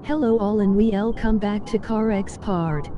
Hello all and welcome back to CarExpert.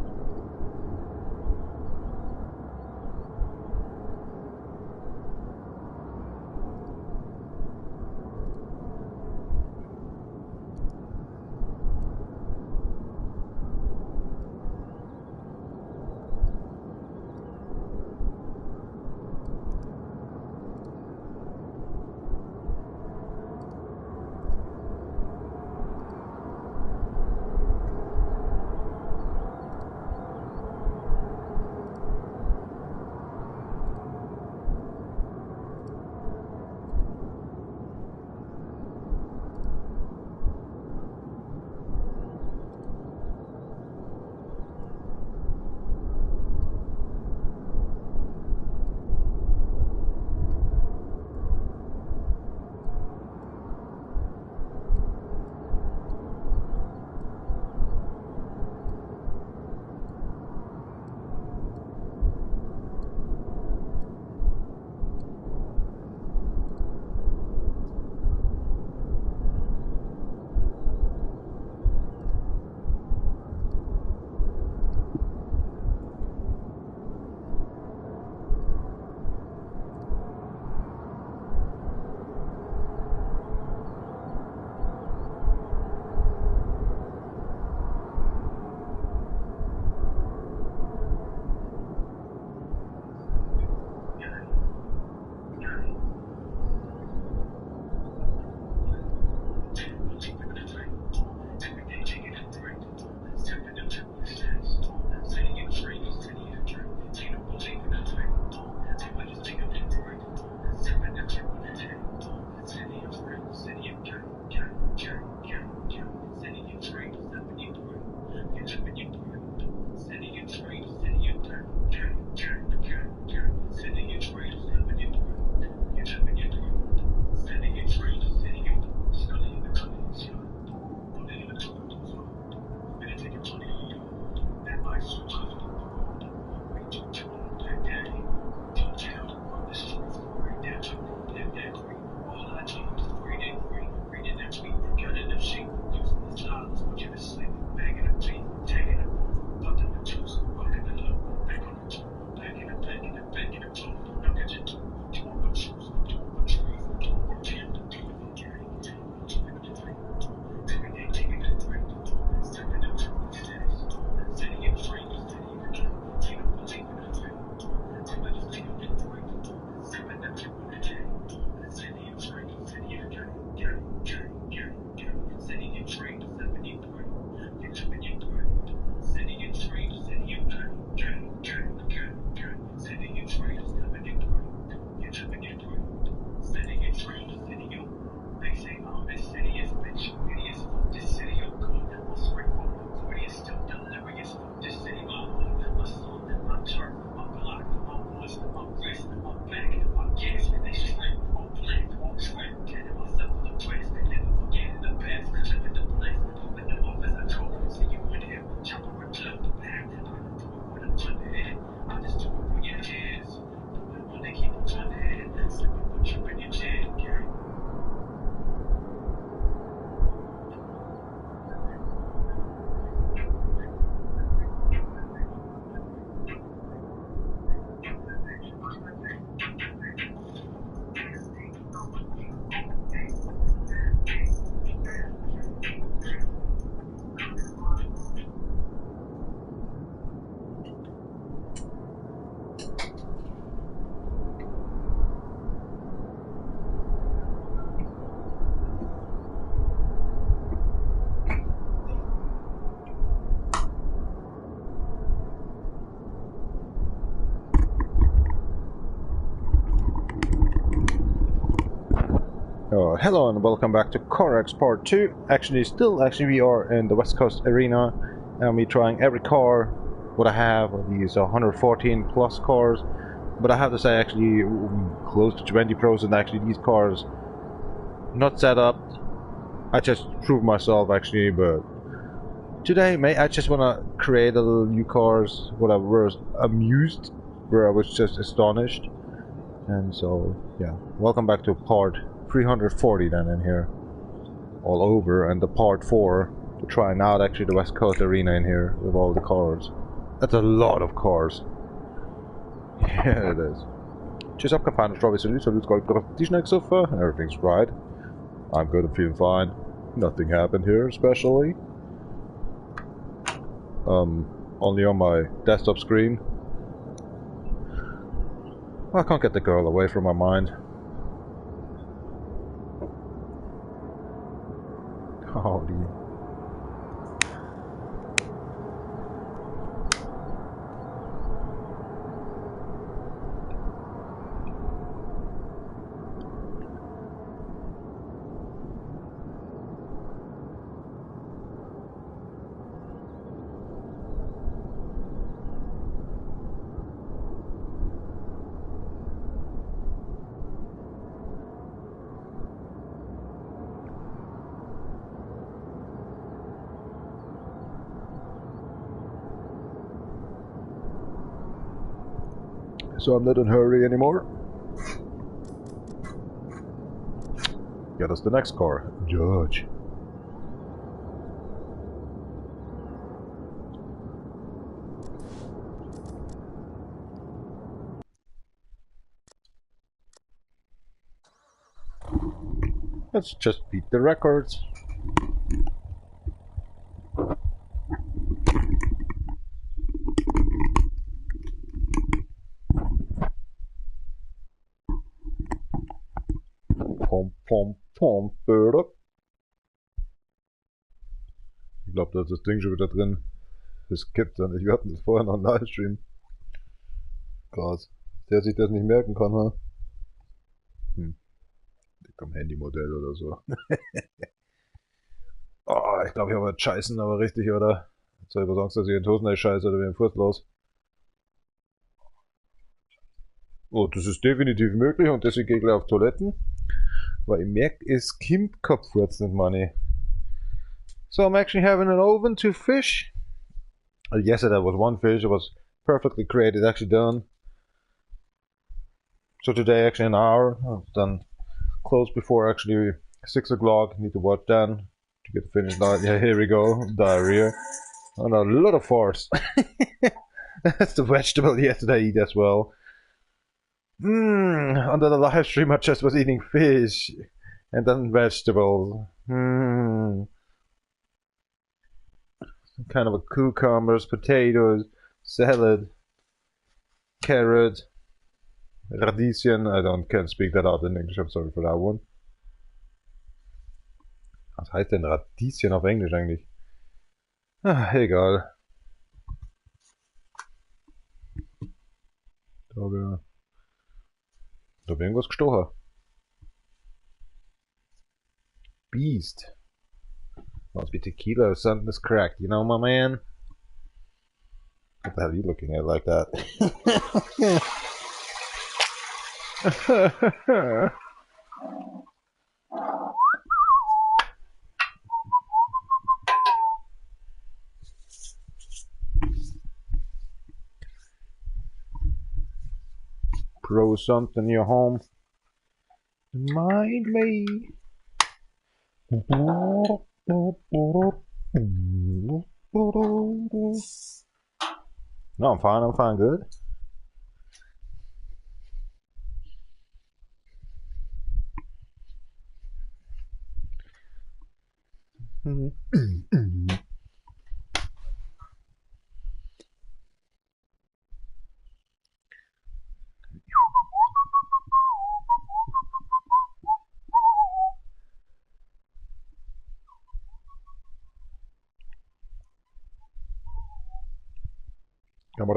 Hello and welcome back to CarEx Part 2. Actually we are in the West Coast Arena and we're trying every car what I have of these 114 plus cars, but I have to say actually close to 20 pros, and actually these cars not set up. I just proved myself actually, but today I just want to create a little new cars what I was amused, where I was just astonished. And so yeah, welcome back to part 340 then in here all over, and the part 4 to trying out actually the West Coast Arena in here with all the cars. That's a lot of cars. Yeah, it is. Tschüss ab, Kampagne, Strawberry Salute, Gold, Dischneck so far. Everything's right. I'm good and feeling fine. Nothing happened here, especially. Only on my desktop screen. I can't get the girl away from my mind. Howdy. So I'm not in a hurry anymore. Get us the next car. Judge. Let's just beat the records. Ich glaube, da ist das Ding schon wieder drin. Das kippt dann. Wir hatten das vorher noch im Livestream. Krass. Der sich das nicht merken kann, ha? Liegt am Handymodell oder so. Oh, ich glaube, ich habe scheißen, aber richtig, oder? Jetzt habe ich was Angst, dass ich in den Hosen scheiße oder wie ein Furz los. Oh, das ist definitiv möglich und deswegen gehe ich gleich auf Toiletten. Weil ich merke, es kommt Kopfwurz nicht, Money. So I'm actually having an oven to fish. Yesterday was one fish, it was perfectly created, actually done. So today actually an hour, I've done close before actually 6 o'clock, need to watch then to get the finish line. Yeah, here we go, diarrhea. And a lot of force. That's the vegetable yesterday I eat as well. Under the live stream I just was eating fish and then vegetables. Some kind of a cucumbers, potatoes, salad, carrot, radieschen. Can't speak that out in English, I'm sorry for that one. Was heißt denn Radieschen auf Englisch eigentlich? Ah, egal. Da habe ich irgendwas gestochen. Beast. Must be tequila or something is cracked, you know, my man? What the hell are you looking at like that? Grow something in your home. Mind me. No, I'm fine, good.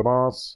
Vamos.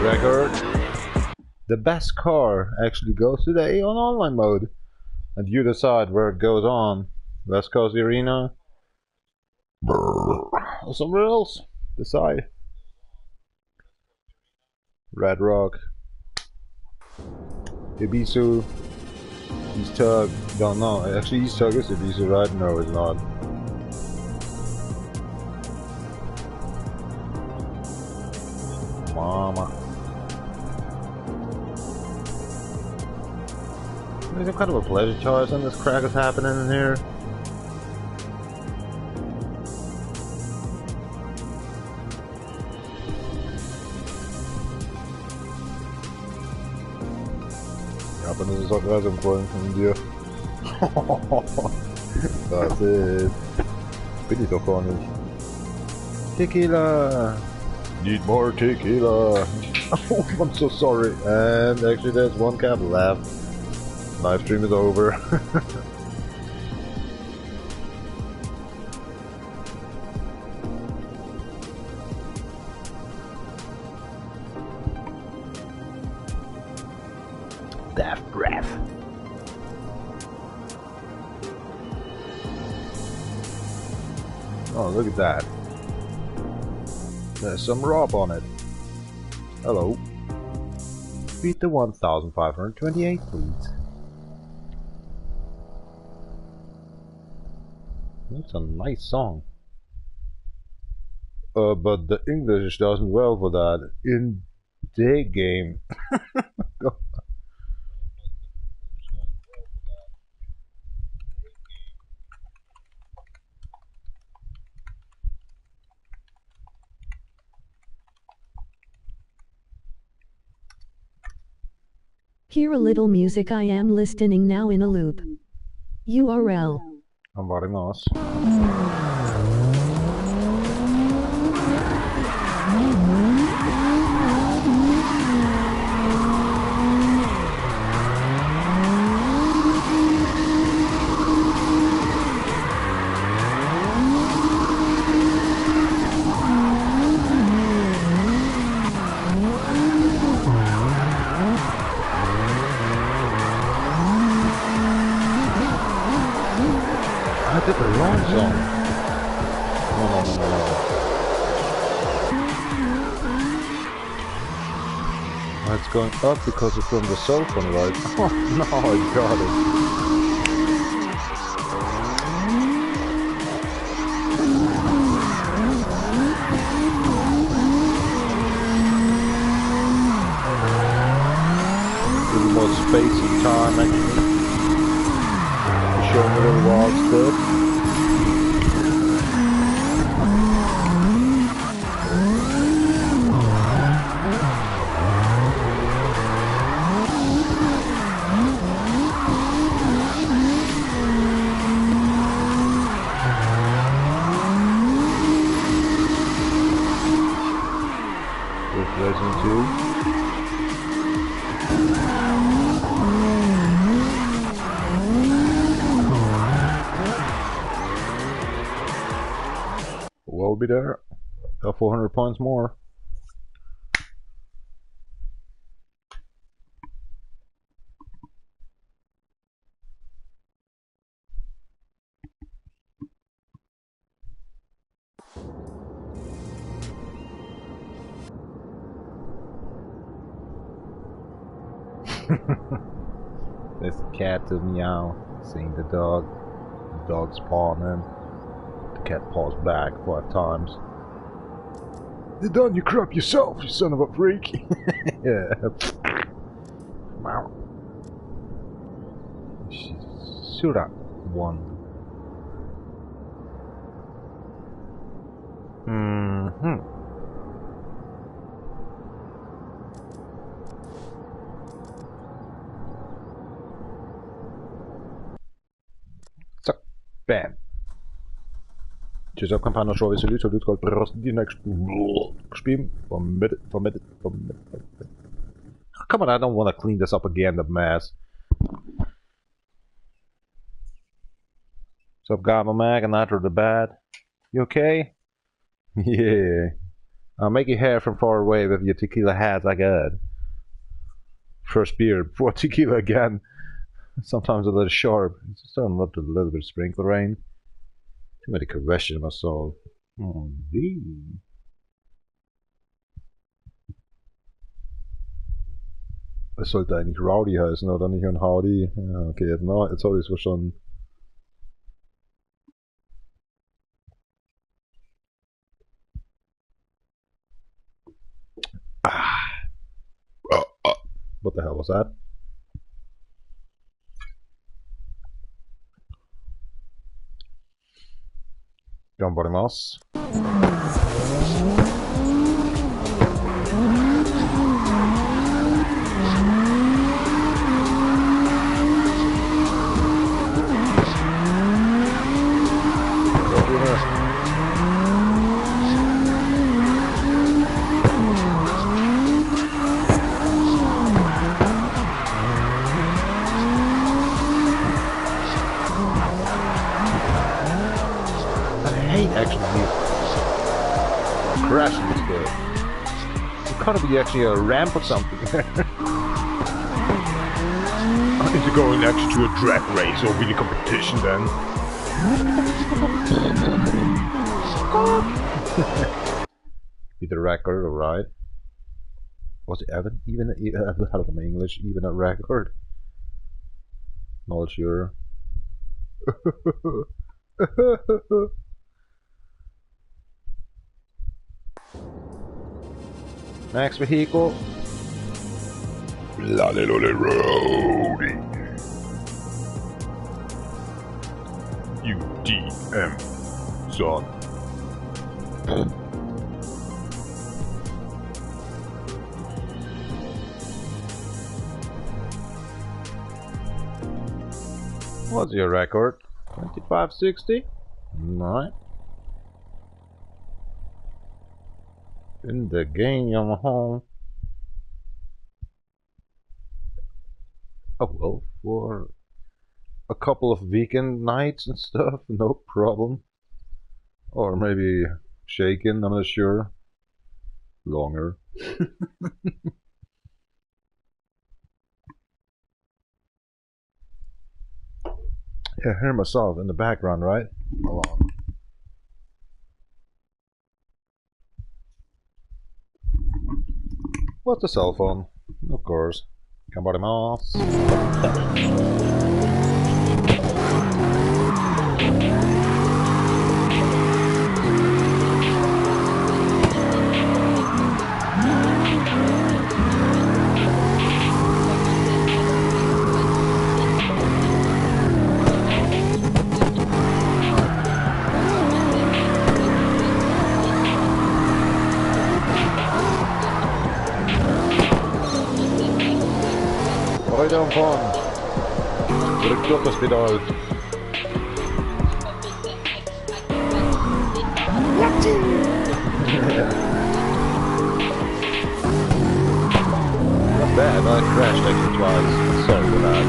Record. the best car actually goes to the Aeon Online mode. And you decide where it goes on. West Coast Arena. Or somewhere else. Decide. Red Rock. Ibisu. East Tug. Don't know. Actually, East Tug is Ibisu, right? No, it's not. Mama. There's some kind of a pleasure choice on this crack is happening in here. Ja, aber das ist auch gerade so ein Freund von dir. Das ist... Bin ich doch gar nicht. Tequila! Need more tequila! Oh, I'm so sorry. And actually there's one cap left. Live stream is over. Death breath. Oh, look at that. There's some Rob on it. Hello. Beat the 1528, please. That's a nice song. But the English doesn't well for that. In the game. Hear a little music. I am listening now in a loop. URL. I'm voting us. I did the wrong song. No. Oh, it's going up because it's from the cell phone, right? Oh no, I got it. A little more space and time, actually. Showing a little wild stuff. With Resident 2. We'll be there. 400 points more. There's the cat to meow, seeing the dog. The dog's pawing him. The cat paws back 5 times. You done your crap yourself, you son of a freak! Yeah. Wow. Sura 1. Zack. Bam. Ce joc campana show is to do called the next stream from minute. Come on, I don't want to clean this up again, the mess. What's up, Gamma Mag and After the Bad? You okay? Yeah. I'll make your hair from far away with your tequila hat, I got. First beer, before tequila again. Sometimes a little sharp. It's starting to look a little bit of sprinkler rain. Too many questions myself. Oh, indeed. Das sollte eigentlich Rowdy heißen, oder nicht? Und Howdy. Ja, okay, jetzt habe ich es verstanden. What the hell was that? Ganbarimasu. Crashing this good. It's gotta be actually a ramp or something. Is it going actually to a drag race or really competition then? Be the record, alright. Was it even out of my English, even a record? Not sure. Next vehicle. Lolly Roadie. UDM. Son. What's your record? 2560? Right. In the game, Yamaha. Oh well, for a couple of weekend nights and stuff, no problem. Or maybe shaken, I'm not sure. Longer. Yeah, I hear myself in the background, right? Hold on. What's the cell phone? Of course. Ganbarimasu. Freude und Fun. Drückt auf das Pedal. Not bad, I crashed actually twice. Sorry for that.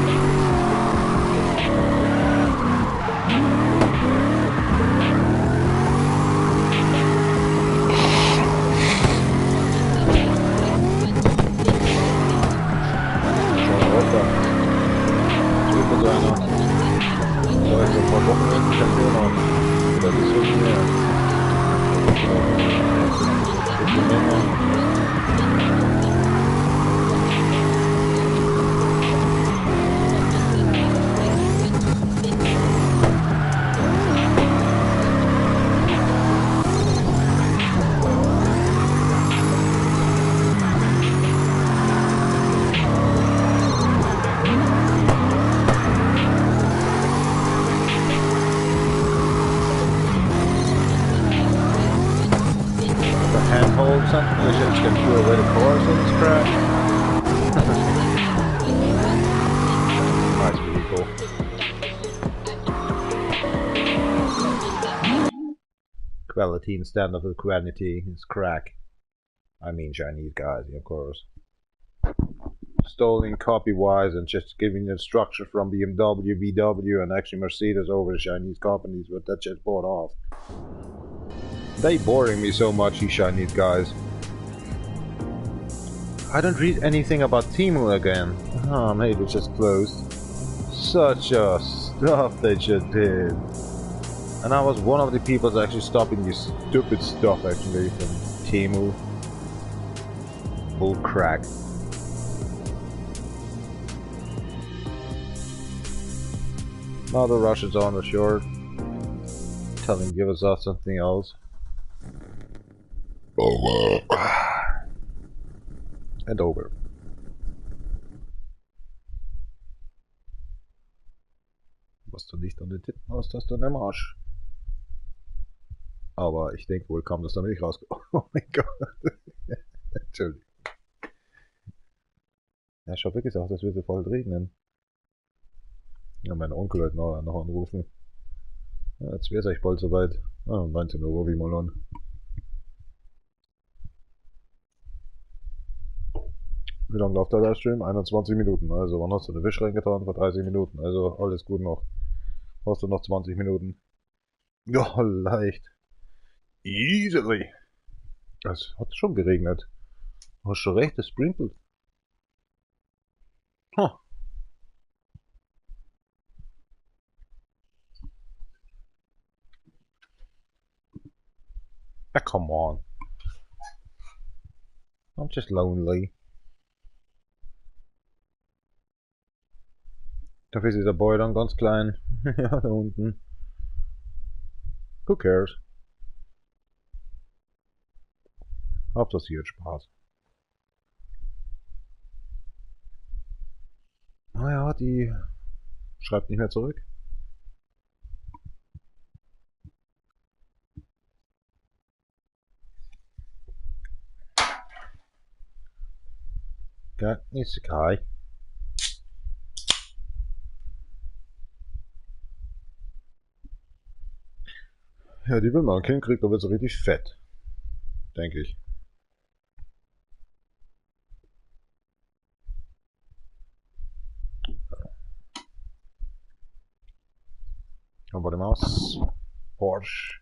Something wish I could do away the cars on this track. Nice vehicle. Quality instead of the quantity is crack. I mean Chinese guys, of course. Stolen copy-wise and just giving instruction from BMW, VW and actually Mercedes over the Chinese companies, but that just bought off. They boring me so much, these Chinese guys. I don't read anything about Temu again. Oh, maybe it's just closed. Such a stuff they just did. And I was one of the people actually stopping this stupid stuff actually from Temu. Bull crack. Now the Russians are on the shore. Telling give us off something else. And over. Was du nicht an den Titten hast, hast du im Arsch. Aber ich denke wohl kaum, dass da Milch rauskommt. Oh mein Gott. Entschuldigung. Ja, ich hab wirklich gesagt, das wird voll regnen. Ja, mein Onkel hat noch anrufen. Ja, jetzt wär's euch bald soweit. Ah, 19 Uhr wie mal an. Wie lange läuft der Stream? 21 Minuten. Also wann hast du den Wisch reingetan? Vor 30 Minuten. Also alles gut noch. Hast du noch 20 Minuten? Ja, leicht. Easily. Es hat schon geregnet. Du hast schon recht, es sprinkelt. Huh. Ah, come on. I'm just lonely. Dafür ist dieser Boy dann ganz klein. Ja, da unten. Who cares? Hauptsache sie hat Spaß. Naja, die schreibt nicht mehr zurück. Ja, ist egal. Ja, die will mal ein Kind kriegt, dann wird sie richtig fett. Denke ich. Aber die Maus. Porsche.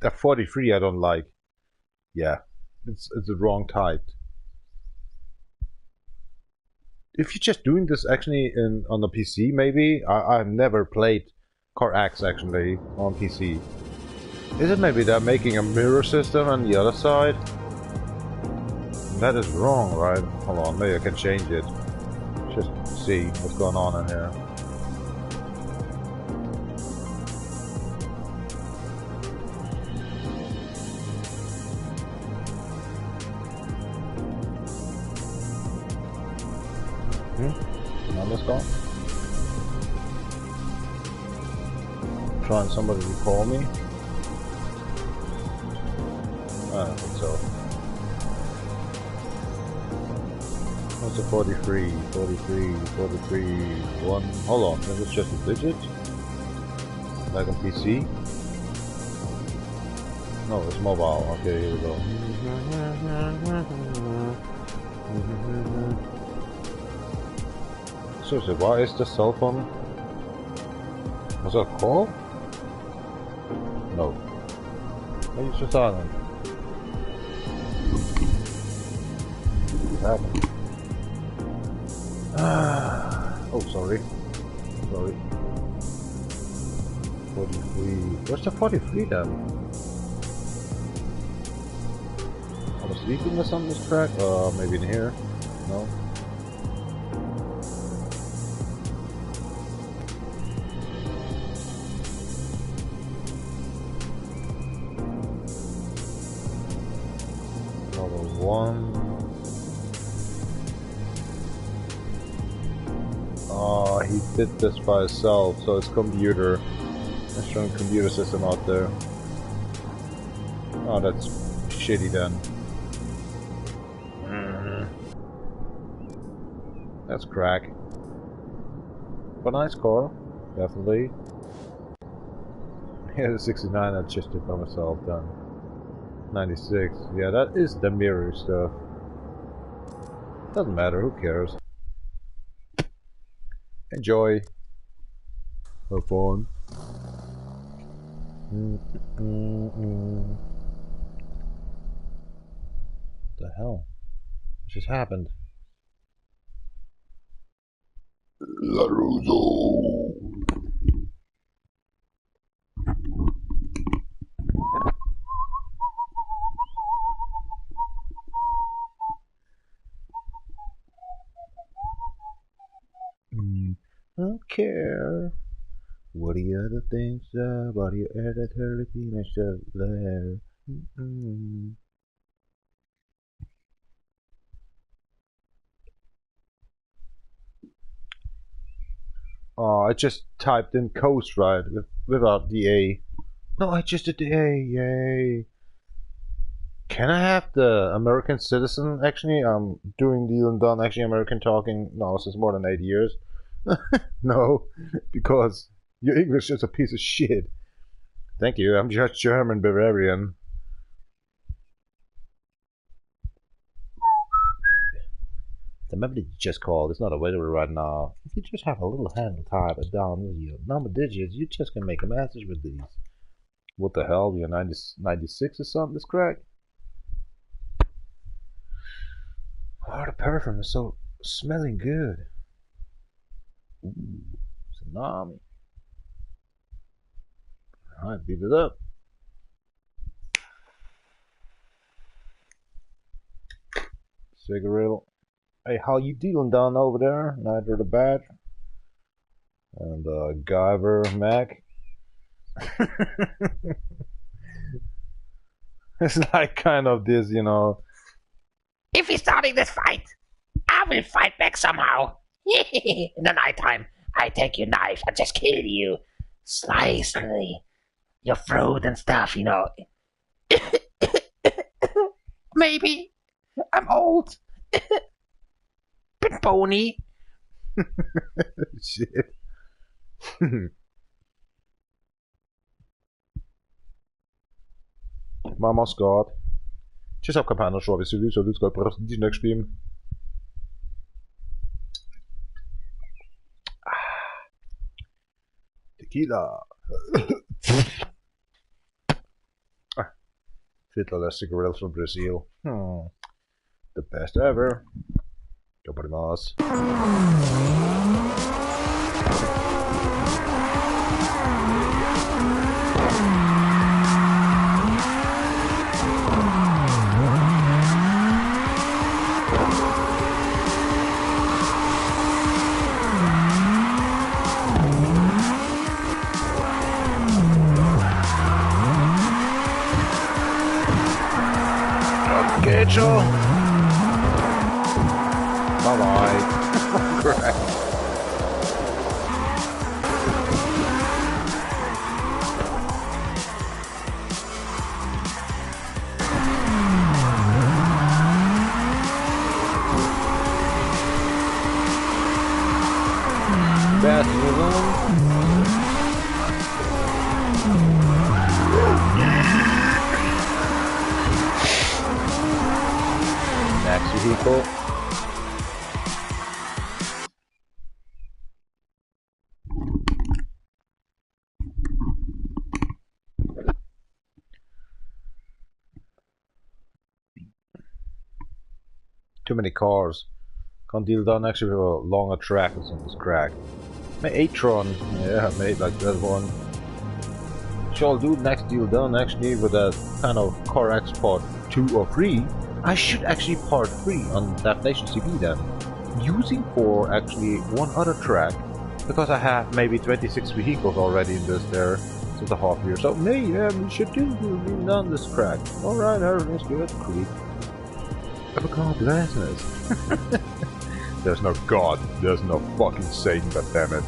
That 43 I don't like. Yeah, it's the wrong type. If you're just doing this actually on the PC, maybe I've never played CarX actually on PC. Is it maybe they're making a mirror system on the other side? That is wrong, right? Hold on, maybe I can change it. Just see what's going on in here. Now let's go. Trying somebody to call me. I don't think so. What's the 43? 43, 43, 1. Hold on, is it just a digit? Like on PC? No, it's mobile. Okay, here we go. Seriously, why is the cell phone? Was that a call? No. Why are you so silent? What happened? Oh, sorry. Sorry. 43. Where's the 43 then? I was sleeping or something this track? Maybe in here? No? He did this by himself, so his computer a strong computer system out there. Oh, that's shitty then. That's crack. But nice car, definitely. Yeah, the 69 I just did by myself done. 96, yeah, that is the mirror stuff. Doesn't matter, who cares? Enjoy. Have fun. What the hell? What just happened? LaRusso. I don't care. What the other things about your editor there? Oh, I just typed in Coast Ride without the A. No, I just did the A, yay. Can I have the American citizen? Actually, I'm doing deal and done. Actually, American talking now since more than 8 years. No, because your English is a piece of shit. Thank you, I'm just German Bavarian. Remember you just called, it's not available right now. If you just have a little handle type it down with your number digits, you just can make a message with these. What the hell, you're 96 or something, this crack? Oh, the perfume is so smelling good. Ooh, tsunami. Alright, beat it up. Cigarette. Hey, how you dealing down over there? Neither the Badge and Guyver Mac. It's like kind of this, you know. If you're starting this fight, I will fight back somehow. In the nighttime, I take your knife and just kill you. Slice your throat and stuff, you know. Maybe. I'm old. Bit bony. Shit. Mama Scott. Tschüss, hab keinen Partner schon, wie du so du brauchst nicht next spielen. Tequila. Fiddler cigarettes from Brazil. The best ever. Dobrymas. Okay, Joe. Bye-bye. Correct. Best next vehicle. Too many cars. Can't deal done actually with a longer track or something. This crack. Maybe A-Tron. Yeah, maybe like that one. Shall do next deal done actually with that kind of CarX Part 2 or 3. I should actually Part 3 on Definition CB then. Using for actually one other track. Because I have maybe 26 vehicles already in this there since a half year. So maybe we should do done this crack. Alright, everything's good. Cool. God bless us. There's no God, there's no fucking Satan, goddammit.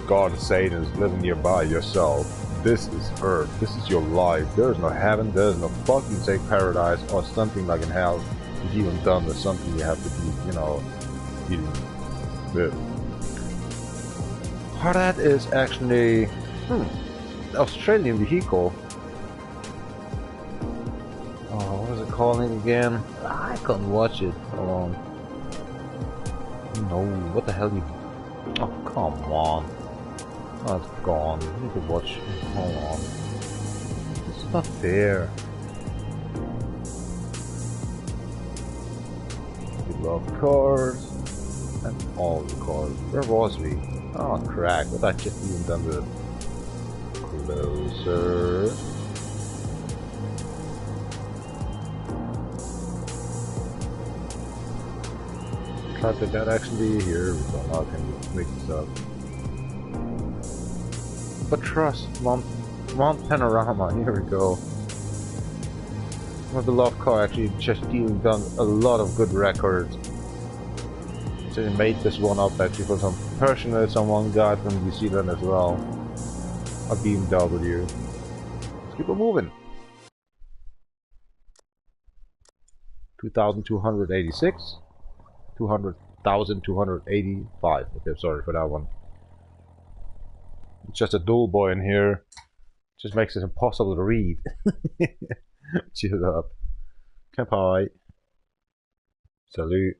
God and Satan is living nearby yourself. This is Earth. This is your life. There is no heaven. There is no fucking say paradise or something like in hell. If you have done, there's something you have to be, you know, eating with. Oh, that is actually the Australian vehicle. Oh, what is it calling again? I can't watch it. Hold on. No, what the hell you... Oh, come on. Oh, it's gone. I need to watch. Hold on. It's not fair. We love cars. And all the cars. Where was we? Oh, crap. What I just even done with it? Closer. Did that actually here? We don't know. Can we make this up? But trust, Mount Panorama. Here we go. My beloved car actually just even done a lot of good records. So they made this one up actually for some personal someone got from New Zealand as well. A BMW. Let's keep it moving. 2,286. 200,285. Okay, sorry for that one. It's just a dual boy in here. Just makes it impossible to read. Cheer up. Kampai. Salute.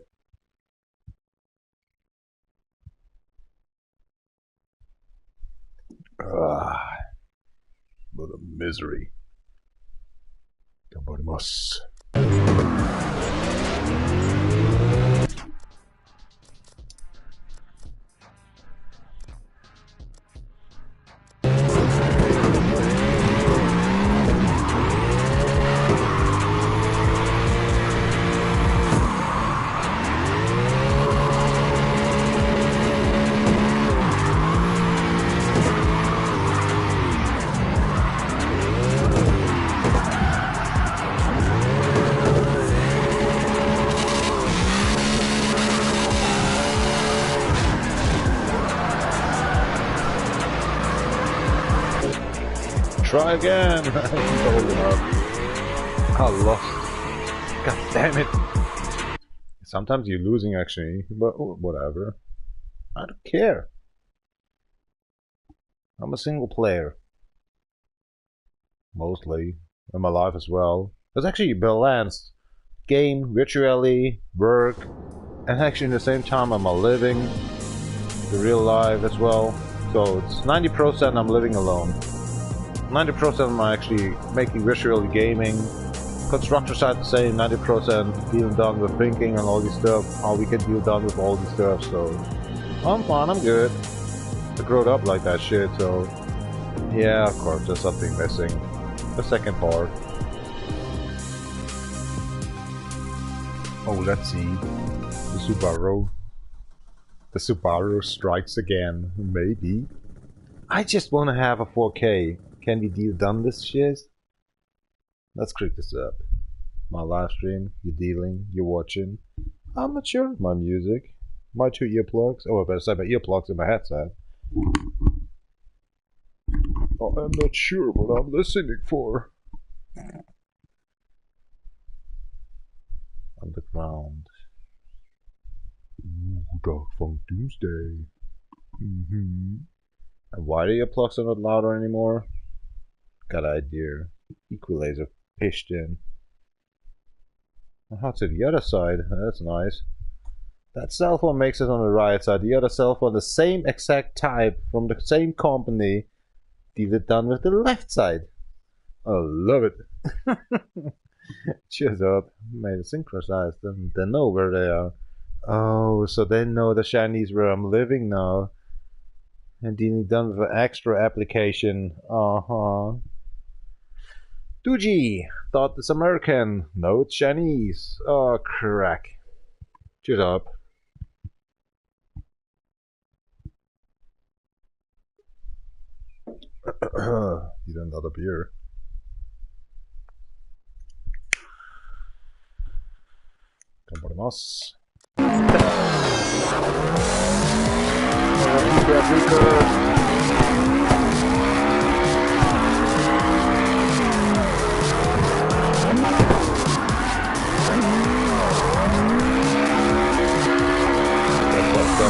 What a misery. Gambarimasu. Try again! I lost. God damn it! Sometimes you're losing actually, but whatever. I don't care. I'm a single player. Mostly. In my life as well. It's actually balanced. Game, virtually, work, and actually in the same time I'm living the real life as well. So it's 90% I'm living alone. 90% I'm actually making virtual gaming. Construction side the same, 90% dealing done with thinking and all this stuff. How we can deal done with all this stuff, so I'm fine, I'm good. I grew up like that shit, so yeah, of course there's something missing. The second part. Oh, let's see. The Subaru. The Subaru strikes again, maybe. I just want to have a 4K. Can we deal done this shit? Let's click this up. My live stream, you're dealing, you're watching. I'm not sure of my music. My two earplugs. Oh, I better say my earplugs in my headset. Oh, I'm not sure what I'm listening for. Underground. Ooh, Dark Funk Doomsday. And why the earplugs are not louder anymore? Got an idea. Equalizer pitched in. How to the other side? That's nice. That cell phone makes it on the right side. The other cell phone, the same exact type from the same company, did it done with the left side. I love it. Cheers up. Made it synchronized. They know where they are. Oh, so they know the Chinese where I'm living now. And dealing done with an extra application. 2G. Thought it's American. No, it's Chinese. Oh, crack. Cheers up. Need another beer. Gambarimasu.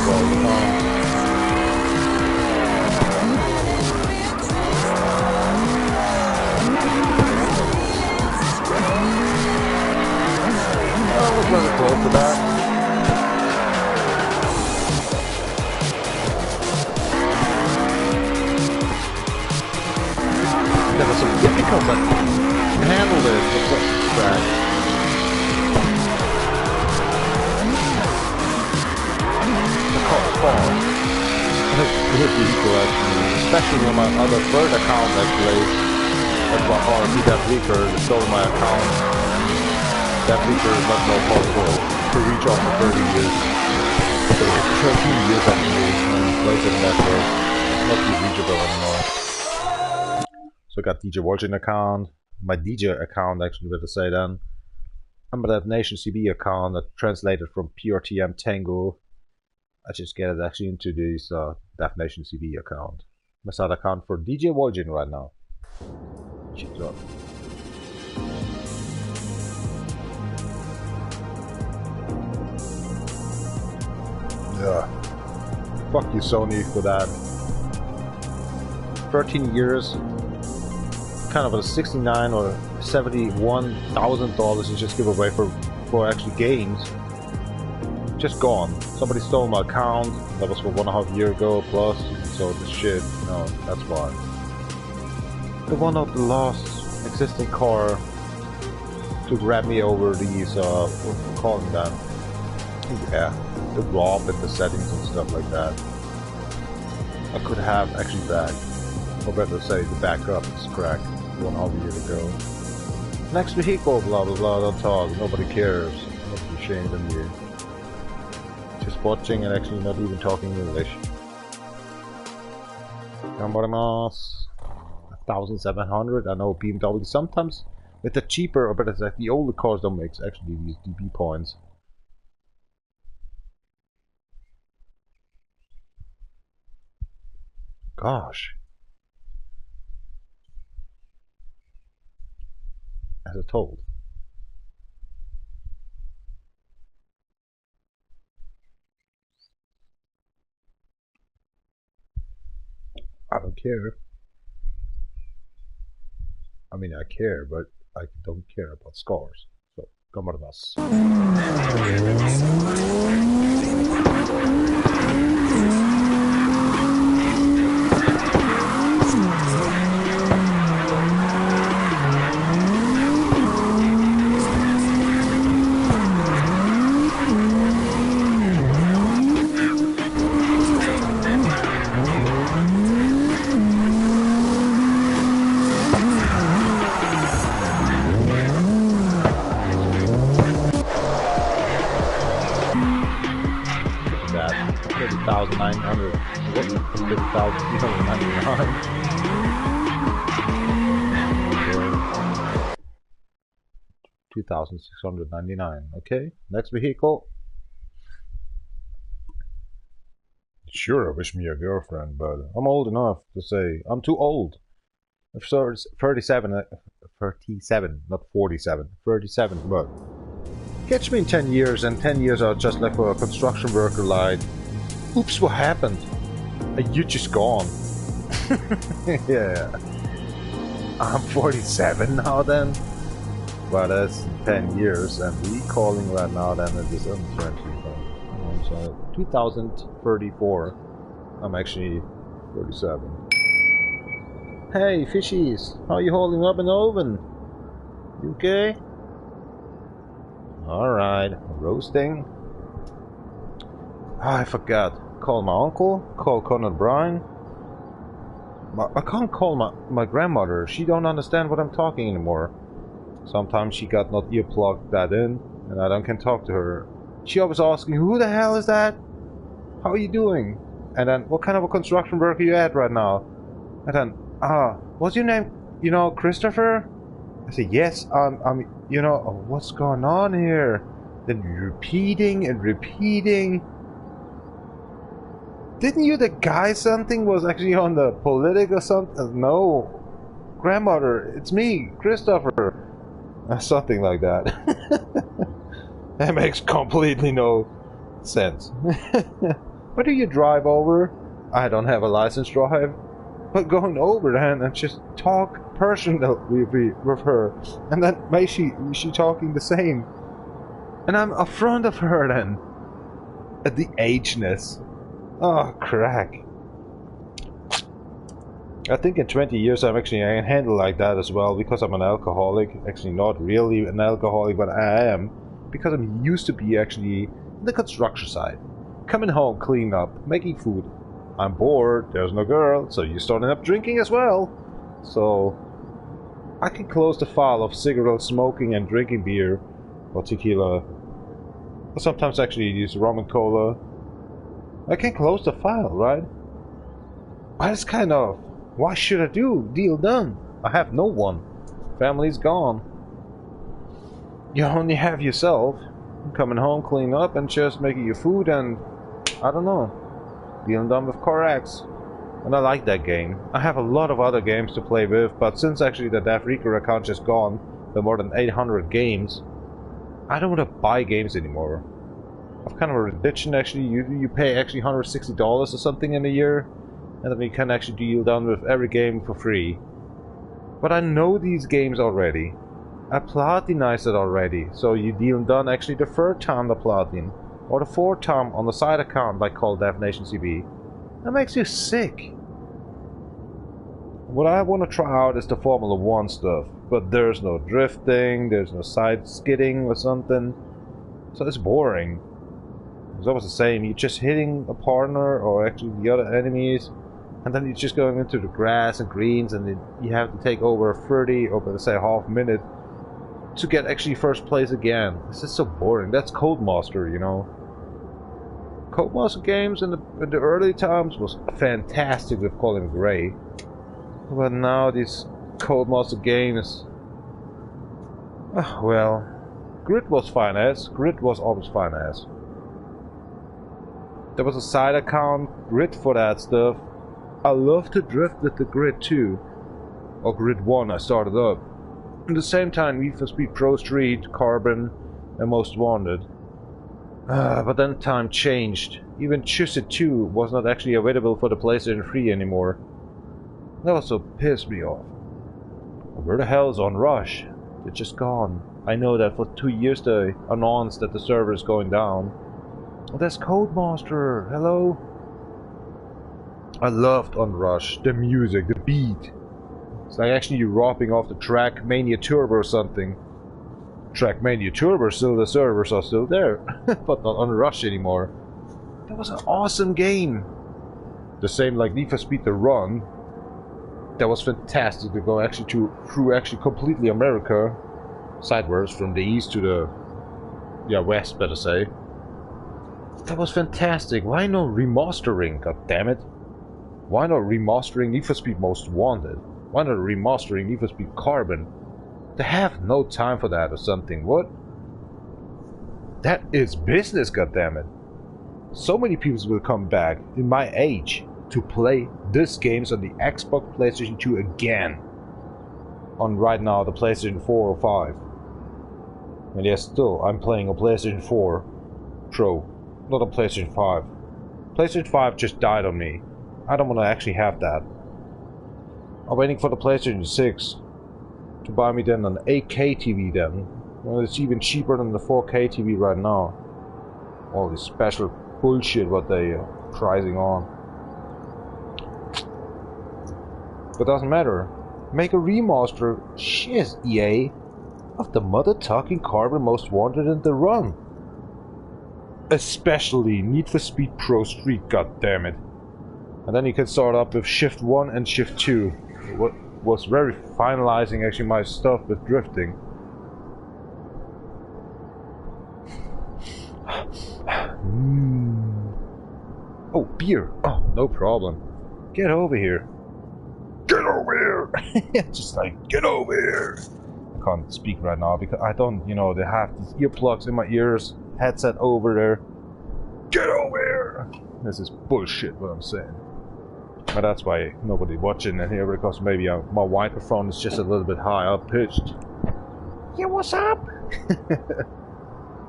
all the time. I was really close to that. That was so difficult, but you handled it. Right. The car falls. Good vehicle actually, especially on my other third account actually. That's why RP that leaker stole my account. That leaker is not more possible to reach after 30 years. So 13 years actually, and later than that way, not be reachable anymore. So I got DJ Volgin account, my DJ account actually, better say then. And my Nation CB account that translated from PRTM Tango. I just get it actually into this Nation CB account. My side account for DJ Volgin right now. Check it out. Yeah. Fuck you, Sony, for that. 13 years. Kind of a $69 or $71,000 you just give away for actually games. Just gone. Somebody stole my account. That was for 1.5 years ago plus. So this shit, you know, that's why. The one of the last existing car to grab me over these, what we calling that? Yeah, the ROP and the settings and stuff like that. I could have actually back, or better say the backup is cracked 1.5 years ago. Next vehicle, blah blah blah, don't talk, nobody cares. Nobody's ashamed of you. Just watching and actually not even talking English. Gambarimas. 1,700, I know BMW sometimes with the cheaper, or better say the older cars don't make actually these DB points. Gosh. As I told. I don't care. I mean, I care, but I don't care about scores. So, come on, us. 30,900. What? 30,399. 2,699. Okay, next vehicle. Sure, I wish me a girlfriend, but I'm old enough to say I'm too old. I'm 37, 37, not 47, 37, but catch me in 10 years, and 10 years I'll just like for a construction worker like, oops, what happened? And you just gone. Yeah. I'm 47 now then. Well, that's 10 years, and we calling right now then it is 20. So 2034. I'm actually 37. Hey, fishies, how are you holding up in the oven? You okay? Alright, roasting. Oh, I forgot. Call my uncle, call Conan O'Brien. I can't call my grandmother. She don't understand what I'm talking anymore. Sometimes she got not earplugged that in, and I don't can talk to her. She always asking, who the hell is that? How are you doing? And then, what kind of a construction work are you at right now? And then, what's your name? You know, Christopher? I said, yes, you know, what's going on here? Then repeating and repeating. Didn't you the guy something was actually on the politic or something? No. Grandmother, it's me, Christopher. Something like that. That makes completely no sense. Why do you drive over? I don't have a license to drive. But going over then and just talk personally with her. And then maybe she talking the same. And I'm in front of her then. At the ageness. Oh, crack. I think in 20 years I can handle like that as well, because I'm an alcoholic. Actually not really an alcoholic, but I am. Because I'm used to be actually the construction side. Coming home, cleaning up, making food. I'm bored, there's no girl, so you're starting up drinking as well. So I can close the file of cigarette smoking and drinking beer or tequila. Or sometimes actually use rum and cola. I can close the file, right? But it's kind of, why should I do? Deal done. I have no one. Family's gone. You only have yourself. Coming home, cleaning up, and just making your food, and I don't know, dealing done with CarX. And I like that game. I have a lot of other games to play with, but since actually the Davreaker account is gone with more than 800 games, I don't want to buy games anymore. I've kind of a religion actually. You pay actually $160 or something in a year, and then you can actually deal done with every game for free. But I know these games already. I platinized it already, so you deal done actually the third time the platin, or the fourth time on the side account like called Defnation CB. That makes you sick. What I want to try out is the Formula 1 stuff, but there's no drifting, there's no side skidding or something, so it's boring. It's always the same, you're just hitting a partner or actually the other enemies, and then you're just going into the grass and greens, and then you have to take over 30 or let's say half minute to get actually first place again. This is so boring. That's Codemaster, you know. Codemaster games in the early times was fantastic with Colin Gray. But now these Codemaster games, well, Grid was fine as. Grid was always fine as. There was a side account, Grid, for that stuff. I love to drift with the Grid 2. Or Grid 1 I started up. At the same time, Need for Speed Pro Street, Carbon, and Most Wanted. But then time changed. Even Chusset 2 was not actually available for the PlayStation 3 anymore. That also pissed me off. Where the hell is Onrush? They're just gone. I know that for 2 years they announced that the server is going down. Oh, that's Codemaster. Hello? I loved Onrush. The music, the beat. It's like actually you're robbing off the Trackmania Turbo or something. Trackmania Turbo, still the servers are still there, but not on Rush anymore. That was an awesome game. The same like Need for Speed The Run. That was fantastic to go actually through actually completely America, sideways from the east to the west, better say. That was fantastic. Why no remastering? God damn it! Why not remastering Need for Speed Most Wanted? Why not remastering Need for Speed Carbon? They have no time for that or something. What? That is business, goddammit. So many people will come back in my age to play these games on the Xbox, PlayStation 2 again. On right now the PlayStation 4 or 5. And yes, still I'm playing on PlayStation 4 Pro, not on PlayStation 5. PlayStation 5 just died on me. I don't want to actually have that. I'm waiting for the PlayStation 6 to buy me then an 8K TV then. Well, it's even cheaper than the 4K TV right now. All this special bullshit what they pricing on. But doesn't matter. Make a remaster, shiz EA, of the mother talking Carbon Most Wanted and The Run. Especially Need for Speed Pro Street, goddammit. And then you can start up with Shift 1 and Shift 2. What was very finalizing actually my stuff with drifting. Oh, beer. Oh, no problem. Get over here. Get over here! Just like, get over here! I can't speak right now because I don't, you know, they have these earplugs in my ears, headset over there. Get over here! This is bullshit what I'm saying. But that's why nobody watching it here, because maybe my microphone is just a little bit high up pitched. Yeah, what's up?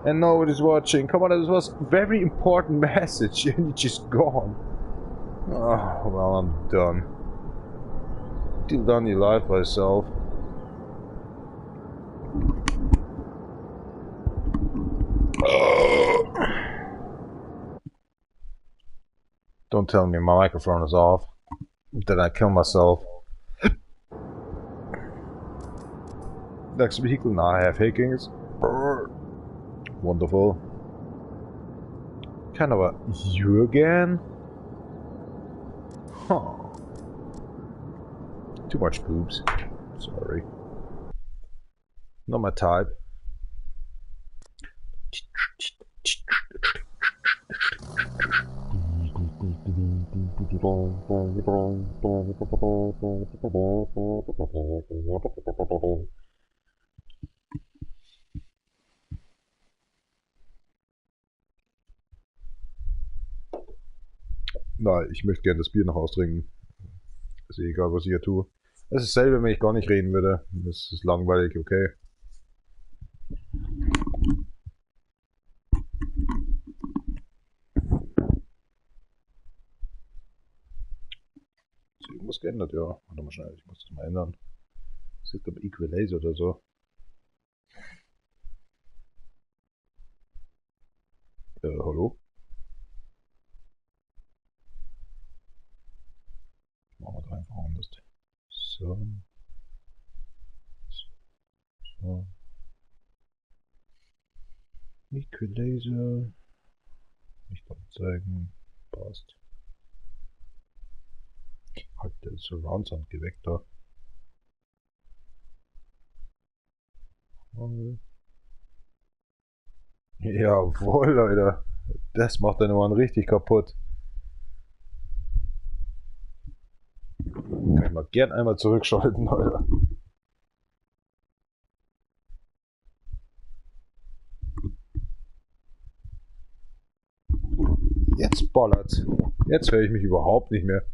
and nobody's watching. Come on, this was a very important message and you're just gone. Oh, well, I'm done. Till done your life by yourself. Don't tell me my microphone is off. Did I kill myself? Next vehicle, now I have Higgins. Wonderful. Kind of a you again? Huh. Too much boobs. Sorry. Not my type. Nein, ich möchte gerne das Bier noch austrinken. Ist eh egal, was ich hier tue. Es ist dasselbe, wenn ich gar nicht reden würde. Das ist langweilig, okay. Ist irgendwas geändert, ja. Warte mal schnell, ich muss das mal ändern. Das ist aber Equalizer oder so. Hallo? Machen wir doch einfach anders. So. So. Equalizer. Nicht anzeigen. Passt. Halt der Surround Sound geweckt da. Jawohl, Leute. Das macht deine Ohren richtig kaputt. Kann ich mal gern einmal zurückschalten, Leute. Jetzt ballert's. Jetzt höre ich mich überhaupt nicht mehr.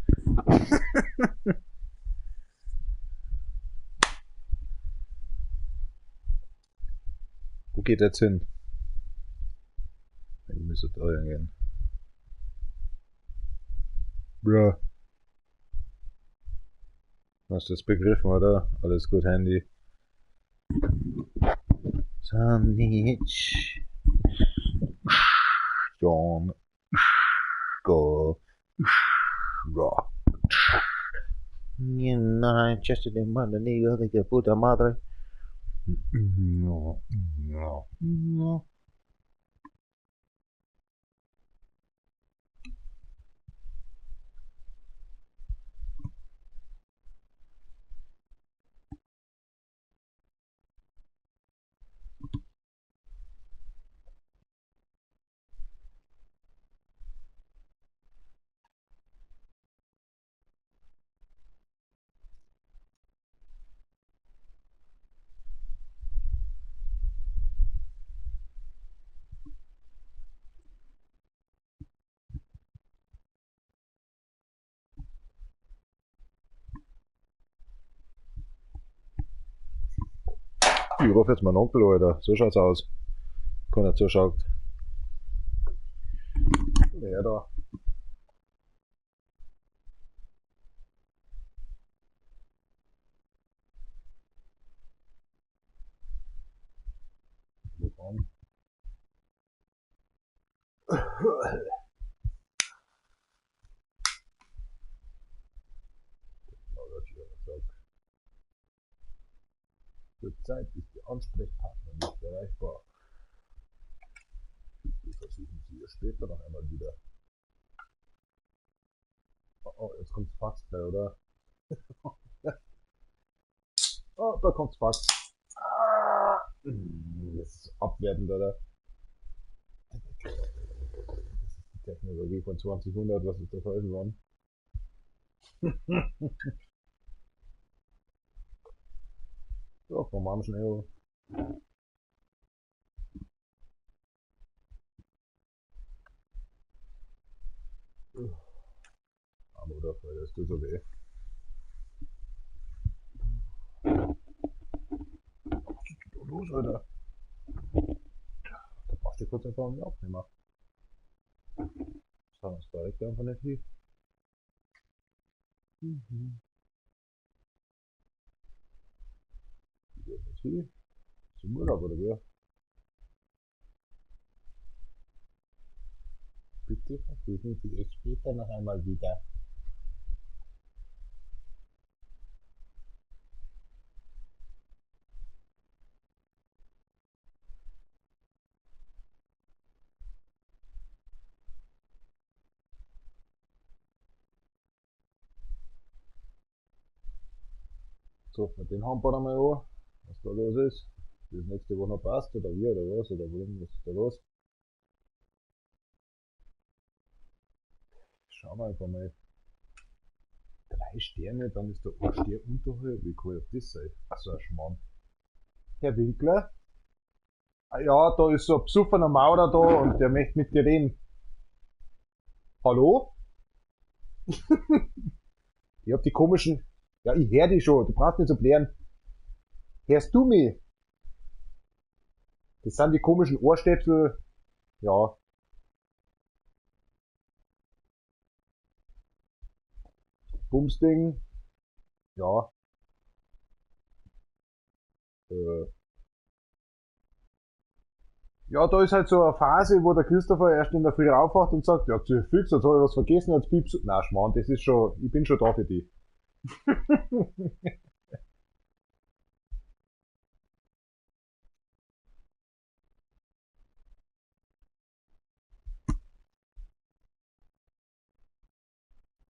Wo geht jetzt hin? Ich müsste da hingehen. Bruh. Hast du das begriffen, oder? Alles gut, Handy. Sandwich. John. Go. Rock. No, just de manda nigga de que puta madre. No, no, no. Ich rufe jetzt meinen Onkel, Alter. So schaut's aus. Keiner zuschaut. Wer da? Wo Zurzeit ist der Ansprechpartner nicht erreichbar. Wir versuchen sie später noch einmal wieder. Oh, jetzt kommt's Fax gleich, oder? Oh, da kommt's Fax. Das ist abwertend, oder? Das ist die Technologie von 2000, was ist da falsch geworden? So, vom Arm schnell. Aber oder, weil das tut so weh. Was ist los, Alter? Der Gott sei Dank abnehmen. So, das direkt einfach nicht hin. Wie geht das hier? Zum Urlaub oder wie? Bitte versuchen Sie es später noch einmal wieder. So, mit den Handball einmal an, was da los ist. Wie das nächste Woche noch passt, oder wie, oder was, oder warum, was ist da los? Schauen wir einfach mal. 3 Sterne, dann ist der 1 Stern unterhalb. Wie kann das sein? Achso, ein Schmarrn. Herr Winkler? Ah ja, da ist so ein besoffener Maurer da und der möchte mit dir reden. Hallo? Ich hab die komischen... Ja, ich hör dich schon, du brauchst nicht zu blären. Hörst du mich? Das sind die komischen Ohrstöpsel. Ja. Bumsding. Ja. Ja, da ist halt so eine Phase, wo der Christopher erst in der Früh aufwacht und sagt, ja, zu fix, jetzt habe ich was vergessen, jetzt piepst du. Nein, Schmarrn, das ist schon, ich bin schon da für dich.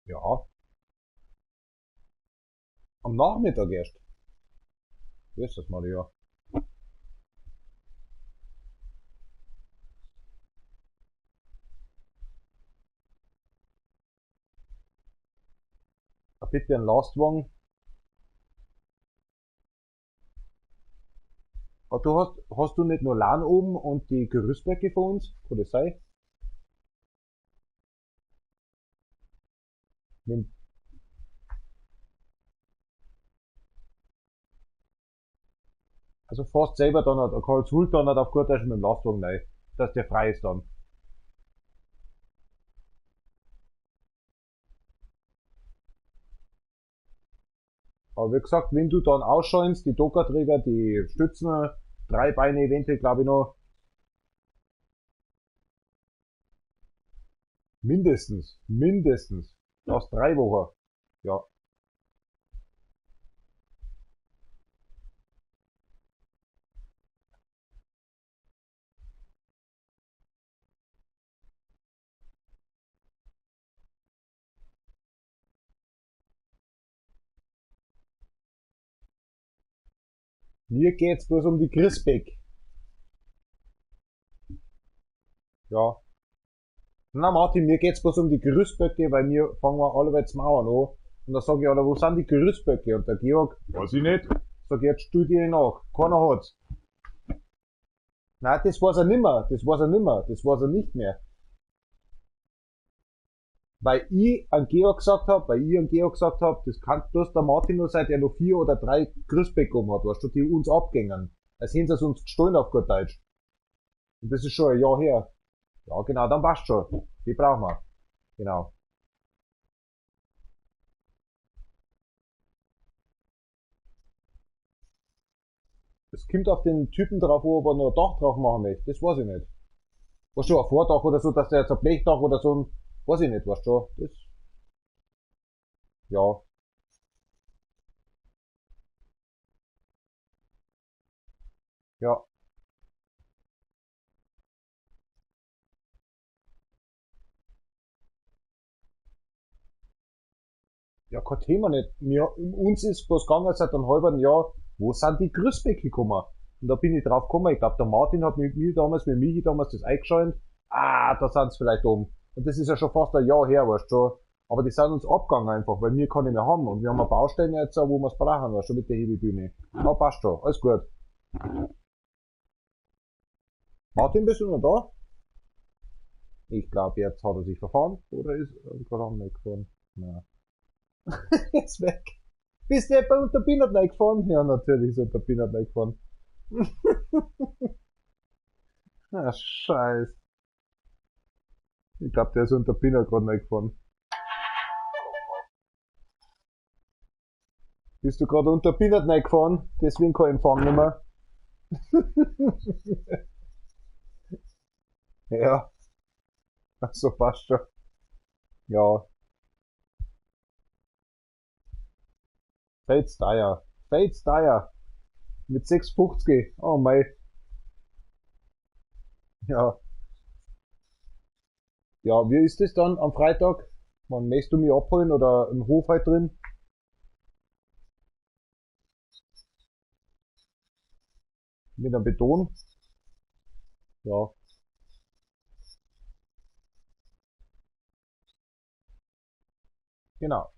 Ja, am Nachmittag erst. Wo ist das mal, ja. Bitte ein Lastwagen. Aber hast du nicht nur LAN oben und die Gerüstböcke von uns? Kann das sein? Nimm- Also fast selber dann hat, Karlsruhe dann hat auf gut Deutsch mit dem Lastwagen rein, dass der frei ist dann. Aber wie gesagt, wenn du dann ausscheinst, die Dockerträger, die Stützen, 3 Beine eventuell, glaube ich noch, mindestens, aus 3 Wochen, ja. Mir geht's bloß um die Grisbeck, ja. Na Martin, mir geht's bloß um die Gerüstböcke, weil wir fangen wir alle zum Mauern an. Und da sage ich, Alter, wo sind die Gerüstböcke? Und der Georg, weiß ich nicht. Sag ich, jetzt studie ich nach. Keiner hat's. Nein, das weiß er nimmer. Das weiß er nimmer. Das weiß er nicht mehr. Weil ich an Georg gesagt hab, das kann bloß der Martin nur sein, der noch 4 oder 3 Gerüstböcke um hat, weißt du, die uns abgängen. Als hätten sie es uns gestohlen auf gut Deutsch. Und das ist schon ein Jahr her. Ja, genau, dann passt schon. Die brauchen wir. Genau. Es kommt auf den Typen drauf an, ob er noch ein Dach drauf machen möchte. Das weiß ich nicht. Weißt du, ein Vordach oder so, dass der jetzt ein Blechdach oder so, weiß ich nicht, weißt du. Das, ja. Ja. Ja, kein Thema nicht. Uns ist bloß gegangen seit einem halben Jahr, wo sind die Grüßbecke gekommen? Und da bin ich drauf gekommen, ich glaube, der Martin hat mit mir damals, mit Michi damals das eingeschaltet. Ah, da sind sie vielleicht oben. Und das ist ja schon fast ein Jahr her, weißt du. Aber die sind uns abgegangen einfach, weil wir keine mehr haben. Und wir haben eine Baustelle jetzt, wo wir es brauchen, weißt du, mit der Hebebühne. Ja, passt schon, alles gut. Martin, bist du noch da? Ich glaube, jetzt hat er sich verfahren, oder ist irgendwann am gefahren? Nein. Ist weg. Bist du etwa unter Peanut gefahren? Ja, natürlich ist unter Peanut gefahren. Ah, scheiße. Ich glaube, der ist unter Pina gerade reingefahren. Bist du gerade unter Peanut reingefahren? Deswegen kein Empfang nicht mehr. Ja, so passt schon. Ja, Fates Dyer. Fates Dyer. Mit 6,50. Oh mei. Ja. Ja, wie ist das dann am Freitag? Wann möchtest du mich abholen oder im Hof halt drin? Mit einem Beton? Ja. Genau.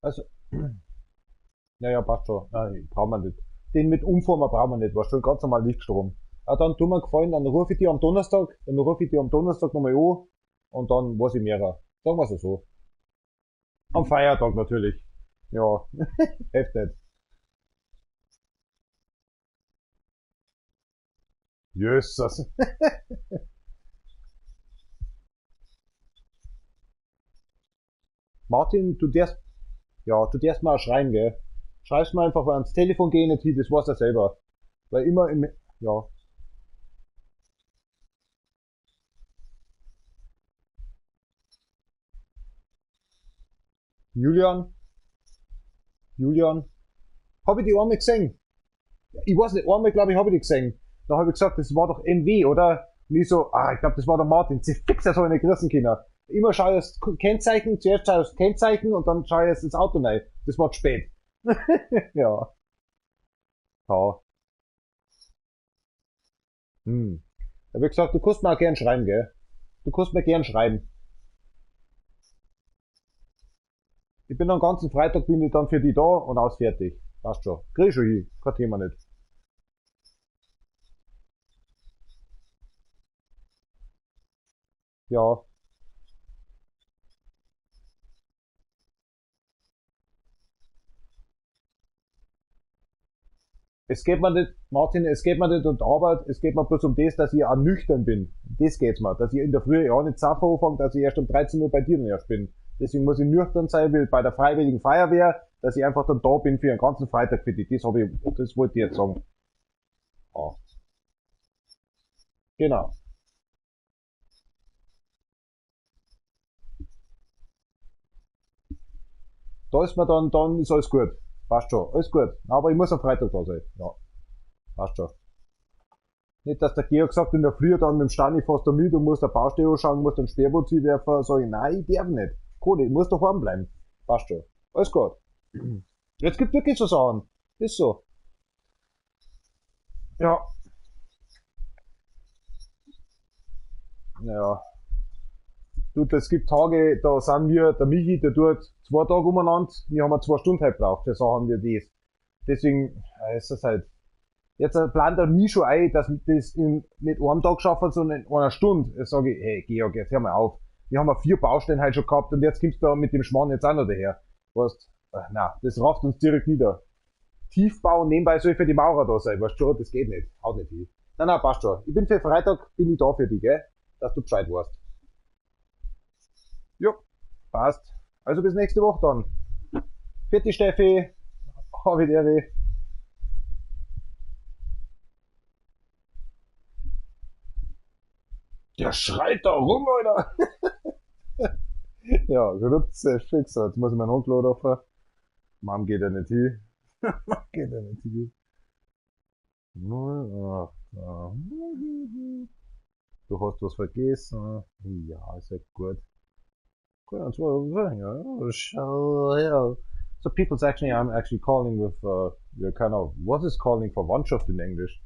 Also, ja, passt schon. Brauchen wir nicht. Den mit Umformer brauchen wir nicht. War schon ganz normal Lichtstrom. Dann tut mir gefallen, dann rufe ich dir am Donnerstag, nochmal an und dann weiß ich mehr. Sagen wir es so. Am Feiertag natürlich. Ja, hilft nicht. Jesus. Martin, du darfst mal schreien, gell? Schreib's mir einfach ans Telefon gehen, nicht hin, das weiß er selber. Weil immer im, ja, Julian, Julian, hab ich die einmal gesehen? Ich weiß nicht, einmal glaube ich, habe ich die gesehen. Da habe ich gesagt, das war doch MW, oder? Und ich so, ich glaube, das war der Martin. Sie fix ja so eine Kinder. Immer schaue ich das Kennzeichen, zuerst schaue ich das Kennzeichen und dann schaue ich jetzt ins Auto rein. Das war zu spät. Ja, ja. Hm. Da habe ich gesagt, du kannst mir auch gern schreiben, gell? Du kannst mir gern schreiben. Ich bin am ganzen Freitag bin ich dann für die da und aus fertig. Passt schon. Krieg ich schon hin. Kein Thema nicht. Ja. Es geht mir nicht, Martin, es geht mir nicht um die Arbeit, es geht mir bloß um das, dass ich auch nüchtern bin. Das geht's mir. Dass ich in der Früh ja nicht saufen anfange, dass ich erst um 13 Uhr bei dir dann erst bin. Deswegen muss ich nüchtern sein, wie bei der Freiwilligen Feuerwehr, dass ich einfach dann da bin für einen ganzen Freitag für dich. Das wollte ich jetzt sagen. Ja, genau. Da ist mir dann ist alles gut. Passt schon. Alles gut. Aber ich muss am Freitag da sein. Ja, passt schon. Nicht, dass der Georg sagt, in der Früh dann mit dem Stani fast da mit, du musst der Baustelle anschauen, musst einen Sperrputz werfen, sag ich, nein, ich darf nicht. Kann nicht, ich muss daheim bleiben. Passt schon. Alles gut. Jetzt gibt wirklich so Sachen. Ist so. Ja, ja. Du, es gibt Tage, da sind wir, der Michi, der tut 2 Tage umeinander, wir haben 2 Stunden halt gebraucht, für Sachen wie das. Deswegen ist es halt, jetzt plant er nie schon ein, dass wir das in nicht einem Tag schaffen, sondern in einer Stunde. Jetzt sage ich, hey Georg, jetzt hör mal auf. Wir haben ja 4 Baustellen halt schon gehabt und jetzt kommst du da mit dem Schmarrn jetzt auch noch daher. Weißt, na, das rafft uns direkt nieder. Tiefbau und nebenbei soll für die Maurer da sein, weißt du schon, das geht nicht. Haut nicht hin. Nein, passt schon. Ich bin für Freitag, bin ich da für dich, gell? Dass du Bescheid weißt. Jo, passt. Also bis nächste Woche dann. Vierte Steffi, Havideri. Der schreit da rum, Alter. Ja, Grütze, fix. Jetzt muss ich meinen Hund rufen. Mom geht ja nicht hin. Mom geht ja nicht hin. 08. Du hast was vergessen. Ja, ist ja gut. Gut, und zwar, ja, schau her. So people's actually, I'm actually calling with, your kind of, what is calling for Verwandtschaft in English?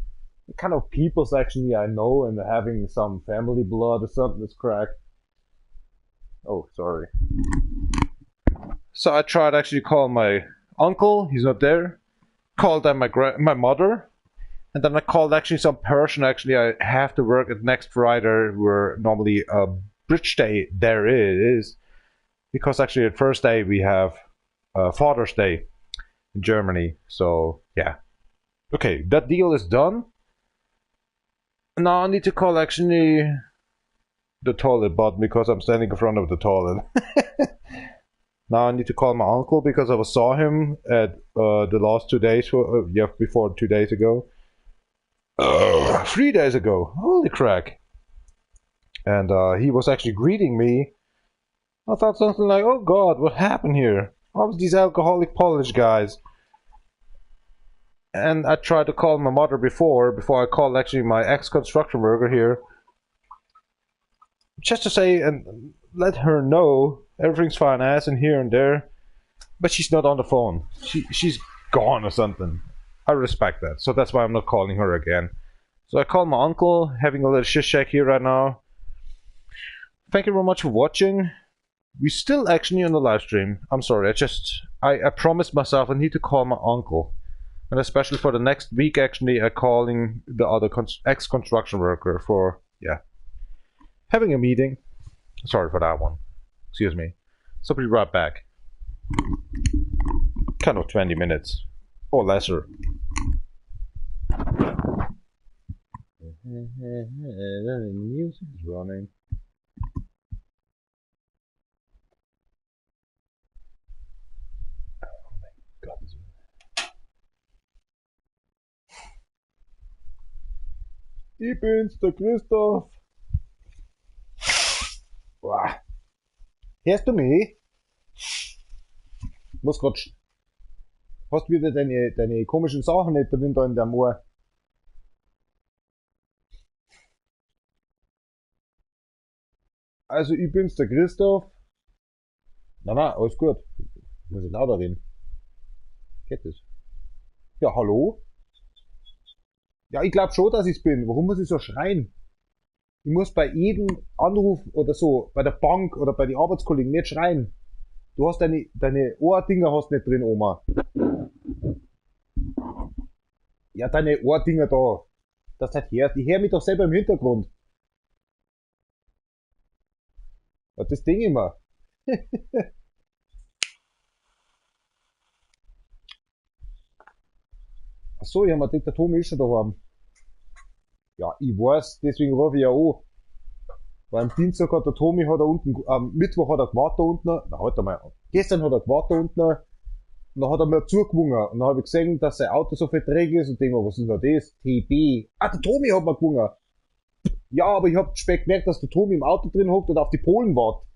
The kind of people's actually I know and having some family blood or something that's crack. Oh, sorry. So I tried actually calling my uncle, he's not there. Called then my mother. And then I called actually some person actually I have to work at next Friday where normally Bridge Day there is, because actually the first day we have Father's Day in Germany. So yeah, okay, that deal is done. Now I need to call actually the toilet button because I'm standing in front of the toilet. Now I need to call my uncle because I saw him at the last 2 days, before 2 days ago. 3 days ago, holy crack. And he was actually greeting me. I thought something like, oh god, what happened here? All of these alcoholic Polish guys. And I tried to call my mother before I called actually my ex-construction worker here. Just to say and let her know everything's fine as in here and there. But she's not on the phone. She's gone or something. I respect that. So that's why I'm not calling her again. So I called my uncle, having a little shit shack here right now. Thank you very much for watching. We're still actually on the live stream. I'm sorry, I promised myself I need to call my uncle. And especially for the next week actually I'm calling the other ex-construction worker for, yeah, having a meeting. Sorry for that one. Excuse me. So we'll be right back. Kind of 20 minutes. Or lesser. Music is running. Oh my god. Ich bin's, der Christoph. Boah. Hörst du mich? Muss grad. Hast wieder deine komischen Sachen nicht drin da in der Moor. Also ich bin's, der Christoph. Nein, alles gut. Muss ich lauter reden. Geht das? Ja, hallo? Ja, ich glaube schon, dass ich's bin. Warum muss ich so schreien? Ich muss bei jedem Anruf oder so, bei der Bank oder bei den Arbeitskollegen nicht schreien. Du hast deine Ohrdinger hast nicht drin, Oma. Ja, deine Ohrdinger da. Das halt hört. Ich höre mich doch selber im Hintergrund. Ja, das Ding immer. Achso, ja, man denkt, der Tommy ist schon daheim. Ja, ich weiß, deswegen rufe ich ja an. Weil am Dienstag hat der Tommy am Mittwoch hat er gewartet da unten. Na, halt einmal. Gestern hat er gewartet da unten. Und dann hat er mir zugewungen. Und dann habe ich gesehen, dass sein Auto so verträglich ist und denke mir, was ist denn das? TB. Ah, der Tommy hat mir gewungen. Ja, aber ich hab spät gemerkt, dass der Tommy im Auto drin hockt und auf die Polen wartet.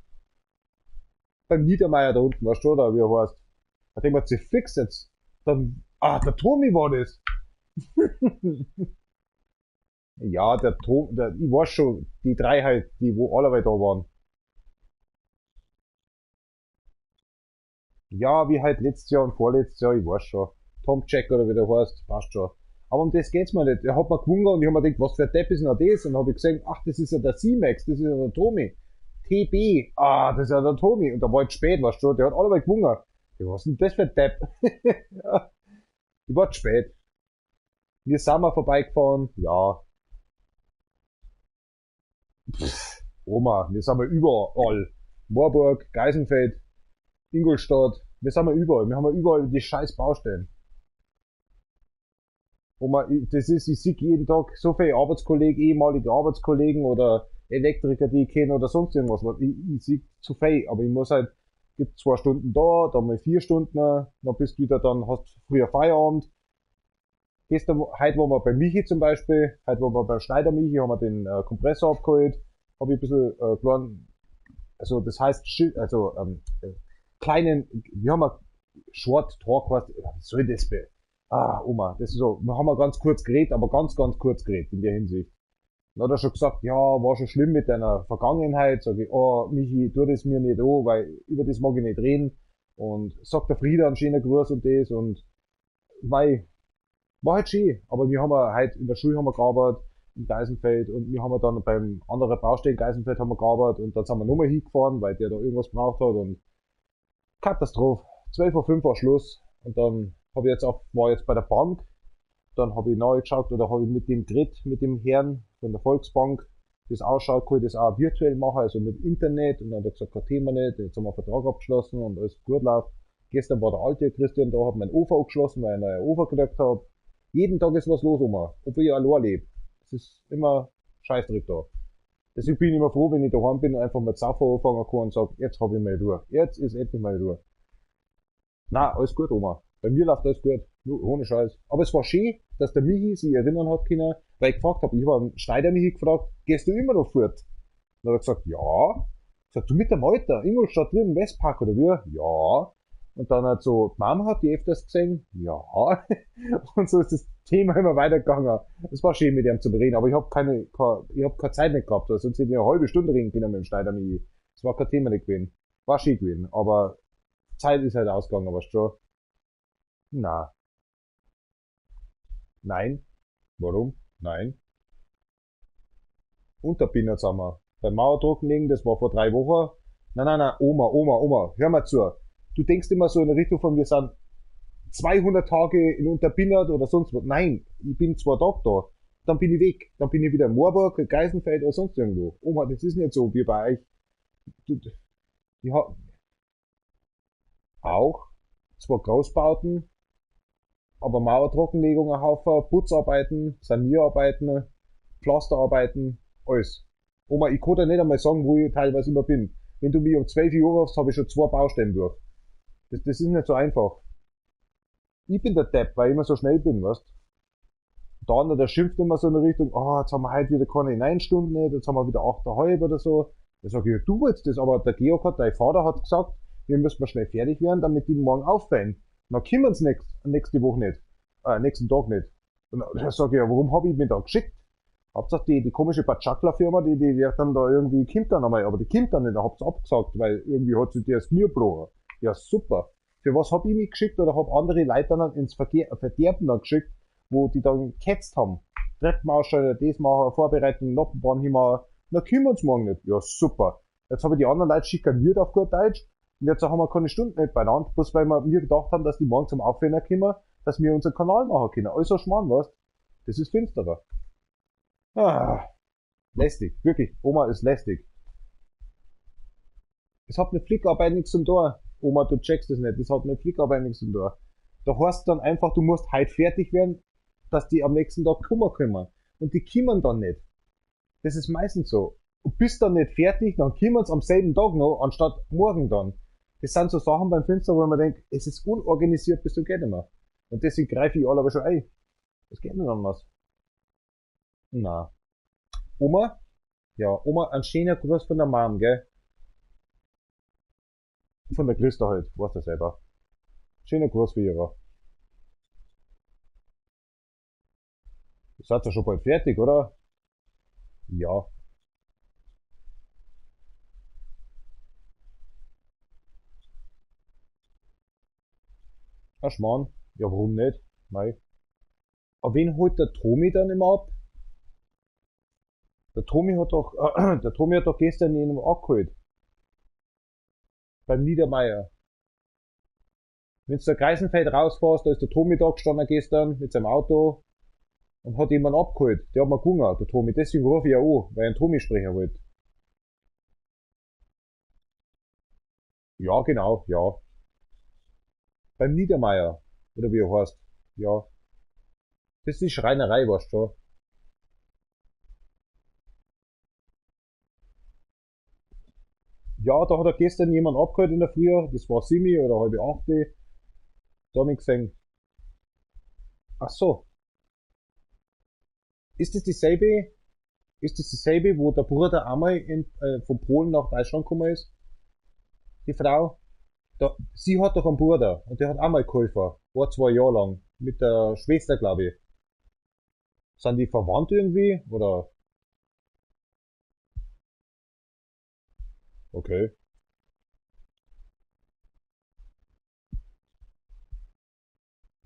Beim Niedermeier da unten, weißt du, oder wie er heißt. Da denke ich mir, sie fix jetzt. Dann, der Tommy war das. Ja, ich weiß schon, die drei halt, die wo alle da waren. Ja, wie halt letztes Jahr und vorletztes Jahr, ich weiß schon. Tom Jack oder wie der heißt, passt schon. Aber um das geht's mir nicht. Er hat mir gewungen und ich hab mir gedacht, was für ein Depp ist denn das? Und dann hab ich gesehen, ach, das ist ja der C-Max, das ist ja der Tommy. TB, das ist ja der Tommy. Und da war jetzt spät, weißt du, der hat alle gewungen. Ja, was ist denn das für ein Depp? Ja, ich war zu spät. Wir sind mal vorbeigefahren, ja. Oma, wir sind mal überall. Moorburg, Geisenfeld, Ingolstadt, wir sind mal überall. Wir haben mal überall die scheiß Baustellen. Oma, ich sehe jeden Tag so viele Arbeitskollegen, ehemalige Arbeitskollegen oder Elektriker, die ich kenne oder sonst irgendwas. Ich sehe zu viel, aber ich muss halt, gibt 2 Stunden da, dann mal 4 Stunden, dann bist du wieder, dann hast du früher Feierabend. Heute waren wir bei Michi zum Beispiel, heute waren wir beim Schneider Michi, haben wir den Kompressor abgeholt, habe ich ein bisschen kleinen, also das heißt, kleinen, wir haben Short Talk, was soll das be? Oma, das ist so, wir haben ganz kurz geredet, aber ganz, ganz kurz geredet in der Hinsicht. Dann hat er schon gesagt, ja, war schon schlimm mit deiner Vergangenheit, sag ich, Michi, tu das mir nicht an, weil über das mag ich nicht reden. Und sagt der Frieda einen schönen Gruß und das und, war halt schön, aber wir haben halt in der Schule haben wir gearbeitet, in Geisenfeld und wir haben dann beim anderen Baustellen Geisenfeld haben wir gearbeitet und dann sind wir nochmal hingefahren, weil der da irgendwas braucht hat und Katastrophe. 12:05 war Schluss und dann war jetzt bei der Bank, dann habe ich nachgeschaut oder habe ich mit dem geredet, mit dem Herrn von der Volksbank, das ausschaut, kann ich das auch virtuell machen, also mit Internet. Und dann hat er gesagt, kein Thema nicht, jetzt haben wir einen Vertrag abgeschlossen und alles gut läuft. Gestern war der alte Christian da, hat meinen Ofen abgeschlossen, weil ich einen neuen Ofen gekriegt habe. Jeden Tag ist was los, Oma, obwohl ich allein lebe. Es ist immer Scheißdreck da. Deswegen bin ich immer froh, wenn ich daheim bin und einfach mal Zauber anfangen kann und sage, jetzt habe ich mal Ruhe. Jetzt ist endlich mal Ruhe. Na, alles gut, Oma. Bei mir läuft alles gut. Nur ohne Scheiß. Aber es war schön, dass der Michi sich erinnern hat können, weil ich gefragt habe, ich habe einen Schneider Michi gefragt, gehst du immer noch fort? Dann hat er gesagt, ja. Ich sag, du mit dem Alter, Ingolstadt drin im Westpark oder wie? Ja. Und dann hat so, die Mama hat die öfters gesehen? Ja. Und so ist das Thema immer weitergegangen. Es war schön mit ihm zu reden, aber ich habe keine Zeit nicht gehabt. Sonst hätte ich eine halbe Stunde reden können mit dem Schneider Michi. Das war kein Thema nicht gewesen. War schön gewesen, aber Zeit ist halt ausgegangen, weißt du schon. Na. Nein. Warum? Nein. Unterbinder sind wir. Beim Mauerdrucken legen, das war vor 3 Wochen. Nein, Oma, hör mal zu. Du denkst immer so in der Richtung von, wir sind 200 Tage in Unterbindert oder sonst was. Nein, ich bin 2 Tage da. Dann bin ich weg. Dann bin ich wieder in Moorburg, Geisenfeld oder sonst irgendwo. Oma, das ist nicht so wie bei euch. Ich hab auch 2 Großbauten, aber Mauertrockenlegung ein Haufen, Putzarbeiten, Sanierarbeiten, Pflasterarbeiten, alles. Oma, ich kann dir nicht einmal sagen, wo ich teilweise immer bin. Wenn du mich um 12 Uhr rufst, habe ich schon 2 Baustellen durch. Das ist nicht so einfach. Ich bin der Depp, weil ich immer so schnell bin, weißt? Der andere, der schimpft immer so in der Richtung, jetzt haben wir heute wieder keine 9 Stunden nicht, jetzt haben wir wieder 8,5 oder so. Da sag ich, du willst das, aber der Georg dein Vater hat gesagt, wir müssen mal schnell fertig werden, damit die morgen auffallen. Dann kommen sie nächste Woche nicht. Nächsten Tag nicht. Und dann sag ich, ja, warum habe ich mich da geschickt? Hauptsache die komische Batschakla-Firma, die wird dann da irgendwie, kommt dann einmal, aber die kommt dann nicht, da habt's abgesagt, weil irgendwie hat sie dir das Knie gebrochen. Ja, super. Für was hab ich mich geschickt oder hab andere Leute dann ins Verderben dann geschickt, wo die dann gehetzt haben. Treppenmauscher, das machen, vorbereiten, Noppenbahn hinmachen, na kümmern uns morgen nicht. Ja, super. Jetzt habe ich die anderen Leute schikaniert auf gut Deutsch und jetzt haben wir keine Stunden nicht beieinander, bloß weil wir gedacht haben, dass die morgen zum Aufhören kommen, dass wir unseren Kanal machen können. Also Schmarrn, was? Das ist finsterer. Lästig. Wirklich. Oma ist lästig. Das hat mit Flickarbeit nichts zum tun. Oma, du checkst das nicht. Das hat mit Flickarbeit nichts zum tun. Da heißt dann einfach, du musst heute fertig werden, dass die am nächsten Tag kommen. Und die kommen dann nicht. Das ist meistens so. Du bist dann nicht fertig, dann kommen sie am selben Tag noch, anstatt morgen dann. Das sind so Sachen beim Fenster, wo man denkt, es ist unorganisiert bis zum geht nicht mehr. Und deswegen greife ich alle aber schon ein. Das geht nicht anders. Na. Oma? Ja, Oma, ein schöner Gruß von der Mom, gell? Von der Christa halt, weißt du selber. Schöner Gruß für ihre. Ihr seid ja schon bald fertig, oder? Ja. Ach Schmarrn. Ja, warum nicht? Mei. Aber wen holt der Tomi dann immer ab? Der Tomi hat doch, der Tomi hat doch gestern ihn abgeholt. Beim Niedermeier. Wenn du der Greisenfeld rausfährst, da ist der Tomi da gestanden gestern mit seinem Auto und hat jemand abgeholt. Der hat mir gewungen, der Tomi. Deswegen rufe ich ja an, weil ich einen Tomi sprechen wollte. Ja, genau, ja. Beim Niedermeier. Oder wie er heißt. Ja. Das ist die Schreinerei, weißt du schon. Ja, da hat er gestern jemand abgeholt in der Früh, das war 7 oder halb 8. Da hab ich gesehen. Ach so. Ist das dieselbe, ist das dieselbe, wo der Bruder einmal von Polen nach Deutschland gekommen ist? Die Frau? Sie hat doch einen Bruder und der hat einmal geholfen. War 2 Jahre lang. Mit der Schwester, glaube ich. Sind die verwandt irgendwie? Oder? Okay.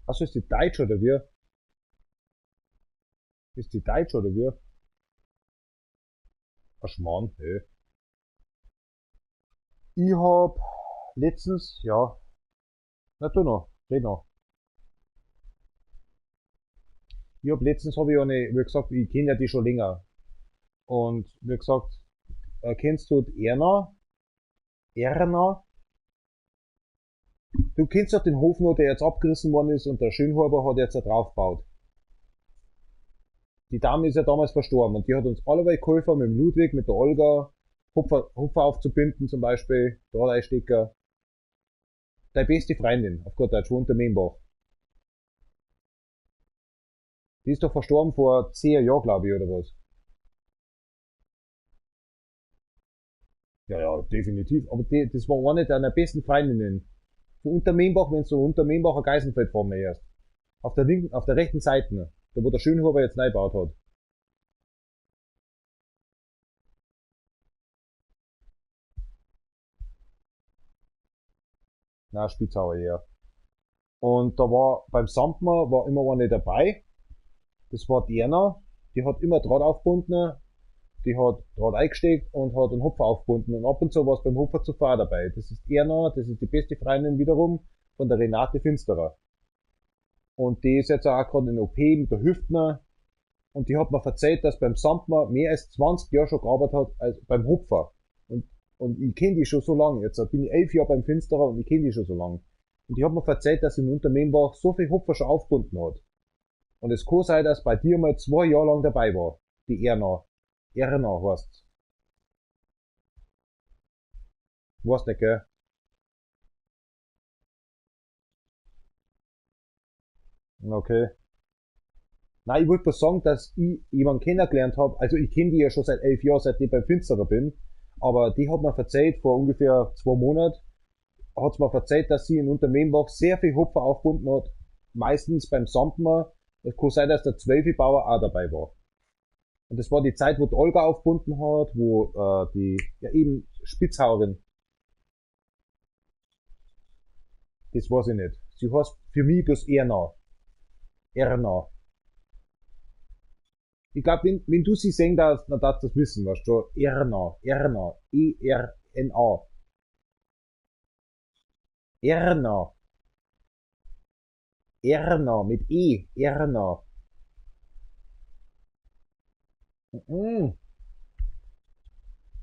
Achso, ist die Deutsch oder wie? Ist die Deutsch oder wie? Ach Schmarrn, hey. Ich hab letztens, ja, na tu noch, red noch. Ich hab letztens, hab ich eine, wie gesagt, ich kenne ja die schon länger. Und wie gesagt, kennst du die Erna? Erna? Du kennst doch den Hof noch, der jetzt abgerissen worden ist und der Schönhuber hat jetzt da draufgebaut. Die Dame ist ja damals verstorben und die hat uns alle geholfen, mit dem Ludwig, mit der Olga, Hupfer aufzubinden zum Beispiel, Drahteinstecker. Deine beste Freundin, auf Gott Deutsch, wohnt der Membach. Die ist doch verstorben vor 10 Jahren, glaube ich, oder was? Ja, ja, definitiv. Aber das war eine deiner besten Freundinnen. Von Untermembach, wenn du Untermembacher Geisenfeld vor mir erst. Auf der rechten Seite, da wo der Schönhuber jetzt neu gebaut hat. Na, Spitzauer eher. Und da war, beim Sandmer war immer eine dabei. Das war die Erna. Die hat immer Draht aufgebunden. Die hat Draht eingesteckt und hat einen Hopfer aufgebunden. Und ab und zu war es beim Hopfer zu fahren dabei. Das ist Erna, das ist die beste Freundin wiederum von der Renate Finsterer. Und die ist jetzt auch gerade in OP mit der Hüftner. Und die hat mir erzählt, dass beim Sandmer mehr als 20 Jahre schon gearbeitet hat als beim Hopfer. Und ich kenne die schon so lange. Jetzt bin ich 11 Jahre beim Finsterer und ich kenne die schon so lange. Und die hat mir erzählt, dass sie in Untermembach so viel Hopfer schon aufgebunden hat. Und es kann sein, dass bei dir mal 2 Jahre lang dabei war. Die Erna. Erna heißt. Weißt nicht, gell? Okay. Nein, ich wollte bloß sagen, dass ich jemanden kennengelernt habe. Also ich kenne die ja schon seit 11 Jahren, seit ich beim Finsterer bin. Aber die hat mir erzählt, vor ungefähr 2 Monaten, hat mir erzählt, dass sie in Untermembach sehr viel Hopfer aufgebunden hat. Meistens beim Sandmer. Es kann sein, dass der Zwölfibauer auch dabei war. Und das war die Zeit, wo die Olga aufgebunden hat, wo die, ja eben, Spitzhauerin, das weiß ich nicht. Sie heißt für mich bloß Erna. Erna. Ich glaube, wenn du sie sehen darfst, dann darfst du das wissen, weißt du. Erna. Erna. E-R-N-A. Erna. Erna. Mit E. Erna. Mhm.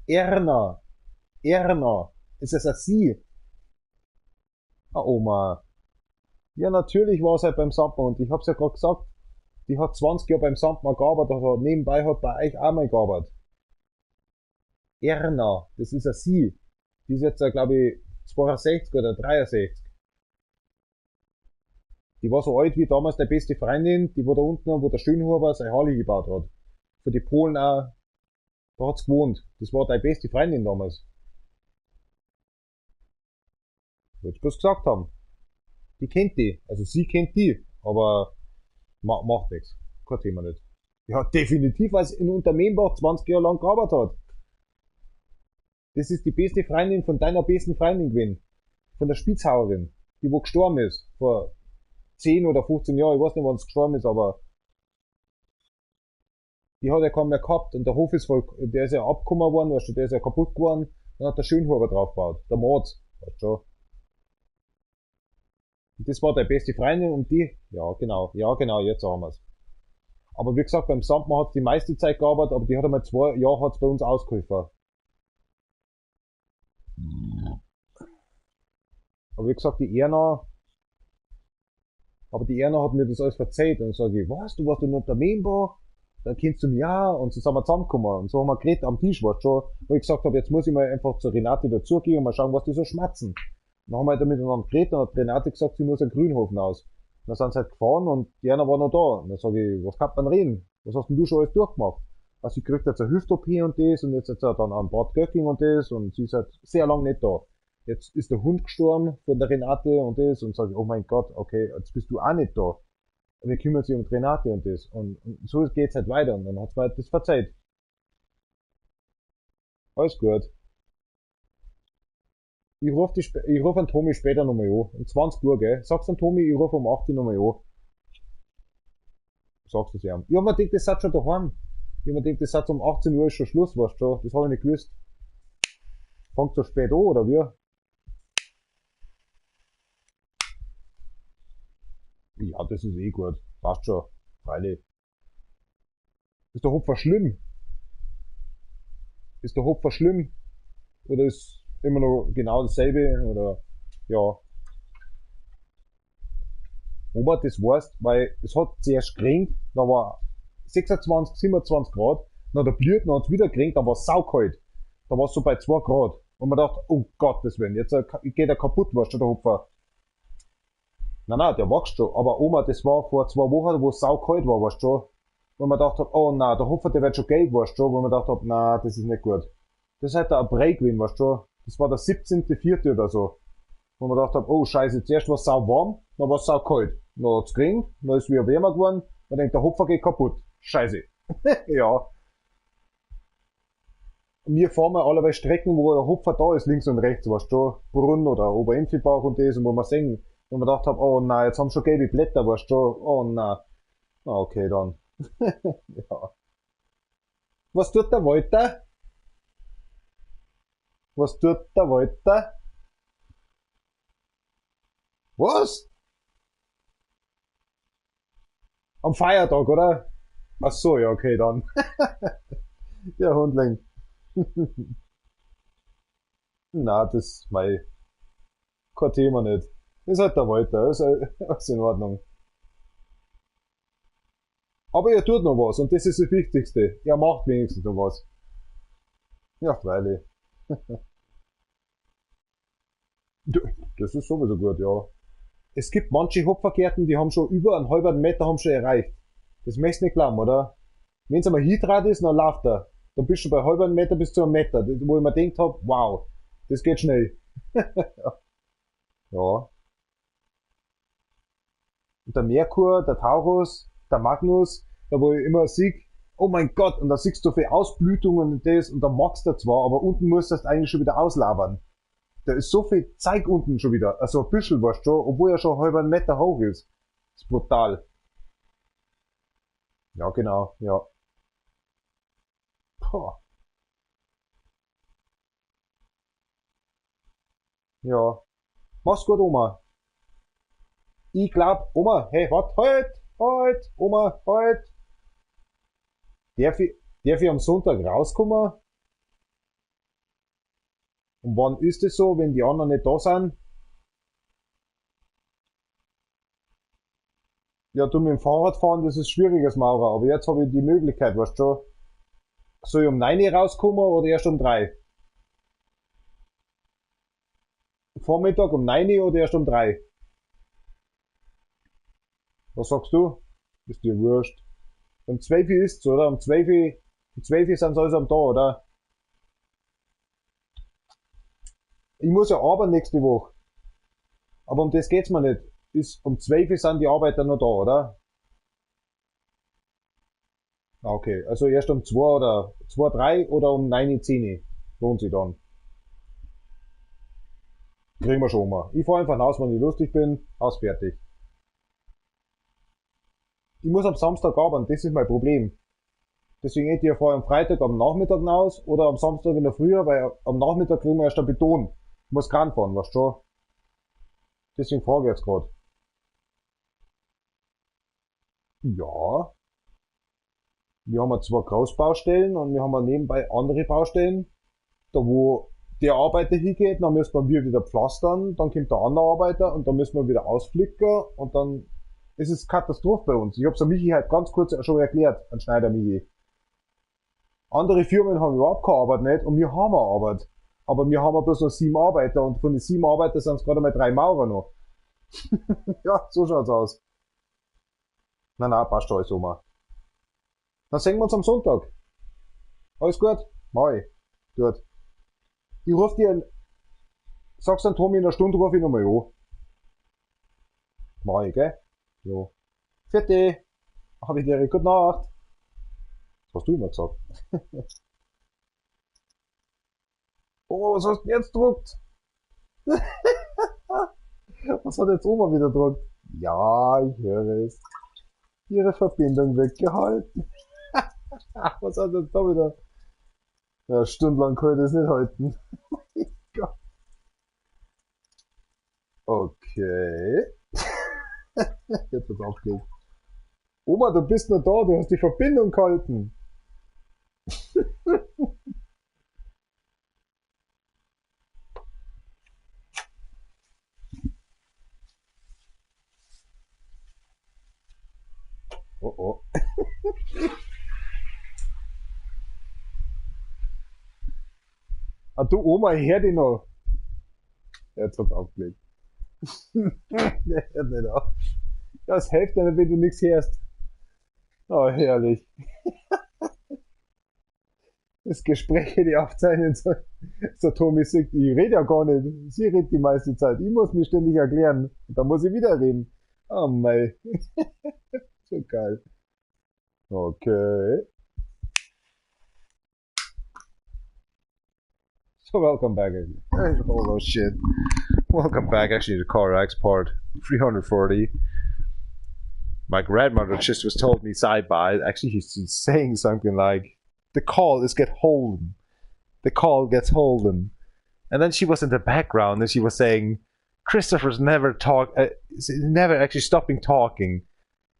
Erna. Erna. Ist das ein Sie? Ah, Oma. Ja, natürlich war es halt beim Sandmann und ich hab's ja gerade gesagt, die hat 20 Jahre beim Sandmann gearbeitet, aber nebenbei hat bei euch auch mal gearbeitet. Erna, das ist ein Sie. Die ist jetzt, glaube ich, 62 oder 63. Die war so alt wie damals der beste Freundin, die war da unten, wo der Schönhuber sein Harley gebaut hat. Für die Polen auch, da hat's gewohnt. Das war deine beste Freundin damals. Wollte ich bloß gesagt haben. Die kennt die. Also sie kennt die. Aber macht nichts. Kein Thema nicht. Ja, definitiv, weil sie in Untermembach 20 Jahre lang gearbeitet hat. Das ist die beste Freundin von deiner besten Freundin gewesen. Von der Spitzhauerin. Die wo gestorben ist. Vor 10 oder 15 Jahren. Ich weiß nicht, wann sie gestorben ist, aber die hat ja kaum mehr gehabt. Und der Hof ist voll, der ist ja abgekommen worden, weißt du, der ist ja kaputt geworden. Dann hat der Schönhuber draufgebaut. Der Mord. Weißt du. Das war der beste Freundin und die, ja genau, jetzt haben wir's. Aber wie gesagt, beim Sandmann hat die meiste Zeit gearbeitet, aber die hat einmal 2 Jahre hat's bei uns ausgeholfen. Aber wie gesagt, die Erna hat mir das alles erzählt und dann sage ich, was, du warst in Untermembach? Dann kennst du mich auch und so sind wir zusammengekommen und so haben wir geredet am Tisch, weißt du schon, wo ich gesagt habe, jetzt muss ich mal einfach zur Renate dazugehen und mal schauen, was die so schmatzen. Dann haben wir halt miteinander geredet und hat Renate gesagt, sie muss in Grünhofen aus. Und dann sind sie halt gefahren und die einer war noch da. Und dann sage ich, was kann man reden? Was hast denn du schon alles durchgemacht? Also sie kriegt jetzt eine Hüft-OP und das und jetzt hat sie dann einen Bad Göcking und das und sie ist halt sehr lang nicht da. Jetzt ist der Hund gestorben von der Renate und das und sage ich, oh mein Gott, okay, jetzt bist du auch nicht da. Und wir kümmern sich um die Renate und das. Und so geht's halt weiter und dann hat's mir halt das verzeiht. Alles gut. Ich ruf an Tommy später nochmal an. Um 20 Uhr, gell? Sag's an Tommy, ich ruf um 8 Uhr nochmal an. Sagst du es ihm. Ich hab mir gedacht, das seid schon daheim. Ich hab mir gedacht, das seid um 18 Uhr ist schon Schluss, weißt du schon. Das hab ich nicht gewusst. Fangt so spät an, oder wie? Ja, das ist eh gut. Passt schon. Freilich. Ist der Hopfer schlimm? ist der Hopfer schlimm? Oder ist immer noch genau dasselbe? Oder, ja. Oma, das weißt, weil es hat zuerst geregnet, da war 26, 27 Grad, dann hat er blüht, dann hat es wieder geregnet, dann war es saukalt. Da war es so bei 2 Grad. Und man dachte, oh Gottes Willen, jetzt geht er kaputt, weißt du, der Hopfer. Nein, der wächst schon. Aber Oma, das war vor 2 Wochen, wo es saukalt war, weißt du schon. Wo man dachte, oh nein, der Hopfer, der wird schon gelb, weißt du schon. Wo man dachte, nein, das ist nicht gut. Das hat ein Break gewesen, weißt du schon. Das war der 17.04. oder so. Wo man dachte, oh scheiße, zuerst war es sau warm, dann war es sau kalt. Dann hat es geregnet, dann ist es wieder wärmer geworden, dann denkt der Hopfer geht kaputt. Scheiße. Ja. Wir fahren mal allerweil Strecken, wo der Hopfer da ist, links und rechts, weißt du, Brunn oder Oberinfelbach und das, und wo wir sehen, wo wir gedacht haben, oh nein, jetzt haben schon gelbe Blätter, weißt du, oh nein. Na, okay, dann. Ja. Was tut der Walter? Was tut der Walter? Was? Am Feiertag, oder? Ach so, ja, okay, dann. Der Hundling. Na, das, mei, kein Thema nicht. Ist halt der Walter, ist, ist in Ordnung. Aber er tut noch was, und das ist das Wichtigste. Er macht wenigstens noch was. Ja, freilich. Das ist sowieso gut, ja. Es gibt manche Hopfergärten, die haben schon über einen halben Meter haben schon erreicht. Das möchtest du nicht glauben, oder? Wenn's einmal Heatrad ist, dann läuft er. Dann bist du bei halben Meter bis zu einem Meter. Wo ich mir gedacht hab, wow, das geht schnell. Ja. Und der Merkur, der Taurus, der Magnus, da wo ich immer sieg, oh mein Gott, und da siehst du viel Ausblütungen und das, und da magst du zwar, aber unten musst du das eigentlich schon wieder auslabern. Da ist so viel Zeug unten schon wieder, also ein bisschen weißt du, obwohl er schon halb einen Meter hoch ist. Das ist brutal. Ja, genau, ja. Puh. Ja. Mach's gut, Oma. Ich glaub, Oma, hey, wart, halt, Oma, halt. Darf ich am Sonntag rauskommen? Und wann ist es so, wenn die anderen nicht da sind? Ja, du mit dem Fahrrad fahren, das ist schwieriges, Maurer, aber jetzt habe ich die Möglichkeit, weißt du schon. Soll ich um 9 Uhr rauskommen oder erst um 3? Vormittag um 9 Uhr oder erst um 3? Was sagst du? Ist dir wurscht. Um 12 Uhr ist's, oder? Um 12 Uhr sind sie alles am da, oder? Ich muss ja arbeiten nächste Woche. Aber um das geht's mir nicht. Ist, um 12 Uhr sind die Arbeiter noch da, oder? Ah, okay. Also erst um 2 oder 2, 3 oder um 9 Uhr, 10 Uhr. Lohnt sich dann. Kriegen wir schon mal. Ich fahr einfach raus, wenn ich lustig bin. Aus, fertig. Ich muss am Samstag arbeiten, das ist mein Problem. Deswegen hätte ich ja vorher am Freitag am Nachmittag raus oder am Samstag in der Früh, weil am Nachmittag kriegen wir erst einen Beton. Ich muss Kran fahren, weißt du schon? Deswegen frage ich jetzt gerade. Ja, wir haben ja zwei Großbaustellen und wir haben ja nebenbei andere Baustellen. Da wo der Arbeiter hingeht, dann müssen wir wieder pflastern, dann kommt der andere Arbeiter und dann müssen wir wieder ausflicken und dann ist es Katastrophe bei uns. Ich hab's am Michi halt ganz kurz schon erklärt, an Schneider Michi. Andere Firmen haben überhaupt keine Arbeit nicht und wir haben eine Arbeit. Aber wir haben ja bloß noch 7 Arbeiter und von den 7 Arbeitern sind es gerade mal 3 Maurer noch. Ja, so schaut's aus. Nein, passt schon alles, Oma. Dann sehen wir uns am Sonntag. Alles gut? Moi. Gut. Ich ruf dir, sag's an Tommy, in einer Stunde ruf ich nochmal an. Moi, gell? Jo. Vierte. Hab ich dir gute Nacht. Das hast du immer gesagt. Oh, was hast du jetzt gedruckt? Was hat jetzt Oma wieder gedruckt? Ja, ich höre es. Ihre Verbindung weggehalten. Was hat jetzt da wieder? Ja, stundenlang kann ich das nicht halten. Gott. Okay. Jetzt wird's aufgelegt. Oma, du bist noch da, du hast die Verbindung gehalten. Ah, du Oma, ich hör dich noch. Jetzt hat's aufgelegt. Der hört nicht auf. Das hilft dir, wenn du nichts hörst. Oh, herrlich. Das Gespräch hätte ich aufzeichnen sollen. So Tommy sagt, ich rede ja gar nicht. Sie redet die meiste Zeit. Ich muss mich ständig erklären. Und dann muss ich wieder reden. Oh mei. So geil. Okay. So welcome back again. Oh no shit. Welcome back actually to CarX part 340. My grandmother just was told me side by. Actually she's saying something like the call is get holden. The call gets holden. And then she was in the background and she was saying Christopher's never never actually stopping talking.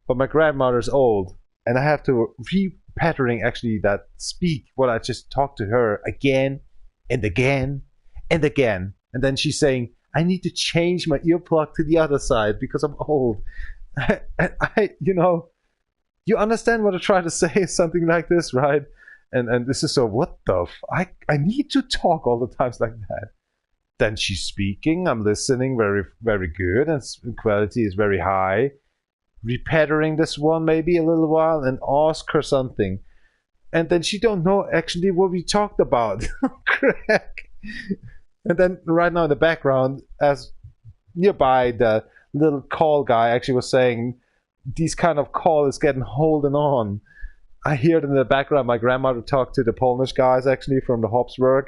But my grandmother's old and I have to re-pattering actually that speak what I just talked to her again and again and again. And then she's saying, I need to change my earplug to the other side because I'm old. You know, you understand what I try to say, something like this, right? And this is so, what the I need to talk all the times like that. Then she's speaking, I'm listening very, very good, and quality is very high. Repattering this one maybe a little while and ask her something. And then she don't know actually what we talked about. Correct. And then right now in the background, as nearby the little call guy actually was saying, these kind of call is getting holding on. I hear it in the background. My grandmother talked to the Polish guys actually from the Hopsburg.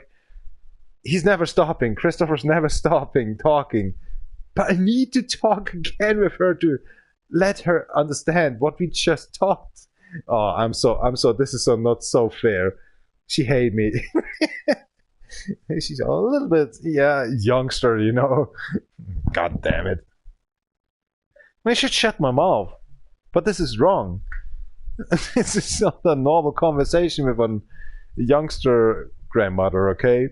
He's never stopping. Christopher's never stopping talking. But I need to talk again with her to let her understand what we just talked. Oh, I'm so, this is so not so fair. She hate me. She's a little bit, yeah, youngster, you know. God damn it. I should shut my mouth. But this is wrong. This is not a normal conversation with a youngster grandmother, okay?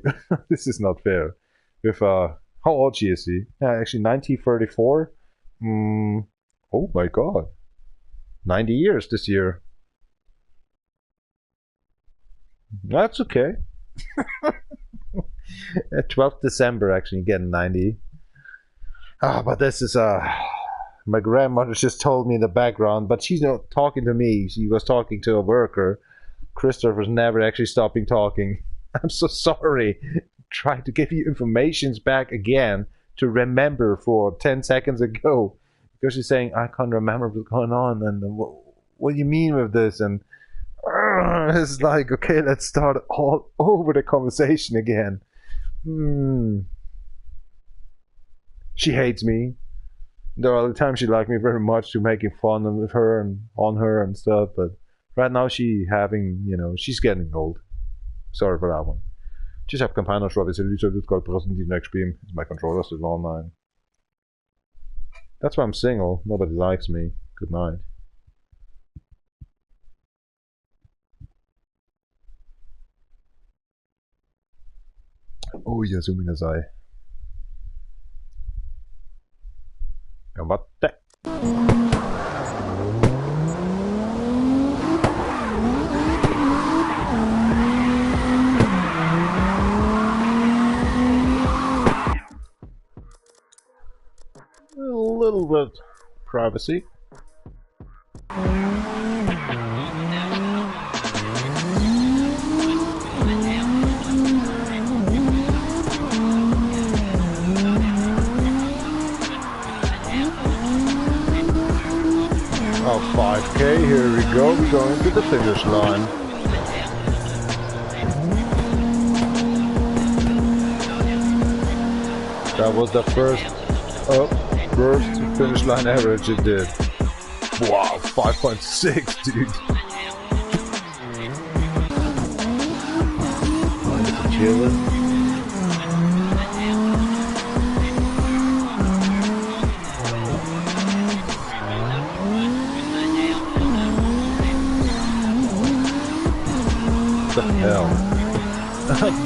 This is not fair. With, how old she is she? Actually, 1934. Oh my god. 90 years this year. That's okay. 12th December, actually, getting 90. But this is, my grandmother just told me in the background, but she's not talking to me. She was talking to a worker. Christopher's never actually stopping talking. I'm so sorry. Trying to give you informations back again to remember for 10 seconds ago. Because she's saying, I can't remember what's going on. And what do you mean with this? And it's like, okay, let's start all over the conversation again. She hates me. There are times she likes me very much to making fun of her and on her and stuff, but right now she having, you know, she's getting old. Sorry for that one. Just have keinen Schwab, it's a little bit called present the next game. My controller's still online. That's why I'm single. Nobody likes me. Good night. Oh, ja, so mina sei. Gambatte. A little bit privacy. Oh, 5K, here we go, we're going to the finish line. That was the first finish line average it did. Wow, 5.6, dude. Wonderful chilling. What the hell?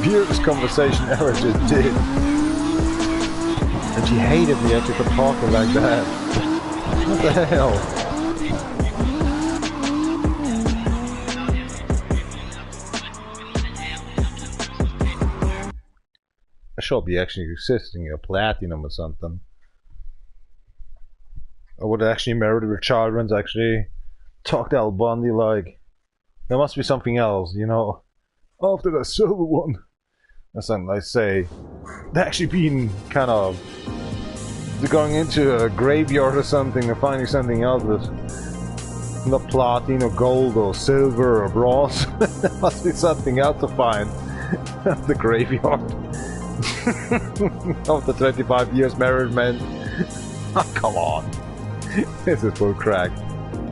Weirdest conversation ever just did. And she hated me after talking like that. What the hell? should be actually existing, a platinum or something. I would actually marry with children, actually talk to Al Bundy like, there must be something else, you know. After the silver one. That's something I say. They're actually being kind of, they're going into a graveyard or something and finding something else with not platinum or gold or silver or bronze. There must be something else to find. The graveyard. After 25 years married men. Oh, come on. This is bull crack.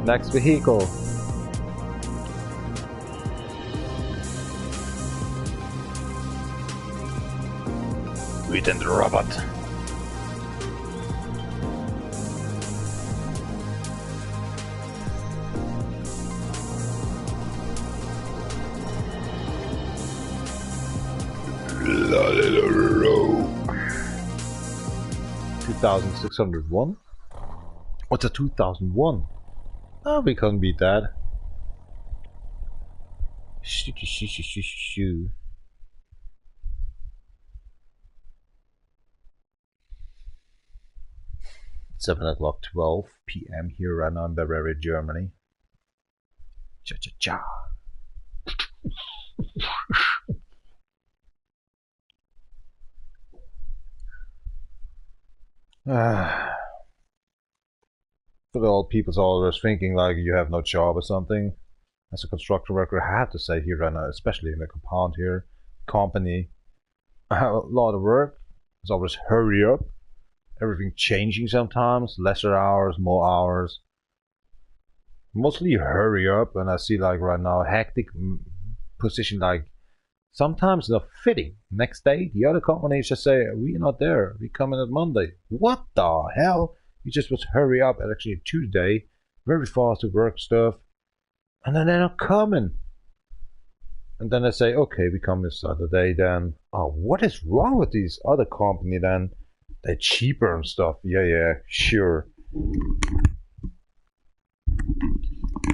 Next vehicle. Within the robot. La little row. 2601. What's a 2001? Oh, we can't beat that. Shoo. 7:12 p.m. here right now in Bavaria, Germany. Cha cha cha. For the old people's always thinking like you have no job or something. As a construction worker, I have to say here right now, especially in the compound here, company, I have a lot of work. It's always hurry up. Everything changing sometimes, lesser hours, more hours. Mostly hurry up, and I see like right now hectic position, like sometimes not fitting. Next day, the other companies just say, we're not there, we come in on Monday. What the hell? You just was hurry up at actually Tuesday, very fast to work stuff, and then they're not coming. And then they say, okay, we come this Saturday then. Oh, what is wrong with these other company then? They're cheaper and stuff. Yeah, sure.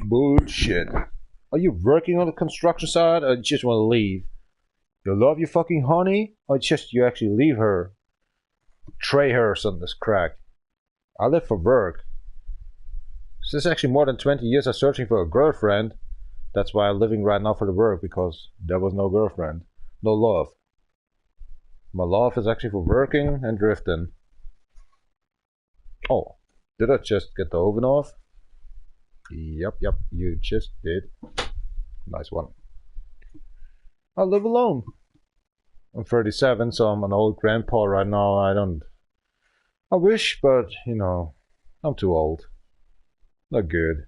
Bullshit. Are you working on the construction side or you just want to leave? You love your fucking honey or just you actually leave her? Tray her or something that's crack. I live for work. Since actually more than 20 years I'm searching for a girlfriend. That's why I'm living right now for the work, because there was no girlfriend. No love. My love is actually for working and drifting. Oh, did I just get the oven off? Yep, you just did. Nice one. I live alone. I'm 37, so I'm an old grandpa right now. I wish, but, you know, I'm too old. Not good.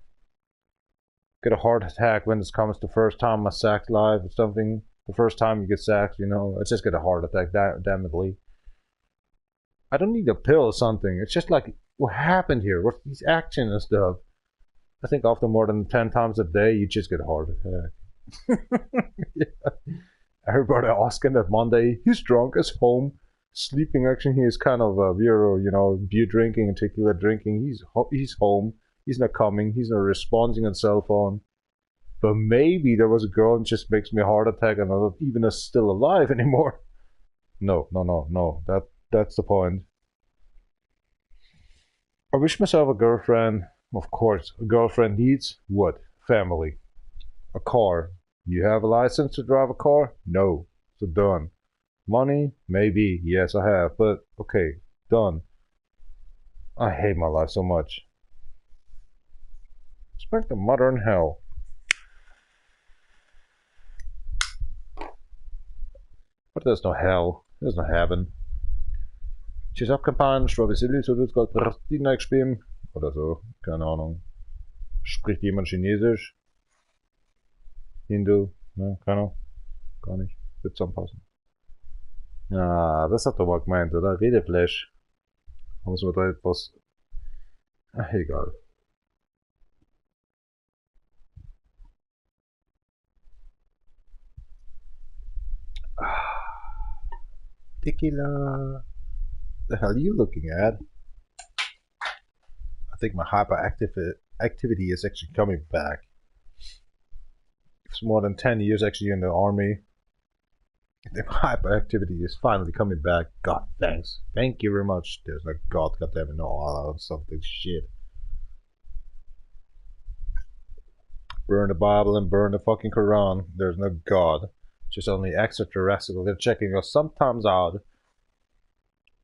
Get a heart attack when this comes the first time I sacked live or something. The first time you get sacked, you know, I just get a heart attack, damnedly. I don't need a pill or something. It's just like, what happened here? What's these action and stuff? I think after more than 10 times a day, you just get a heart attack. Yeah. Everybody asking that Monday, he's drunk, he's home, sleeping. Actually, he is kind of a weirdo, you know, beer drinking and tequila drinking. He's home. He's not coming. He's not responding on cell phone. But maybe there was a girl and just makes me a heart attack and I'm not even still alive anymore. No. That's the point. I wish myself a girlfriend. Of course, a girlfriend needs what? Family. A car. You have a license to drive a car? No. So done. Money? Maybe. Yes, I have. But okay, done. I hate my life so much. Expect the mother in hell. But there's no hell. There's no heaven. Tschüss abgefahren, Schwabisili, so wird's gerade Rastina gespielt. Oder so, keine Ahnung. Spricht jemand Chinesisch? Hindu? Ne, keiner? Gar nicht. Wird zusammenpassen. Ja, das hat er mal gemeint, oder? Redeflash. Muss man da etwas... Ach, egal. Tequila. The hell are you looking at? I think my activity is actually coming back. It's more than 10 years actually in the army. The hyperactivity is finally coming back. God, thanks. Thank you very much. There's no God, goddammit, no Allah, something shit. Burn the Bible and burn the fucking Quran. There's no God. Just only extraterrestrial. They're checking us sometimes out.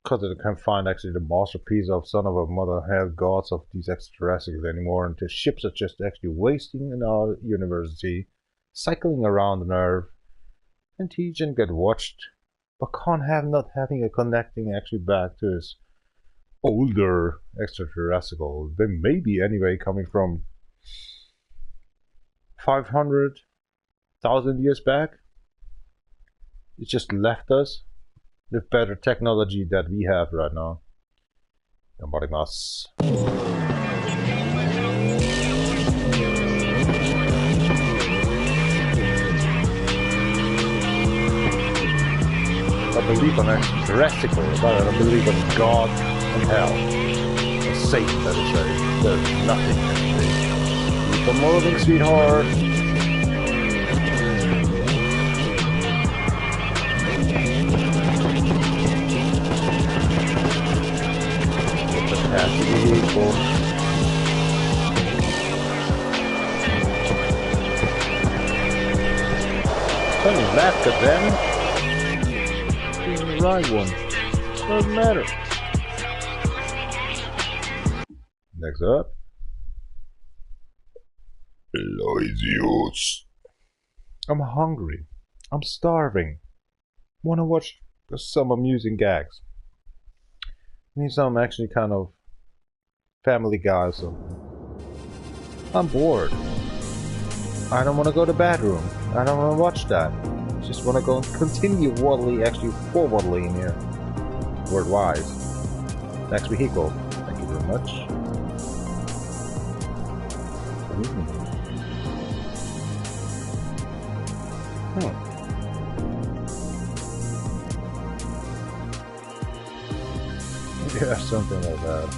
Because they can't find actually the masterpiece of son of a mother hell gods of these extraterrestrials anymore. And the ships are just actually wasting in our university. Cycling around on Earth. And teach and get watched. But can't have not having a connecting actually back to his older extraterrestrial. They may be anyway coming from 500,000 years back. It just left us with better technology that we have right now. Gambarimasu. I believe on extraterrestrial, but I don't believe on God and hell. Or Satan, let us say. There's nothing actually. Keep on moving, sweetheart. Fantastic vehicle. Turning left at them. The right one. Doesn't matter. Next up. Aloysius. I'm hungry. I'm starving. Wanna watch some amusing gags. Need some actually kind of Family Guy or something. I'm bored. I don't want to go to the bathroom. I don't want to watch that. Just want to go and continue waddling, actually forwardly in here. Word-wise. Next vehicle. Thank you very much. Yeah, something like that.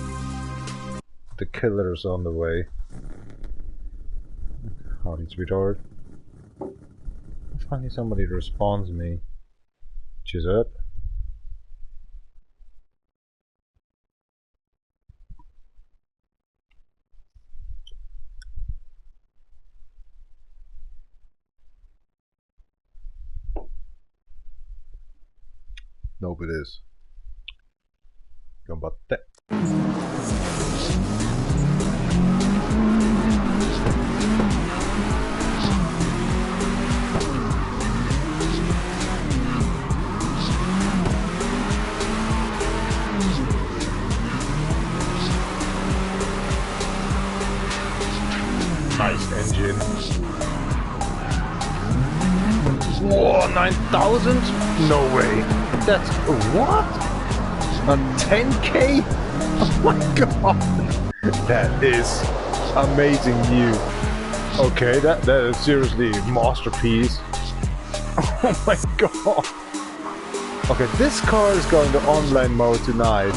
The killer's on the way. Howdy, sweetheart. Finally somebody responds to me. Cheers up. Nope, it is. Gambatte. Nice engine. Whoa, 9,000? No way. That's what? A 10K? Oh my god. That is amazing new. Okay, that is seriously a masterpiece. Oh my god. Okay, this car is going to online mode tonight.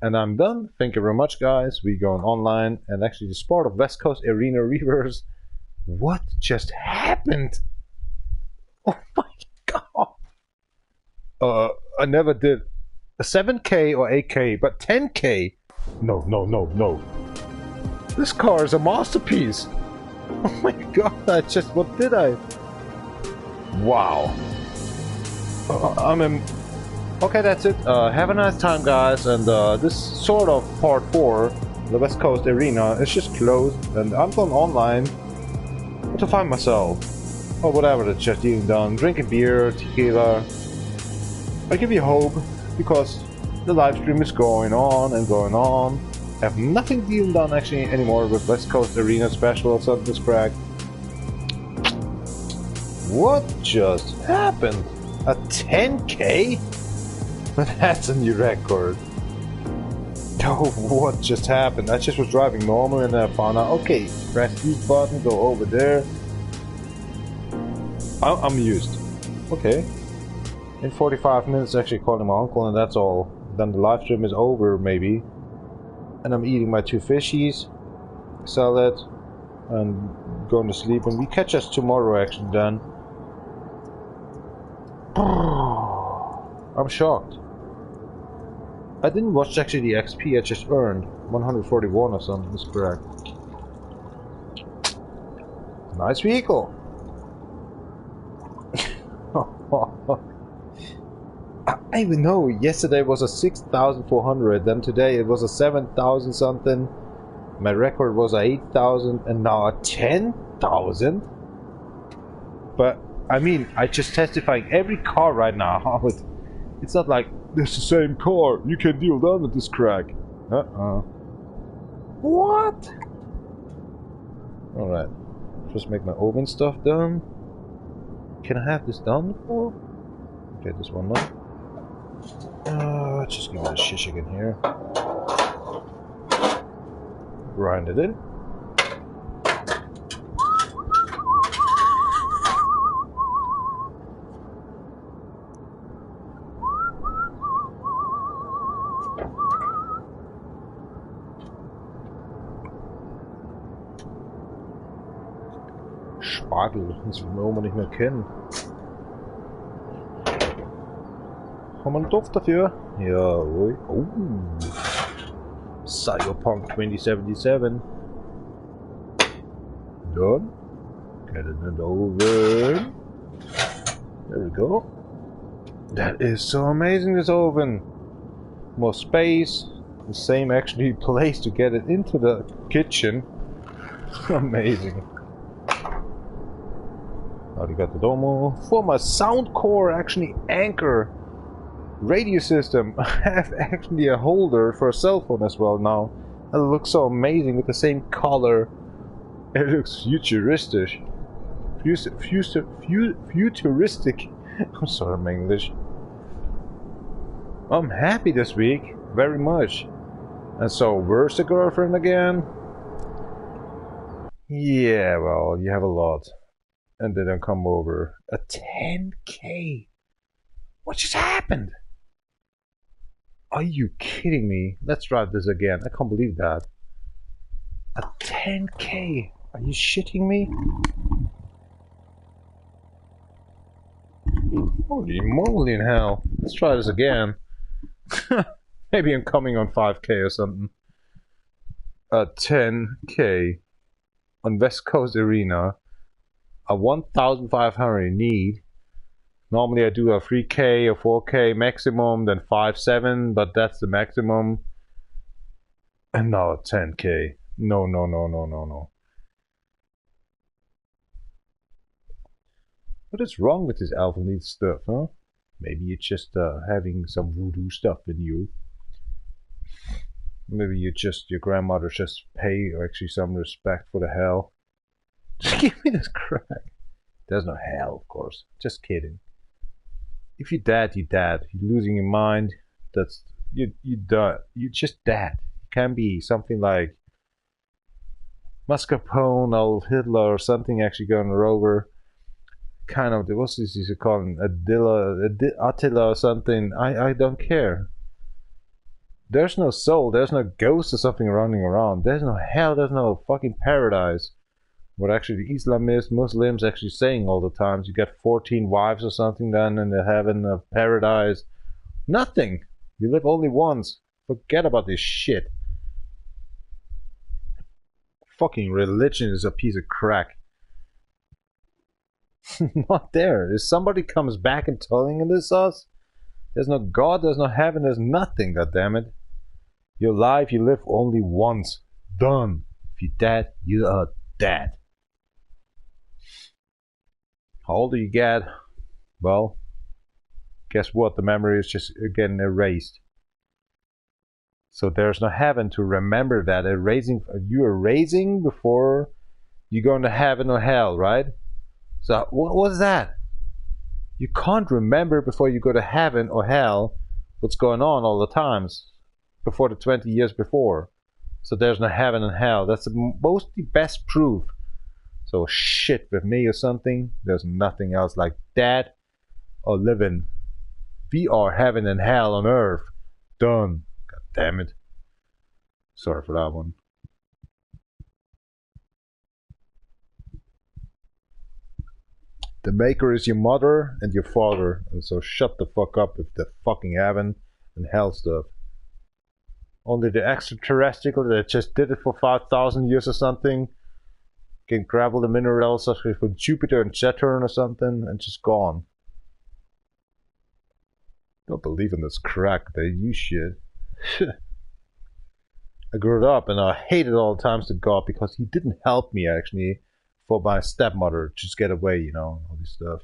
And I'm done. Thank you very much, guys. We're going online, and actually the sport of West Coast Arena Reverse. What just happened? Oh my god. I never did a 7K or 8K, but 10K? No, no, no, no. This car is a masterpiece. Oh my god, what did I? Wow. I'm in. Okay, that's it. Have a nice time, guys. And this sort of part 4, the West Coast Arena, is just closed. And I'm going online to find myself. Or whatever that's just being done. Drinking beer, tequila. I give you hope, because the live stream is going on and going on. I have nothing being done actually anymore with West Coast Arena specials on this crack. What just happened? A 10K? That's a new record. Oh, what just happened? I just was driving normal and I found out, okay, press this button, go over there. I'm used. Okay. In 45 minutes actually calling my uncle and that's all. Then the live stream is over maybe. And I'm eating my 2 fishies. Salad. And going to sleep. And we catch us tomorrow actually then. I'm shocked. I didn't watch actually the XP I just earned. 141 or something is correct. Nice vehicle. I even know. Yesterday was a 6,400, then today it was a 7,000 something. My record was a 8,000 and now a 10,000. But I mean, I just testifying every car right now. It's not like it's the same car. You can deal down with this crack. What? All right. Just make my oven stuff done. Can I have this done before? Okay, this one now. Just give it a shish again here. Grind it in. Spargel, das will man nicht mehr kennen. Haben wir einen Duft dafür? Jawohl. Oh. Cyberpunk 2077. Done. Get it in the oven. There we go. That is so amazing, this oven. More space. The same actually place to get it into the kitchen. Amazing. Arigato for my Soundcore actually Anchor radio system. I have actually a holder for a cell phone as well now. It looks so amazing with the same color. It looks futuristic. Futuristic. I'm sorry, my English. I'm happy this week, very much. And so, where's the girlfriend again? Yeah, well, you have a lot. And they don't come over. A 10K? What just happened? Are you kidding me? Let's try this again. I can't believe that. A 10K? Are you shitting me? Holy moly in hell. Let's try this again. Maybe I'm coming on 5K or something. A 10K on West Coast Arena. A 1,500 need. Normally I do a 3K or 4K maximum, then 5-7, but that's the maximum. And now a 10K. No. What is wrong with this Alpha Need stuff, huh? Maybe you're just having some voodoo stuff in you. Maybe your grandmother just pay actually some respect for the hell. Just give me this crack. There's no hell, of course. Just kidding. If you're dead, you're dead. You're losing your mind. That's you dead. You're just dead. You can be something like Mascarpone, old Hitler, or something actually going over. Kind of, what's this you call him? Attila or something. I don't care. There's no soul. There's no ghost or something running around. There's no hell. There's no fucking paradise. What actually the Islamists, Muslims actually saying all the times. You get 14 wives or something then in the heaven of paradise. Nothing. You live only once. Forget about this shit. Fucking religion is a piece of crack. Not there. If somebody comes back and telling this us, there's no God, there's no heaven, there's nothing, goddammit. Your life you live only once. Done. If you're dead, you are dead. How old do you get? Well, guess what? The memory is just again erased. So there's no heaven to remember that. You are erasing before you go into heaven or hell, right? So what was that? You can't remember before you go to heaven or hell what's going on all the times before the 20 years before. So there's no heaven and hell. That's the best proof. So shit with me or something. There's nothing else like that or living. We are heaven and hell on earth. Done. God damn it. Sorry for that one. The maker is your mother and your father, and so shut the fuck up with the fucking heaven and hell stuff. Only the extraterrestrial that just did it for 5,000 years or something can grab all the minerals such as for Jupiter and Saturn or something and just gone. Don't believe in this crack, they use shit. I grew up and I hated all the times to God because he didn't help me actually for my stepmother to just get away, you know, all this stuff.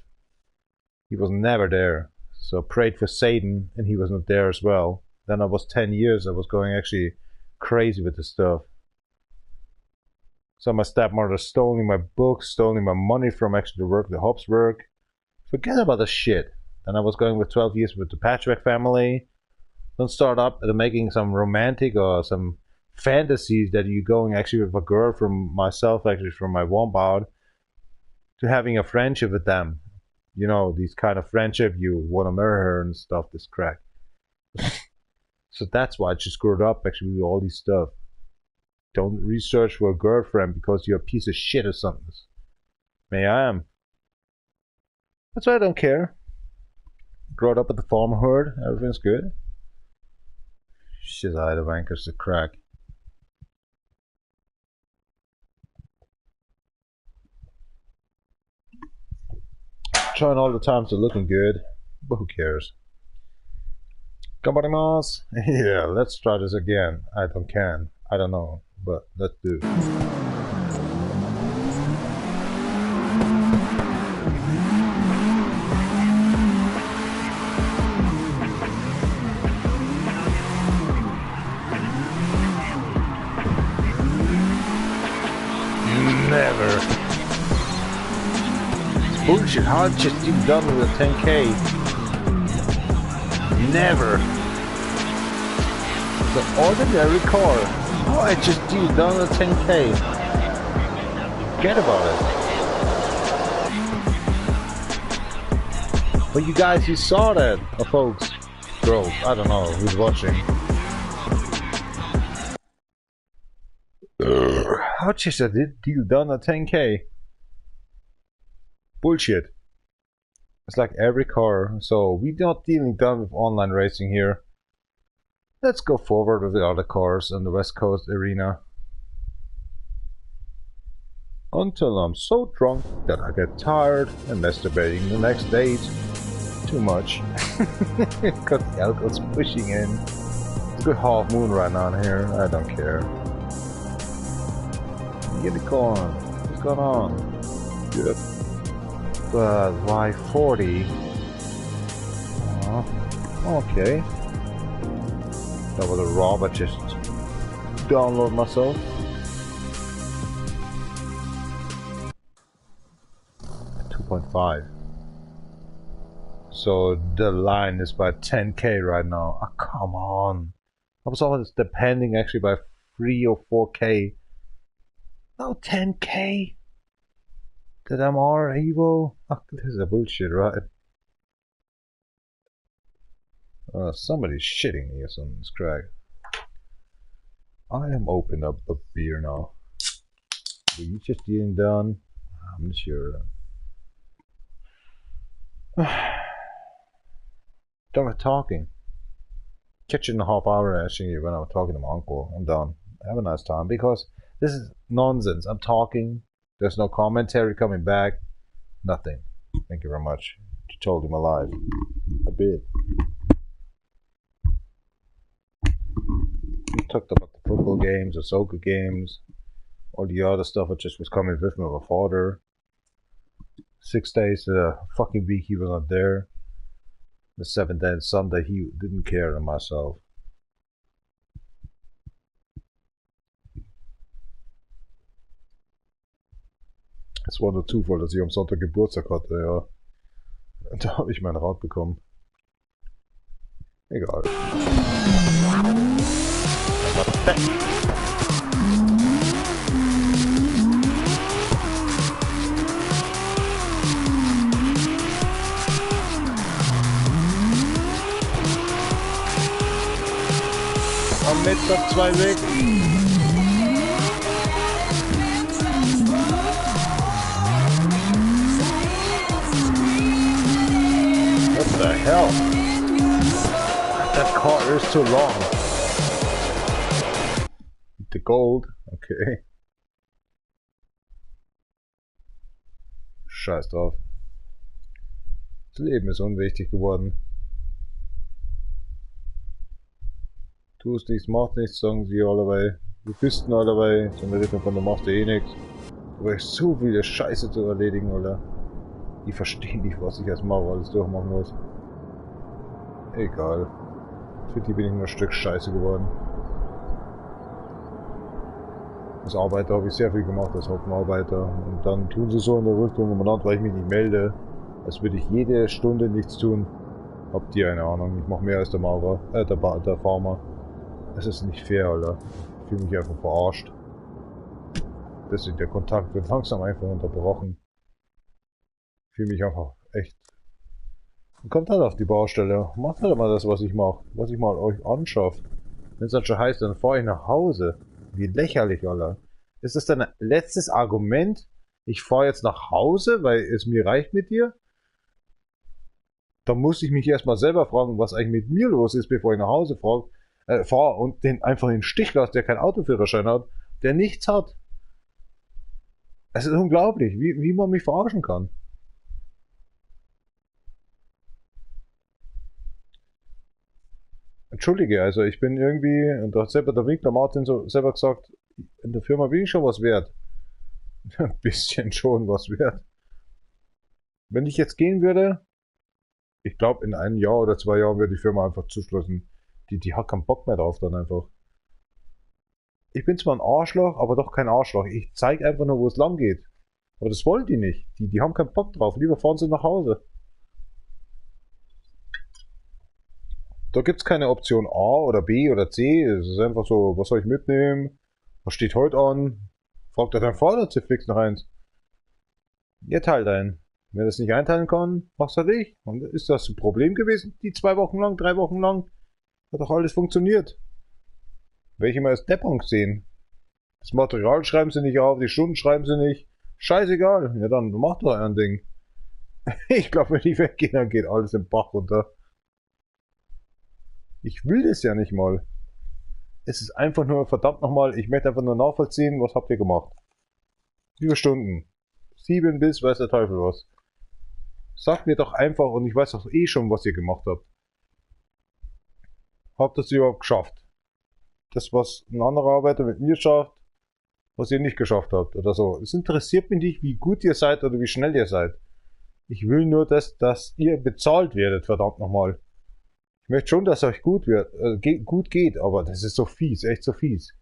He was never there. So I prayed for Satan and he was not there as well. Then I was 10 years, I was going actually crazy with this stuff. So my stepmother stole me my books, stole me my money from actually the work, the Hobbs work. Forget about the shit. Then I was going with 12 years with the Patchwork family. Don't start up making some romantic or some fantasies that you're going actually with a girl from myself, actually from my wombat, to having a friendship with them. You know, these kind of friendship, you want to marry her and stuff, this crack. So that's why I just grew up actually with all this stuff. Don't research for a girlfriend because you're a piece of shit or something. May I am. That's why I don't care. Grew up at the farm herd, everything's good. Shit, I the wankers, the crack. Trying all the times to looking good, but who cares? Gambarimasu? Yeah, let's try this again. I don't know, but let's do it. Never. Bullshit, how just you done with a 10K? Never. The ordinary car. How I just do done with a 10K? Forget about it. But you guys, you saw that, folks. Girls, I don't know who's watching. How just a deal done a 10K? Bullshit. It's like every car, so we're not dealing done with online racing here. Let's go forward with the other cars on the West Coast arena. Until I'm so drunk that I get tired and masturbating the next day. Too much. Because the alcohol's pushing in. It's a good half moon right now here, I don't care. Get it going. What's going on? Good. But why 40? Okay. That was a raw, but just download myself. .5. So the line is by 10K right now. Oh, come on. I was always depending actually by 3 or 4K. No 10K. That I'm all evil. Oh, this is a bullshit, right? Somebody's shitting me or something. It's crack. I am opening up a beer now. Were you just getting done? I'm not sure. Done talking. Catch you in a half hour actually when I'm talking to my uncle. I'm done. Have a nice time because this is nonsense. I'm talking. There's no commentary coming back. Nothing. Thank you very much. You told him alive. A bit. We talked about the football games, the soccer games, all the other stuff that just was coming with me with my father. 6 days, fucking week he was not there. The 7th day and Sunday he didn't care than myself. Es war nur Zufall, dass ich am Sonntag Geburtstag hatte, ja. Und da habe ich mein Rad bekommen. Egal. Am Mittag 2 weg. hell? That car is too long. The gold, okay. Scheiß drauf. Das Leben ist unwichtig geworden. Tust nichts, macht nichts, sagen sie allerweil. Wir wüssten allerweil, so eine Richtung von, du machst eh nichts. Du hast so viele Scheiße zu erledigen, oder? Ich verstehe nicht, was ich als Mauer alles durchmachen muss. Egal. Für die bin ich nur ein Stück Scheiße geworden. Als Arbeiter habe ich sehr viel gemacht, als Hopfenarbeiter. Und dann tun sie so in der Richtung umeinander, weil ich mich nicht melde. Als würde ich jede Stunde nichts tun. Habt ihr eine Ahnung? Ich mache mehr als der Maurer, der Farmer. Es ist nicht fair, Alter. Ich fühle mich einfach verarscht. Deswegen der Kontakt wird langsam einfach unterbrochen. Ich fühle mich einfach echt. Kommt halt auf die Baustelle. Macht halt mal das, was ich mache. Was ich mal euch anschaffe. Wenn es dann schon heißt, dann fahre ich nach Hause. Wie lächerlich, Alter. Ist das dein letztes Argument? Ich fahre jetzt nach Hause, weil es mir reicht mit dir? Da muss ich mich erstmal selber fragen, was eigentlich mit mir los ist, bevor ich nach Hause fahre und den einfach in den Stich lasse, der keinen Autoführerschein hat, der nichts hat. Es ist unglaublich, wie man mich verarschen kann. Entschuldige, also ich bin irgendwie, und da hat selber der Winkler Martin so selber gesagt, in der Firma bin ich schon was wert. Ein bisschen schon was wert. Wenn ich jetzt gehen würde, ich glaube in einem Jahr oder 2 Jahren würde die Firma einfach zuschließen. Die hat keinen Bock mehr drauf dann einfach. Ich bin zwar ein Arschloch, aber doch kein Arschloch. Ich zeige einfach nur, wo es lang geht. Aber das wollen die nicht. Die haben keinen Bock drauf. Lieber fahren sie nach Hause. Da gibt es keine Option A oder B oder C. Es ist einfach so, was soll ich mitnehmen? Was steht heute an? Fragt er dein Vater zu fix noch eins. Ihr teilt ein. Wenn er das nicht einteilen kann, mach's halt ich. Und ist das ein Problem gewesen? Die 2 Wochen lang, 3 Wochen lang? Hat doch alles funktioniert. Welche mal als Deppung sehen. Das Material schreiben sie nicht auf, die Stunden schreiben sie nicht. Scheißegal. Ja dann, mach doch ein Ding. Ich glaube, wenn die weggehen, dann geht alles im Bach runter. Ich will das ja nicht mal. Es ist einfach nur, verdammt nochmal, ich möchte einfach nur nachvollziehen, was habt ihr gemacht. Wie viele Stunden? 7 bis, weiß der Teufel was. Sagt mir doch einfach, und ich weiß doch eh schon, was ihr gemacht habt. Habt ihr es überhaupt geschafft? Das, was ein anderer Arbeiter mit mir schafft, was ihr nicht geschafft habt oder so. Es interessiert mich nicht, wie gut ihr seid oder wie schnell ihr seid. Ich will nur, dass ihr bezahlt werdet, verdammt nochmal. Ich möchte schon, dass es euch gut geht, aber das ist so fies, echt so fies.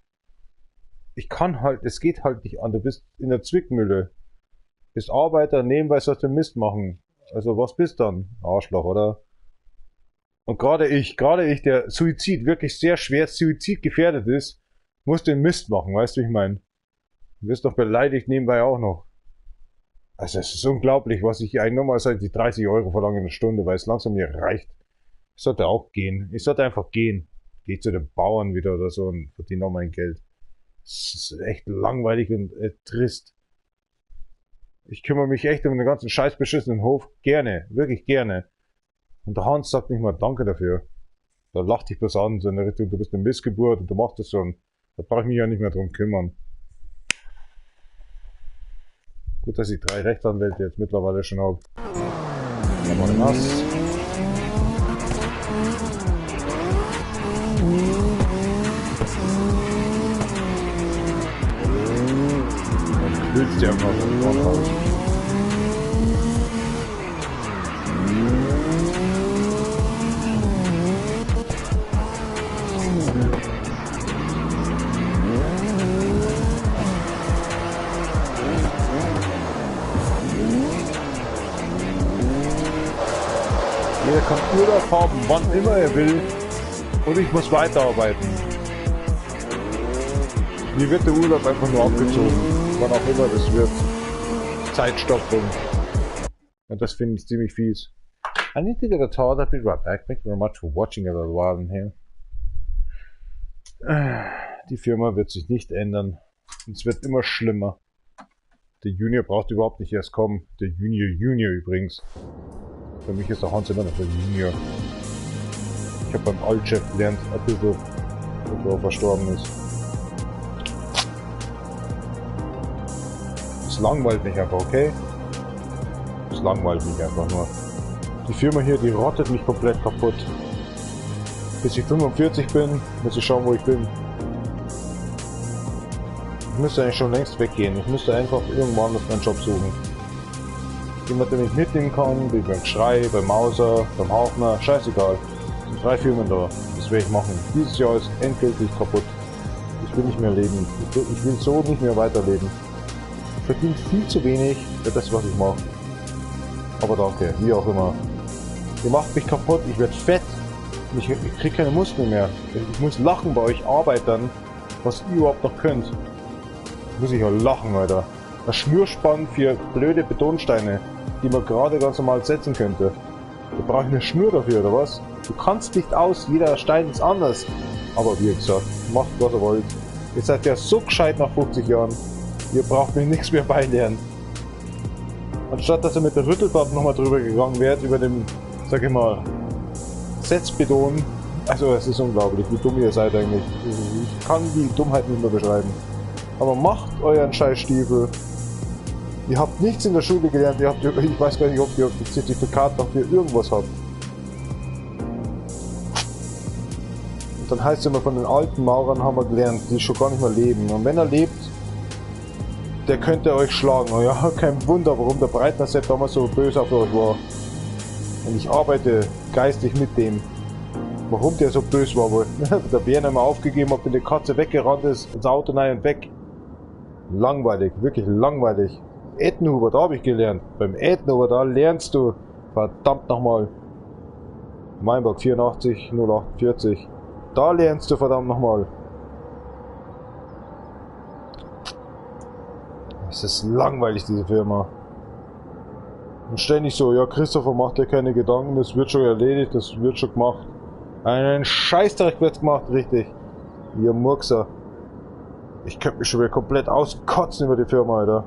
Ich kann halt, es geht halt nicht an, du bist in der Zwickmühle. Bist Arbeiter, nebenbei sollst du Mist machen. Also was bist dann? Arschloch, oder? Und gerade ich, der Suizid, wirklich sehr schwer suizidgefährdet ist, muss den Mist machen, weißt du, wie ich meine? Du wirst doch beleidigt nebenbei auch noch. Also es ist unglaublich, was ich eigentlich nochmal seit die 30 Euro verlange in der Stunde, weil es langsam mir reicht. Ich sollte auch gehen. Ich sollte einfach gehen. Geh zu den Bauern wieder oder so und verdiene noch mein Geld. Es ist echt langweilig und trist. Ich kümmere mich echt um den ganzen scheiß beschissenen Hof. Gerne. Wirklich gerne. Und der Hans sagt nicht mal Danke dafür. Da lacht dich bloß an, so in der Richtung, du bist eine Missgeburt und du machst das schon. Da brauche ich mich ja nicht mehr drum kümmern. Gut, dass ich 3 Rechtsanwälte jetzt mittlerweile schon habe. Aber nass. Willst du einfach so raus. Jeder kann Urlaub haben, wann immer er will, und ich muss weiterarbeiten. Mir wird der Urlaub einfach nur abgezogen, wann auch immer das wird. Zeitstoppung. Und das finde ich ziemlich fies. I need to get a toilet. I'll be right back. Thank you very much for watching a little while in here. Die Firma wird sich nicht ändern. Es wird immer schlimmer. Der Junior braucht überhaupt nicht erst kommen. Der Junior übrigens. Für mich ist der Hans immer noch der Junior. Ich habe beim Altchef gelernt, ein bisschen, bevor er verstorben ist. Es langweilt mich einfach, okay? Es langweilt mich einfach nur. Die Firma hier, die rottet mich komplett kaputt. Bis ich 45 bin, muss ich schauen, wo ich bin. Ich müsste eigentlich schon längst weggehen. Ich müsste einfach irgendwo anders meinen Job suchen. Jemand, der mich mitnehmen kann, wie beim Schrei, beim Mauser, beim Hauchner, scheißegal. Es sind 3 Firmen da. Das werde ich machen. Dieses Jahr ist endgültig kaputt. Ich will nicht mehr leben. Ich will so nicht mehr weiterleben. Ich verdiene viel zu wenig für das, was ich mache. Aber danke, wie auch immer. Ihr macht mich kaputt, ich werde fett. Ich krieg keine Muskeln mehr. Ich muss lachen bei euch Arbeitern, was ihr überhaupt noch könnt. Muss ich ja lachen, Alter. Das Schnürspann für blöde Betonsteine, die man gerade ganz normal setzen könnte. Da brauche ich eine Schnur dafür, oder was? Du kannst nicht aus, jeder Stein ist anders. Aber wie gesagt, macht was ihr wollt. Ihr seid ja so gescheit nach 50 Jahren. Ihr braucht mir nichts mehr beilernen. Anstatt dass ihr mit der Rüttelband nochmal drüber gegangen wärt, über dem, sag ich mal, Setzbeton. Also es ist unglaublich, wie dumm ihr seid eigentlich. Ich kann die Dummheit nicht mehr beschreiben. Aber macht euren Scheißstiefel. Ihr habt nichts in der Schule gelernt, ihr habt, ich weiß gar nicht, ob ihr ein Zertifikat dafür irgendwas habt. Und dann heißt es immer, von den alten Maurern haben wir gelernt, die schon gar nicht mehr leben. Und wenn er lebt, der könnte euch schlagen. Oh ja, kein Wunder, warum der Breitner-Sepp damals so böse auf euch war. Und ich arbeite geistig mit dem. Warum der so böse war wohl. Der Bären einmal aufgegeben, ob die Katze weggerannt ist, ins Auto rein und weg. Langweilig, wirklich langweilig. Ettenhuber, da habe ich gelernt. Beim Ettenhuber, da lernst du. Verdammt nochmal. Mainburg 84 048. Da lernst du verdammt nochmal. Es ist langweilig, diese Firma. Und ständig so, ja, Christopher, macht dir keine Gedanken, das wird schon erledigt, das wird schon gemacht. Einen Scheißdreck wird's gemacht, richtig. Ihr Murkser. Ich könnte mich schon wieder komplett auskotzen über die Firma, Alter.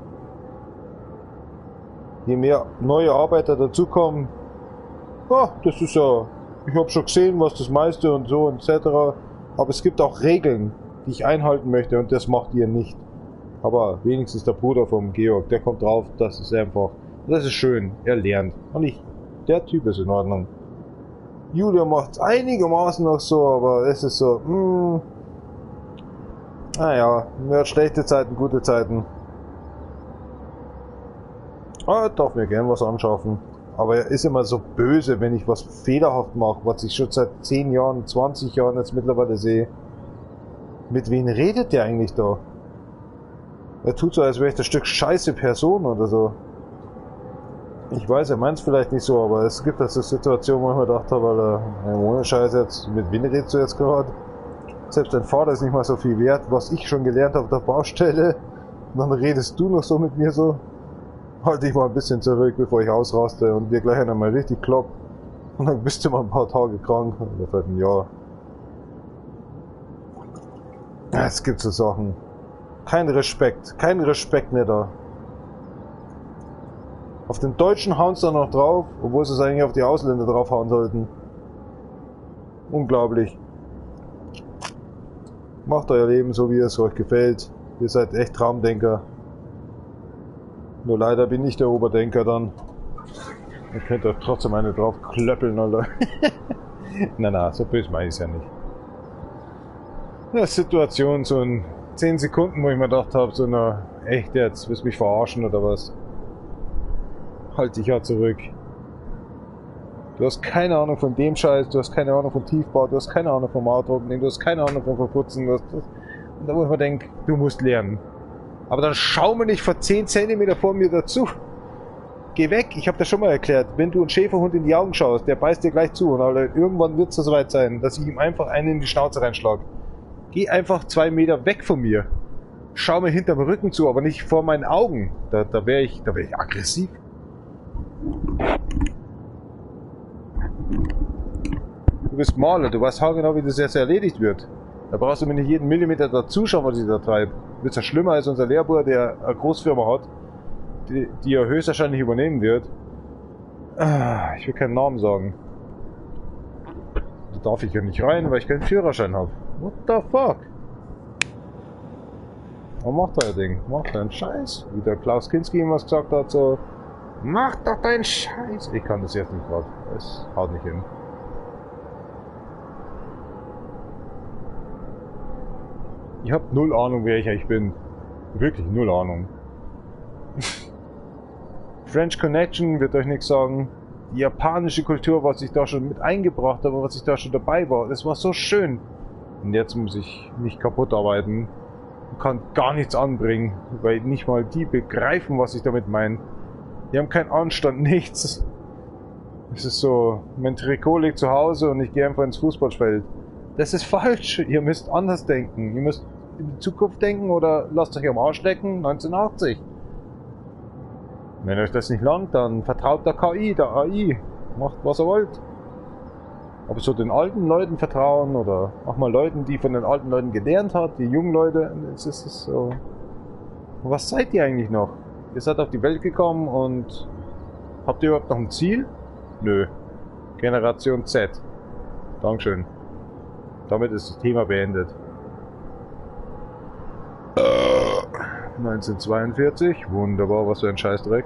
Je mehr neue Arbeiter dazukommen, oh, das ist ja, ich habe schon gesehen, was das meiste und so und etc. Aber es gibt auch Regeln, die ich einhalten möchte und das macht ihr nicht. Aber wenigstens der Bruder vom Georg, der kommt drauf, das ist einfach, das ist schön, er lernt. Und ich, der Typ ist in Ordnung. Julia macht's einigermaßen noch so, aber es ist so, naja, er hat schlechte Zeiten, gute Zeiten. Er darf mir gern was anschaffen. Aber er ist immer so böse, wenn ich was fehlerhaft mache, was ich schon seit 10 Jahren, 20 Jahren jetzt mittlerweile sehe. Mit wem redet der eigentlich da? Er tut so, als wäre ich das Stück scheiße Person oder so. Ich weiß, er meint es vielleicht nicht so, aber es gibt also Situationen, wo ich mir gedacht habe, Alter, ohne Scheiß jetzt, mit wem redest du jetzt gerade? Selbst dein Vater ist nicht mal so viel wert, was ich schon gelernt habe auf der Baustelle. Und dann redest du noch so mit mir so. Halt dich mal ein bisschen zurück, bevor ich ausraste und dir gleich einmal richtig klopp. Und dann bist du mal ein paar Tage krank. Oder vielleicht ein Jahr. Es gibt so Sachen. Kein Respekt mehr da. Auf den Deutschen hauen sie da noch drauf, obwohl sie es eigentlich auf die Ausländer draufhauen sollten. Unglaublich. Macht euer Leben so, wie es euch gefällt. Ihr seid echt Traumdenker. Nur leider bin ich der Oberdenker dann. Ihr könnt euch trotzdem eine drauf klöppeln, Alter. Na, so böse meine ich es ja nicht. Eine Situation, so in 10 Sekunden, wo ich mir gedacht habe, so, na, echt jetzt, willst du mich verarschen oder was? Halt dich ja zurück. Du hast keine Ahnung von dem Scheiß, du hast keine Ahnung von Tiefbau, du hast keine Ahnung vom Autotrocknen, du hast keine Ahnung von Verputzen. Und da wo ich mir denke, du musst lernen. Aber dann schau mir nicht vor 10 cm vor mir dazu. Geh weg, ich habe das schon mal erklärt. Wenn du einen Schäferhund in die Augen schaust, der beißt dir gleich zu. Und Alter, irgendwann wird es so weit sein, dass ich ihm einfach einen in die Schnauze reinschlag. Geh einfach 2 Meter weg von mir. Schau mir hinterm Rücken zu, aber nicht vor meinen Augen. Da wäre ich aggressiv. Du bist Maler, du weißt genau, wie das jetzt erledigt wird. Da brauchst du mir nicht jeden Millimeter dazu schauen, was ich da treibe. Wird ja schlimmer als unser Lehrer, der eine Großfirma hat, die er höchstwahrscheinlich übernehmen wird. Ich will keinen Namen sagen. Da darf ich ja nicht rein, weil ich keinen Führerschein habe. What the fuck? Was macht euer Ding? Macht deinen Scheiß. Wie der Klaus Kinski immer gesagt hat, so... Mach doch deinen Scheiß! Ich kann das jetzt nicht gerade. Es haut nicht hin. Ich habe null Ahnung, wer ich eigentlich bin. Wirklich null Ahnung. French Connection wird euch nichts sagen. Die japanische Kultur, was ich da schon mit eingebracht habe, was ich da schon dabei war, das war so schön. Und jetzt muss ich mich kaputt arbeiten. Ich kann gar nichts anbringen, weil nicht mal die begreifen, was ich damit meine. Die haben keinen Anstand, nichts. Es ist so, mein Trikot liegt zu Hause und ich gehe einfach ins Fußballfeld. Das ist falsch. Ihr müsst anders denken. Ihr müsst in die Zukunft denken oder lasst euch am Arsch lecken 1980. Wenn euch das nicht langt, dann vertraut der KI, der AI. Macht was ihr wollt. Aber so den alten Leuten vertrauen oder auch mal Leuten, die von den alten Leuten gelernt hat, die jungen Leute, es ist so. Was seid ihr eigentlich noch? Ihr seid auf die Welt gekommen und habt ihr überhaupt noch ein Ziel? Nö. Generation Z. Dankeschön. Damit ist das Thema beendet. 1942, wunderbar, was für ein Scheißdreck.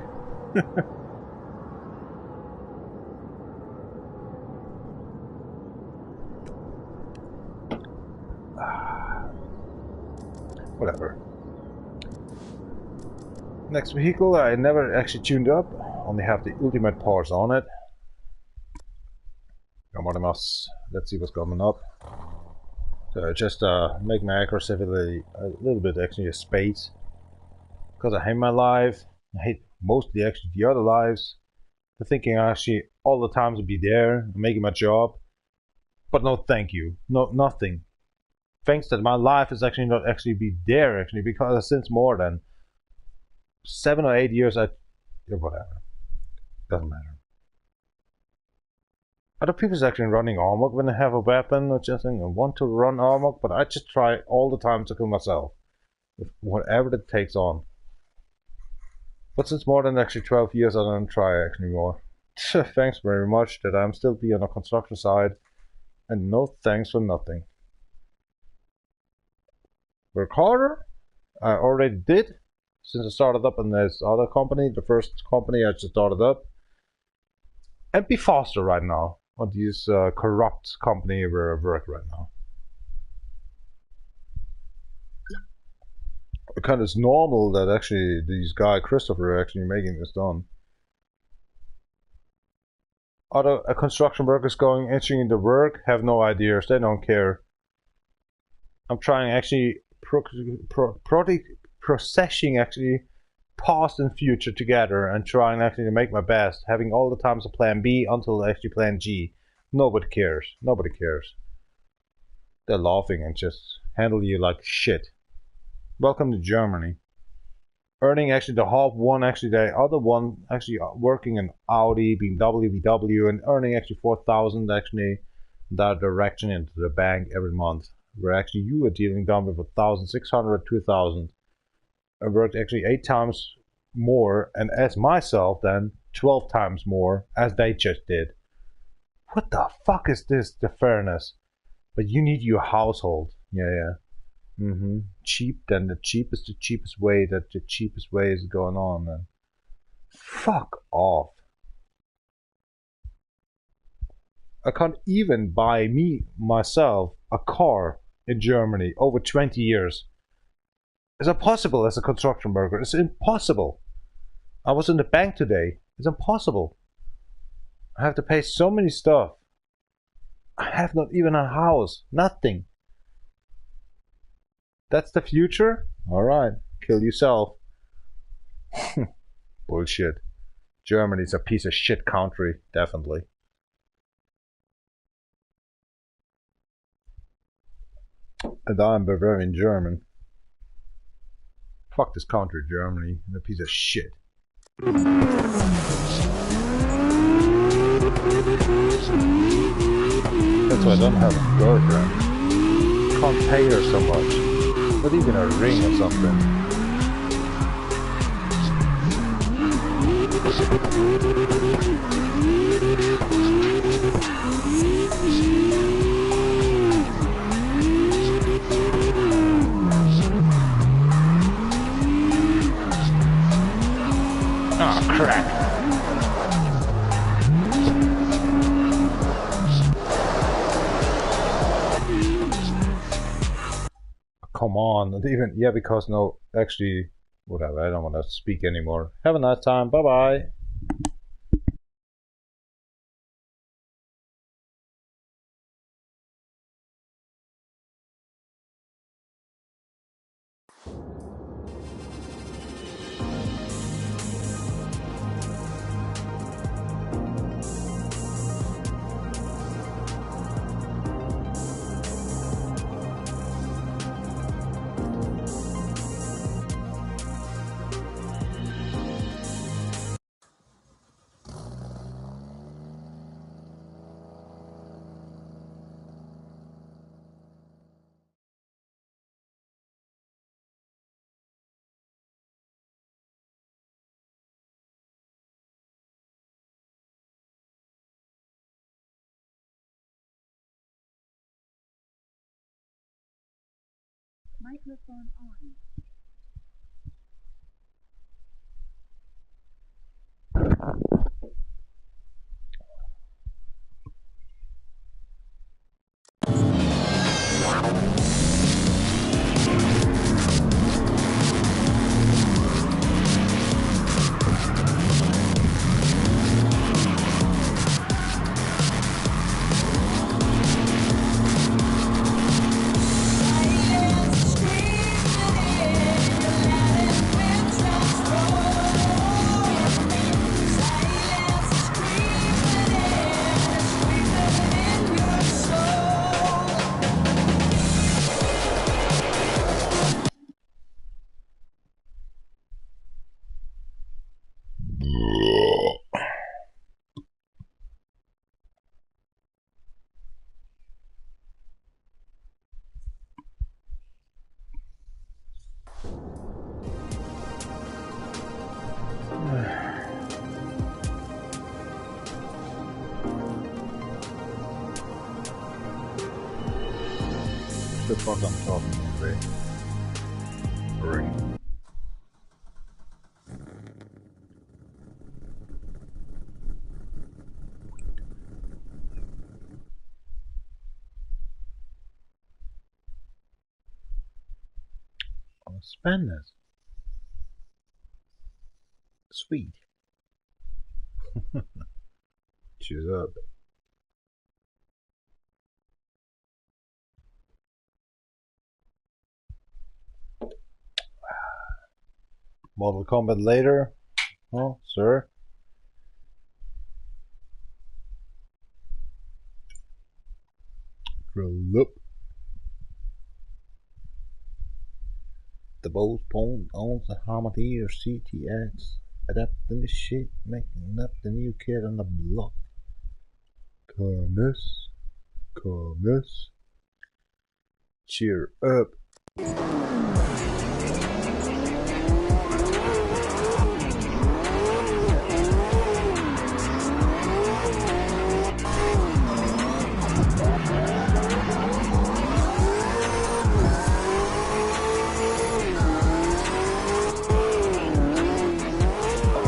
Whatever. Next vehicle, I never actually tuned up, only have the ultimate parts on it. Let's see what's coming up. So just make my aggressivity a little bit actually a space. Because I hate my life, I hate mostly actually the other lives. The thinking actually all the time to be there, making my job. But no thank you, no nothing. Thanks that my life is actually not actually be there actually, because since more than 7 or 8 years whatever. Doesn't matter. Other people's actually running amok when they have a weapon or just want to run amok, but I just try all the time to kill myself. Whatever it takes on. But since more than actually 12 years I don't try actually more. Thanks very much that I'm still be on the construction side. And no thanks for nothing. Work harder? I already did. Since I started up in this other company, the first company I just started up. And be faster right now on this corrupt company where I work right now. It kind of is normal that actually these guy Christopher are actually making this done. Other construction workers going entering into work have no ideas, they don't care. I'm trying actually processing actually past and future together and trying actually to make my best, having all the times a plan B until actually plan G. Nobody cares. Nobody cares. They're laughing and just handle you like shit. Welcome to Germany. Earning actually the half one, actually the other one actually working in Audi, BMW, VW, and earning actually 4,000 actually that direction into the bank every month. Where actually you are dealing down with 1,600, 2,000. I worked actually 8 times more, and as myself then 12 times more as they just did. What the fuck is this, the fairness? But you need your household. Yeah. Cheap, then the cheapest way that the cheapest way is going on, then. Fuck off. I can't even buy myself a car in Germany over 20 years. It's impossible as a construction worker. It's impossible. I was in the bank today. It's impossible. I have to pay so many stuff. I have not even a house. Nothing. That's the future? Alright. Kill yourself. Bullshit. Germany's a piece of shit country. Definitely. And I'm Bavarian German. Fuck this country, Germany. A piece of shit. That's why I don't have a girlfriend. Can't pay her so much. Not even a ring or something. Oh, crap. Come on, not even, yeah, because no, actually, whatever, I don't want to speak anymore. Have a nice time, bye bye. Microphone on. The fuck I'm talking today. Ring. Oh, Spanish. Sweet. Cheers up. Mortal Kombat later? Oh, sir. Roll up. The both pwned on the Harmony or CTX. Adapting the shit, making up the new kid on the block. Calmness. Calmness. Cheer up.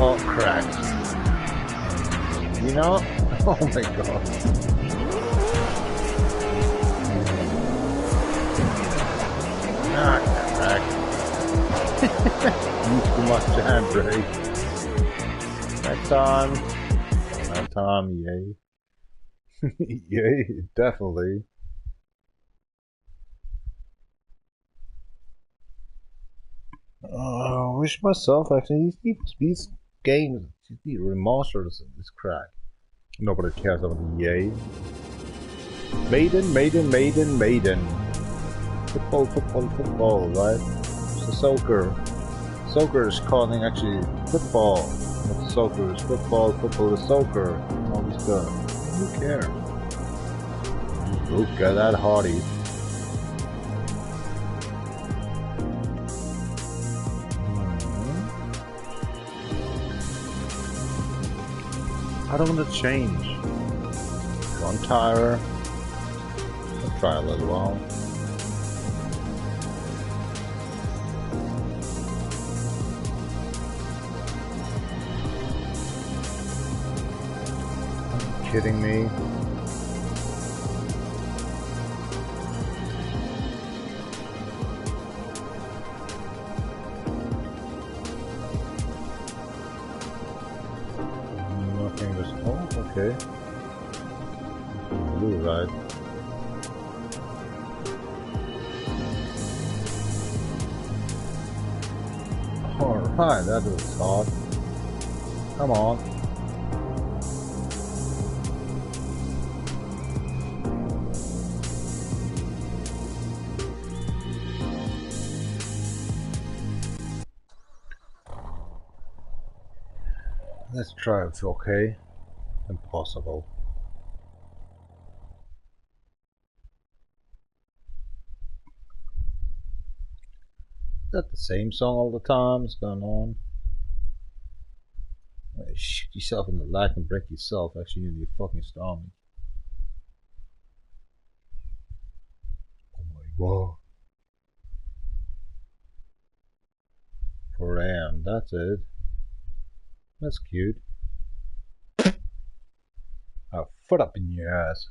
Oh crap. You know? Oh my god. Ah, crap. Use too much handbrake. Next time. Next time, yay. Yay, definitely. I wish myself actually these games these remasters is crack. Nobody cares about the EA. Maiden, maiden, maiden, maiden. Football, football, football, right? It's the soccer. Soccer is calling actually football. Not soccer is football, football is soccer. All this stuff. Who cares? Look at that Hardy. I don't want to change. One tire. I'll try a little while. kidding me? Nothing just... Oh, okay. Blue, right? Alright, that was hard. Come on. Let's try it, okay? Impossible. Is that the same song all the time? What's going on? Shoot yourself in the leg and break yourself. Actually, in your fucking stomach. Oh my god. Foran, that's it. That's cute. A foot up in your ass.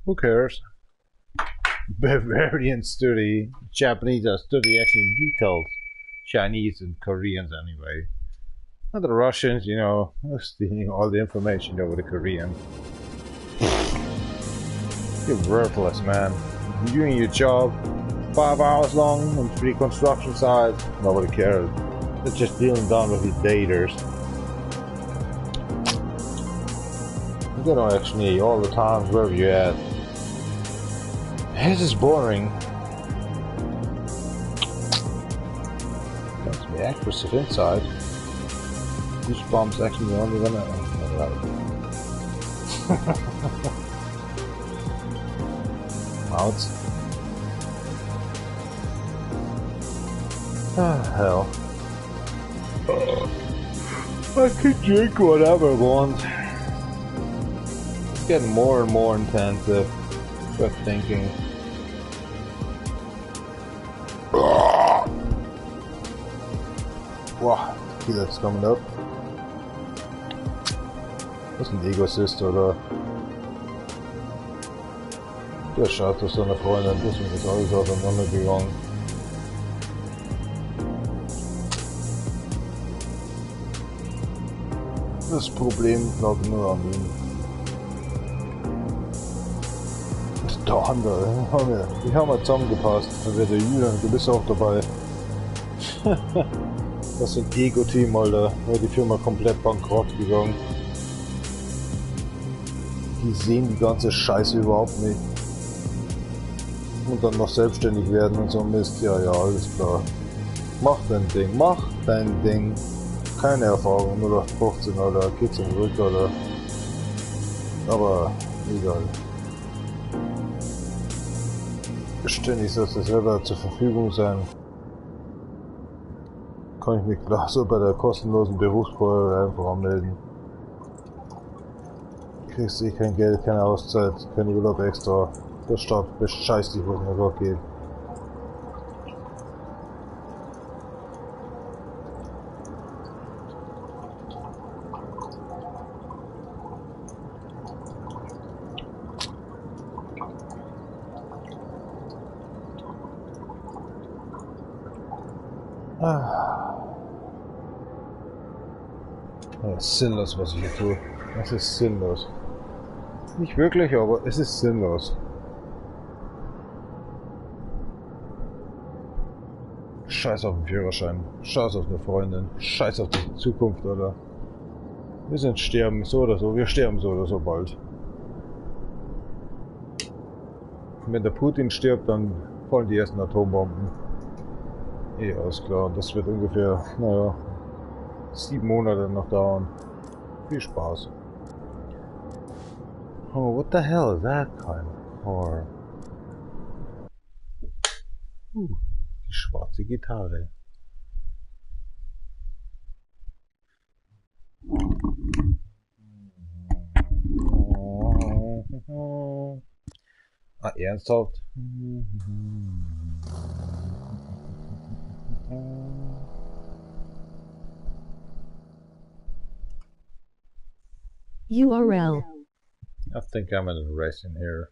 Who cares? Bavarian study. Japanese study actually in details. Chinese and Koreans anyway. Not the Russians, you know, stealing all the information over the Koreans. You're worthless, man. You're doing your job 5 hours long on 3 construction sites. Nobody cares. They're just dealing down with these daters. You know, actually, all the times wherever you're at. This is boring. Makes me aggressive inside. Goosebumps actually only when I... Mouths. Ah, hell. I could drink whatever I want. It's getting more and more intensive. Quit thinking. Wow, tequila's coming up. Das ist ein Ego-Assist, oder? Der schaut auf seine Freundin, deswegen ist alles auseinandergegangen. Das Problem lag nur an ihm. Der andere, die haben wir zusammengepasst. Da wird der Julian, du bist auch dabei. Das ist ein Ego-Team, Alter. Wäre die Firma komplett bankrott gegangen. Die sehen die ganze Scheiße überhaupt nicht. Und dann noch selbstständig werden und so Mist. Ja, ja, alles klar. Mach dein Ding, mach dein Ding. Keine Erfahrung, 0815 oder geht zum Rück oder. Aber Egal. Ständig soll das selber zur Verfügung sein. Kann ich mich klar so bei der kostenlosen Berufsfeuerwehr einfach anmelden. Kriegst eh kein Geld, keine Auszeit, kein Urlaub extra. Der Staat bescheißt dich, was mir Gott geht. Ja, sinnlos, was ich hier tue. Das ist sinnlos. Nicht wirklich, aber es ist sinnlos. Scheiß auf den Führerschein. Scheiß auf eine Freundin. Scheiß auf die Zukunft, oder? Wir sind sterben, so oder so. Wir sterben so oder so bald. Und wenn der Putin stirbt, dann fallen die ersten Atombomben. Eh, alles klar. Und das wird ungefähr, naja, 7 Monate noch dauern. Viel Spaß. Oh, what the hell is that kind of car? Die schwarze Gitarre. Ah, ernsthaft? URL. I think I'm in a racing here.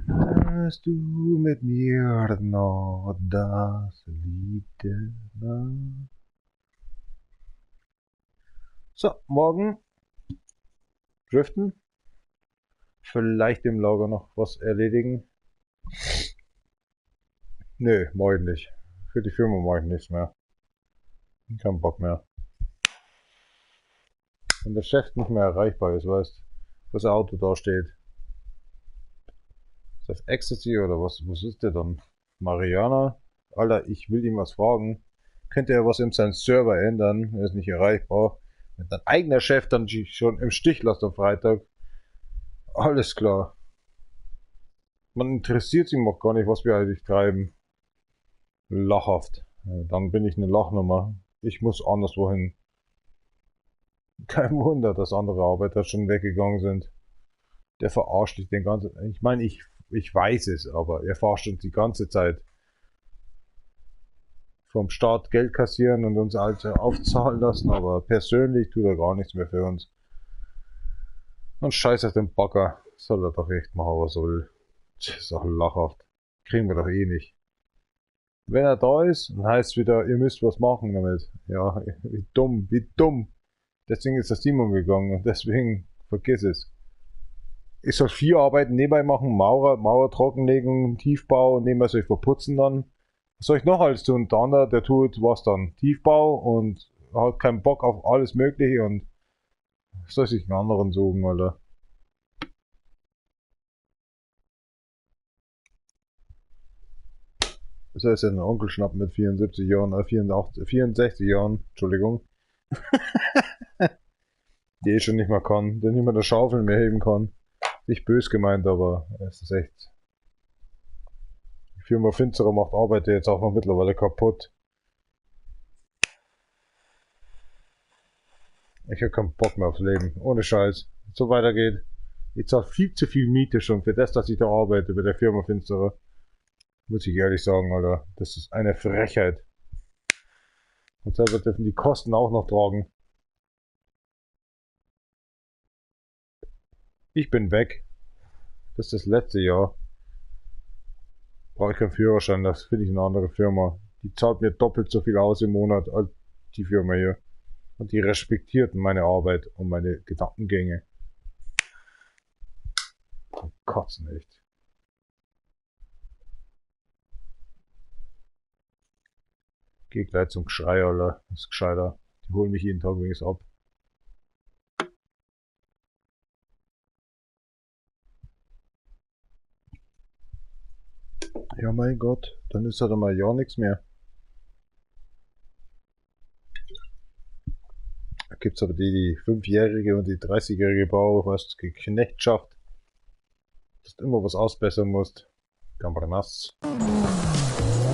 Hast du mit mir noch das Lied? So, morgen driften. Vielleicht im Lager noch was erledigen. Nö, mach ich nicht. Für die Firma mache ich nichts mehr. Kein Bock mehr. Wenn der Chef nicht mehr erreichbar ist, weißt du, das Auto da steht. Ist das Ecstasy oder was ist der dann? Mariana? Alter, ich will ihm was fragen. Könnte er was in seinem Server ändern? Er ist nicht erreichbar. Wenn dein eigener Chef dann schon im Stich lässt am Freitag. Alles klar. Man interessiert sich auch gar nicht, was wir eigentlich treiben. Lachhaft. Dann bin ich eine Lachnummer. Ich muss anderswo hin. Kein Wunder, dass andere Arbeiter schon weggegangen sind. Der verarscht dich den ganzen... Ich meine, ich weiß es, aber er verarscht uns die ganze Zeit. Vom Staat Geld kassieren und uns also aufzahlen lassen, aber persönlich tut er gar nichts mehr für uns. Und scheiß auf den Bagger. Soll er doch echt machen, was er will. Das ist auch lachhaft. Kriegen wir doch eh nicht. Wenn er da ist, dann heißt es wieder, ihr müsst was machen damit. Ja, wie dumm, wie dumm. Deswegen ist der Simon gegangen und deswegen vergiss es. Ich soll 4 Arbeiten nebenbei machen, Mauer trockenlegen, Tiefbau, nebenbei soll ich verputzen dann. Was soll ich noch alles tun? Der andere, der tut was dann? Tiefbau und hat keinen Bock auf alles Mögliche und soll sich einen anderen suchen, Alter. Das heißt ja einen Onkel schnappen mit 74 Jahren, 64 Jahren, Entschuldigung. Die schon nicht mehr kann, der nicht mehr der Schaufel mehr heben kann. Nicht bös gemeint, aber es ist echt. Die Firma Finsterer macht Arbeit jetzt auch noch mittlerweile kaputt. Ich hab keinen Bock mehr aufs Leben. Ohne Scheiß. Wenn es so weitergeht. Ich zahle viel zu viel Miete schon für das, dass ich da arbeite bei der Firma Finsterer. Muss ich ehrlich sagen, Alter. Das ist eine Frechheit. Und selber dürfen die Kosten auch noch tragen. Ich bin weg. Das ist das letzte Jahr. Brauche ich keinen Führerschein, das finde ich eine andere Firma. Die zahlt mir doppelt so viel aus im Monat als die Firma hier. Und die respektiert meine Arbeit und meine Gedankengänge. Kotzen echt. Geh gleich zum Geschrei, Alter. Das ist gescheiter. Die holen mich jeden Tag wenigstens ab. Ja, mein Gott, dann ist halt einmal ja nichts mehr. gibt's aber die 5-Jährige und die 30-Jährige Bau, was Knechtschaft, dass du immer was ausbessern musst. Gambranas. Ich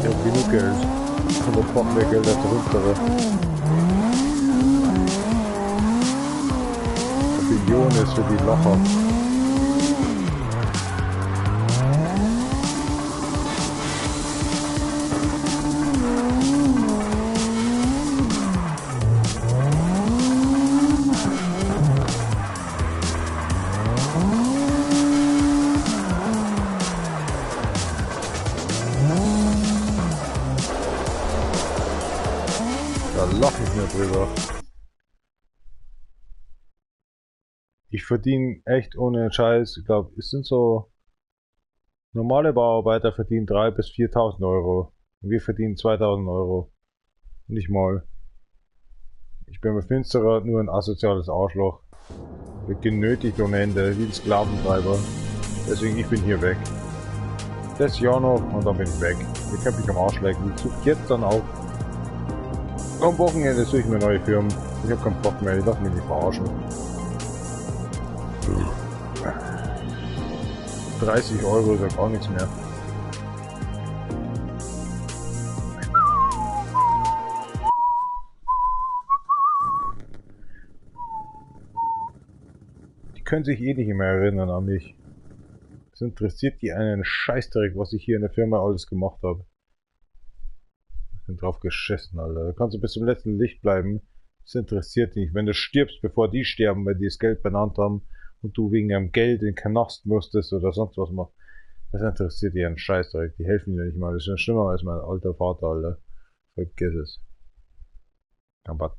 hab genug Geld. Und dann brauchen wir Geld als runter. Eine Billion ist für die Locher. Da lach ich mir drüber. Ich verdiene echt ohne Scheiß, ich glaube, es sind so normale Bauarbeiter verdienen 3.000 bis 4.000 Euro. Und wir verdienen 2.000 Euro. Nicht mal. Ich bin mit Finsterer nur ein asoziales Arschloch. Wird genötigt ohne Ende, wie ein Sklaventreiber. Deswegen, ich bin hier weg. Das Jahr noch und dann bin ich weg. Ihr könnt mich am Arsch lecken. Ich suche jetzt dann auch. Am Wochenende suche ich mir neue Firmen. Ich hab keinen Bock mehr, ich lass mich nicht verarschen. 30 Euro ist ja gar nichts mehr. Die können sich eh nicht mehr erinnern an mich. Es interessiert die einen Scheißdreck, was ich hier in der Firma alles gemacht habe. Ich bin drauf geschissen, Alter. Da kannst du bis zum letzten Licht bleiben. Das interessiert dich nicht. Wenn du stirbst, bevor die sterben, weil die das Geld benannt haben und du wegen deinem Geld in den Knast musstest oder sonst was machst, das interessiert die einen Scheißdreck. Die helfen dir nicht mal. Das ist ja schlimmer als mein alter Vater, Alter. Vergiss es. Aber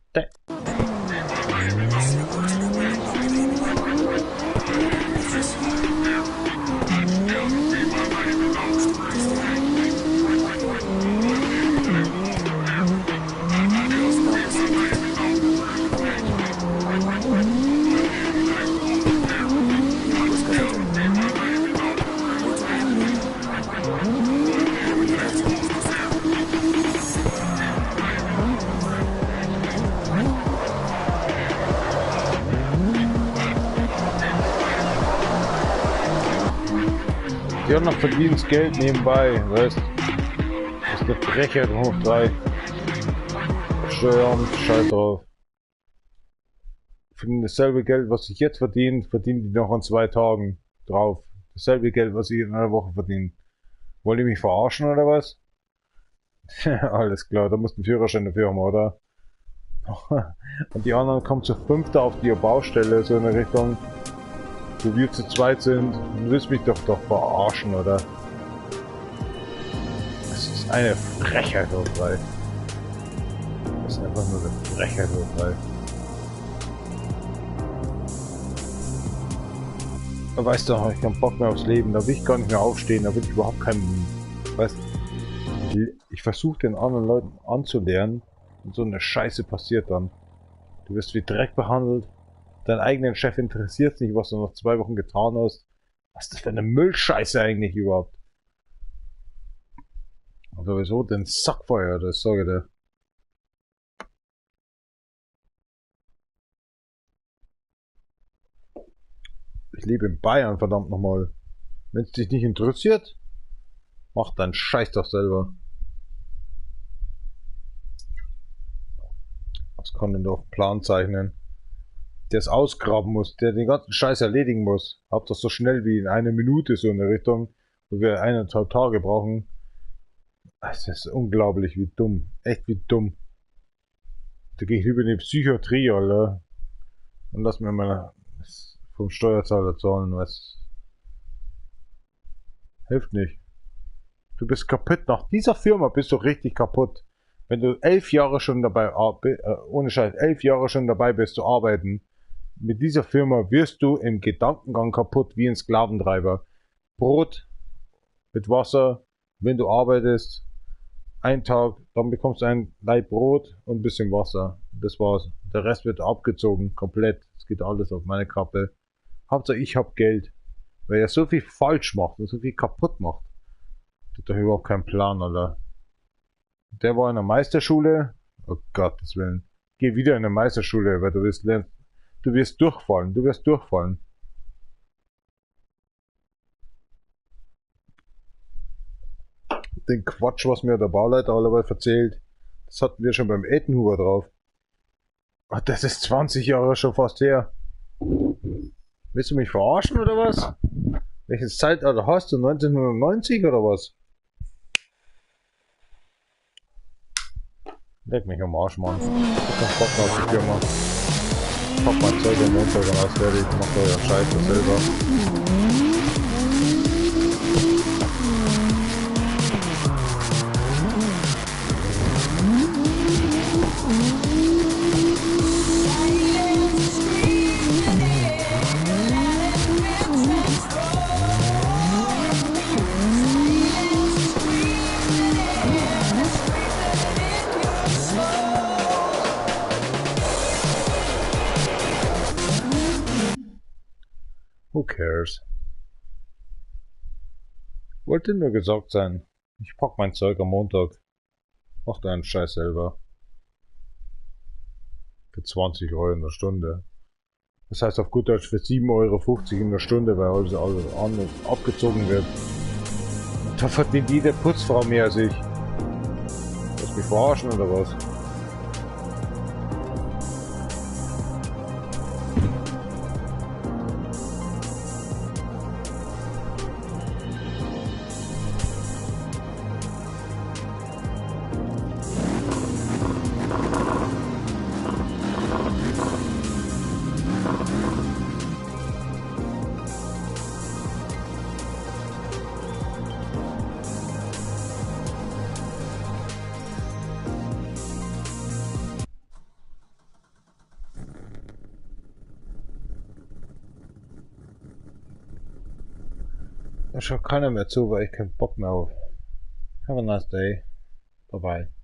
die haben noch verdientes Geld nebenbei, weißt du? Das ist eine Frechheit hoch 3. Steuern, scheiß drauf. Für dasselbe Geld, was ich jetzt verdiene, verdienen die noch an 2 Tagen drauf. Dasselbe Geld, was ich in einer Woche verdiene. Wollen die mich verarschen oder was? Alles klar, da musst du einen Führerschein dafür haben, oder? Und die anderen kommen zu 5. auf die Baustelle, so in der Richtung, wo wir zu zweit sind. Du willst mich doch verarschen, oder? Das ist eine Frechheit hoch 3. Das ist einfach nur eine Frechheit hoch 3. Da weißt du, ich hab keinen Bock mehr aufs Leben, da will ich gar nicht mehr aufstehen, da will ich überhaupt keinen, weißt du, ich versuche den anderen Leuten anzulernen und so eine Scheiße passiert dann. Du wirst wie Dreck behandelt, deinen eigenen Chef interessiert nicht, was du noch 2 Wochen getan hast. Was ist das für eine Müllscheiße eigentlich überhaupt? Und sowieso den Sackfeuer, das sage ich dir. Ich lebe in Bayern, verdammt nochmal. Wenn es dich nicht interessiert, mach deinen Scheiß doch selber. Was kann denn da auf Plan zeichnen? Der es ausgraben muss, der den ganzen Scheiß erledigen muss. Habt das so schnell wie in 1 Minute, so in der Richtung, wo wir 1,5 Tage brauchen. Es ist unglaublich, wie dumm. Echt wie dumm. Da gehe ich lieber in die Psychiatrie, Alter. Und lass mir mal vom Steuerzahler zahlen, was hilft nicht. Du bist kaputt. Nach dieser Firma bist du richtig kaputt. Wenn du 11 Jahre schon dabei, ohne Scheiß, 11 Jahre schon dabei bist zu arbeiten, mit dieser Firma wirst du im Gedankengang kaputt wie ein Sklaventreiber. Brot mit Wasser, wenn du arbeitest, 1 Tag, dann bekommst du ein Laib Brot und ein bisschen Wasser. Das war's. Der Rest wird abgezogen, komplett. Es geht alles auf meine Kappe. Hauptsache ich hab Geld. Weil er so viel falsch macht und so viel kaputt macht. Der hat doch überhaupt keinen Plan, Alter. Der war in der Meisterschule. Oh Gottes Willen. Geh wieder in eine Meisterschule, weil du wirst lernen. Du wirst durchfallen. Du wirst durchfallen. Den Quatsch, was mir der Bauleiter allerweil erzählt, das hatten wir schon beim Ettenhuber drauf. Ach, das ist 20 Jahre schon fast her. Willst du mich verarschen oder was? Welches Zeitalter hast du? 1990 oder was? Leg mich am Arsch, Mann. Ich hab keinen Bock auf die Firma. Pack mein Zeug am Montag und alles fertig. Mach euren Scheiß selber. Who cares? Wollte nur gesagt sein. Ich pack mein Zeug am Montag. Mach deinen Scheiß selber. Für 20 Euro in der Stunde. Das heißt auf gut Deutsch für 7,50 Euro in der Stunde, weil alles anders abgezogen wird. Da verdient jede Putzfrau mehr als ich. Willst du mich verarschen oder was? Da schaut keiner mehr zu, weil ich keinen Bock mehr auf. Have a nice day. Bye bye.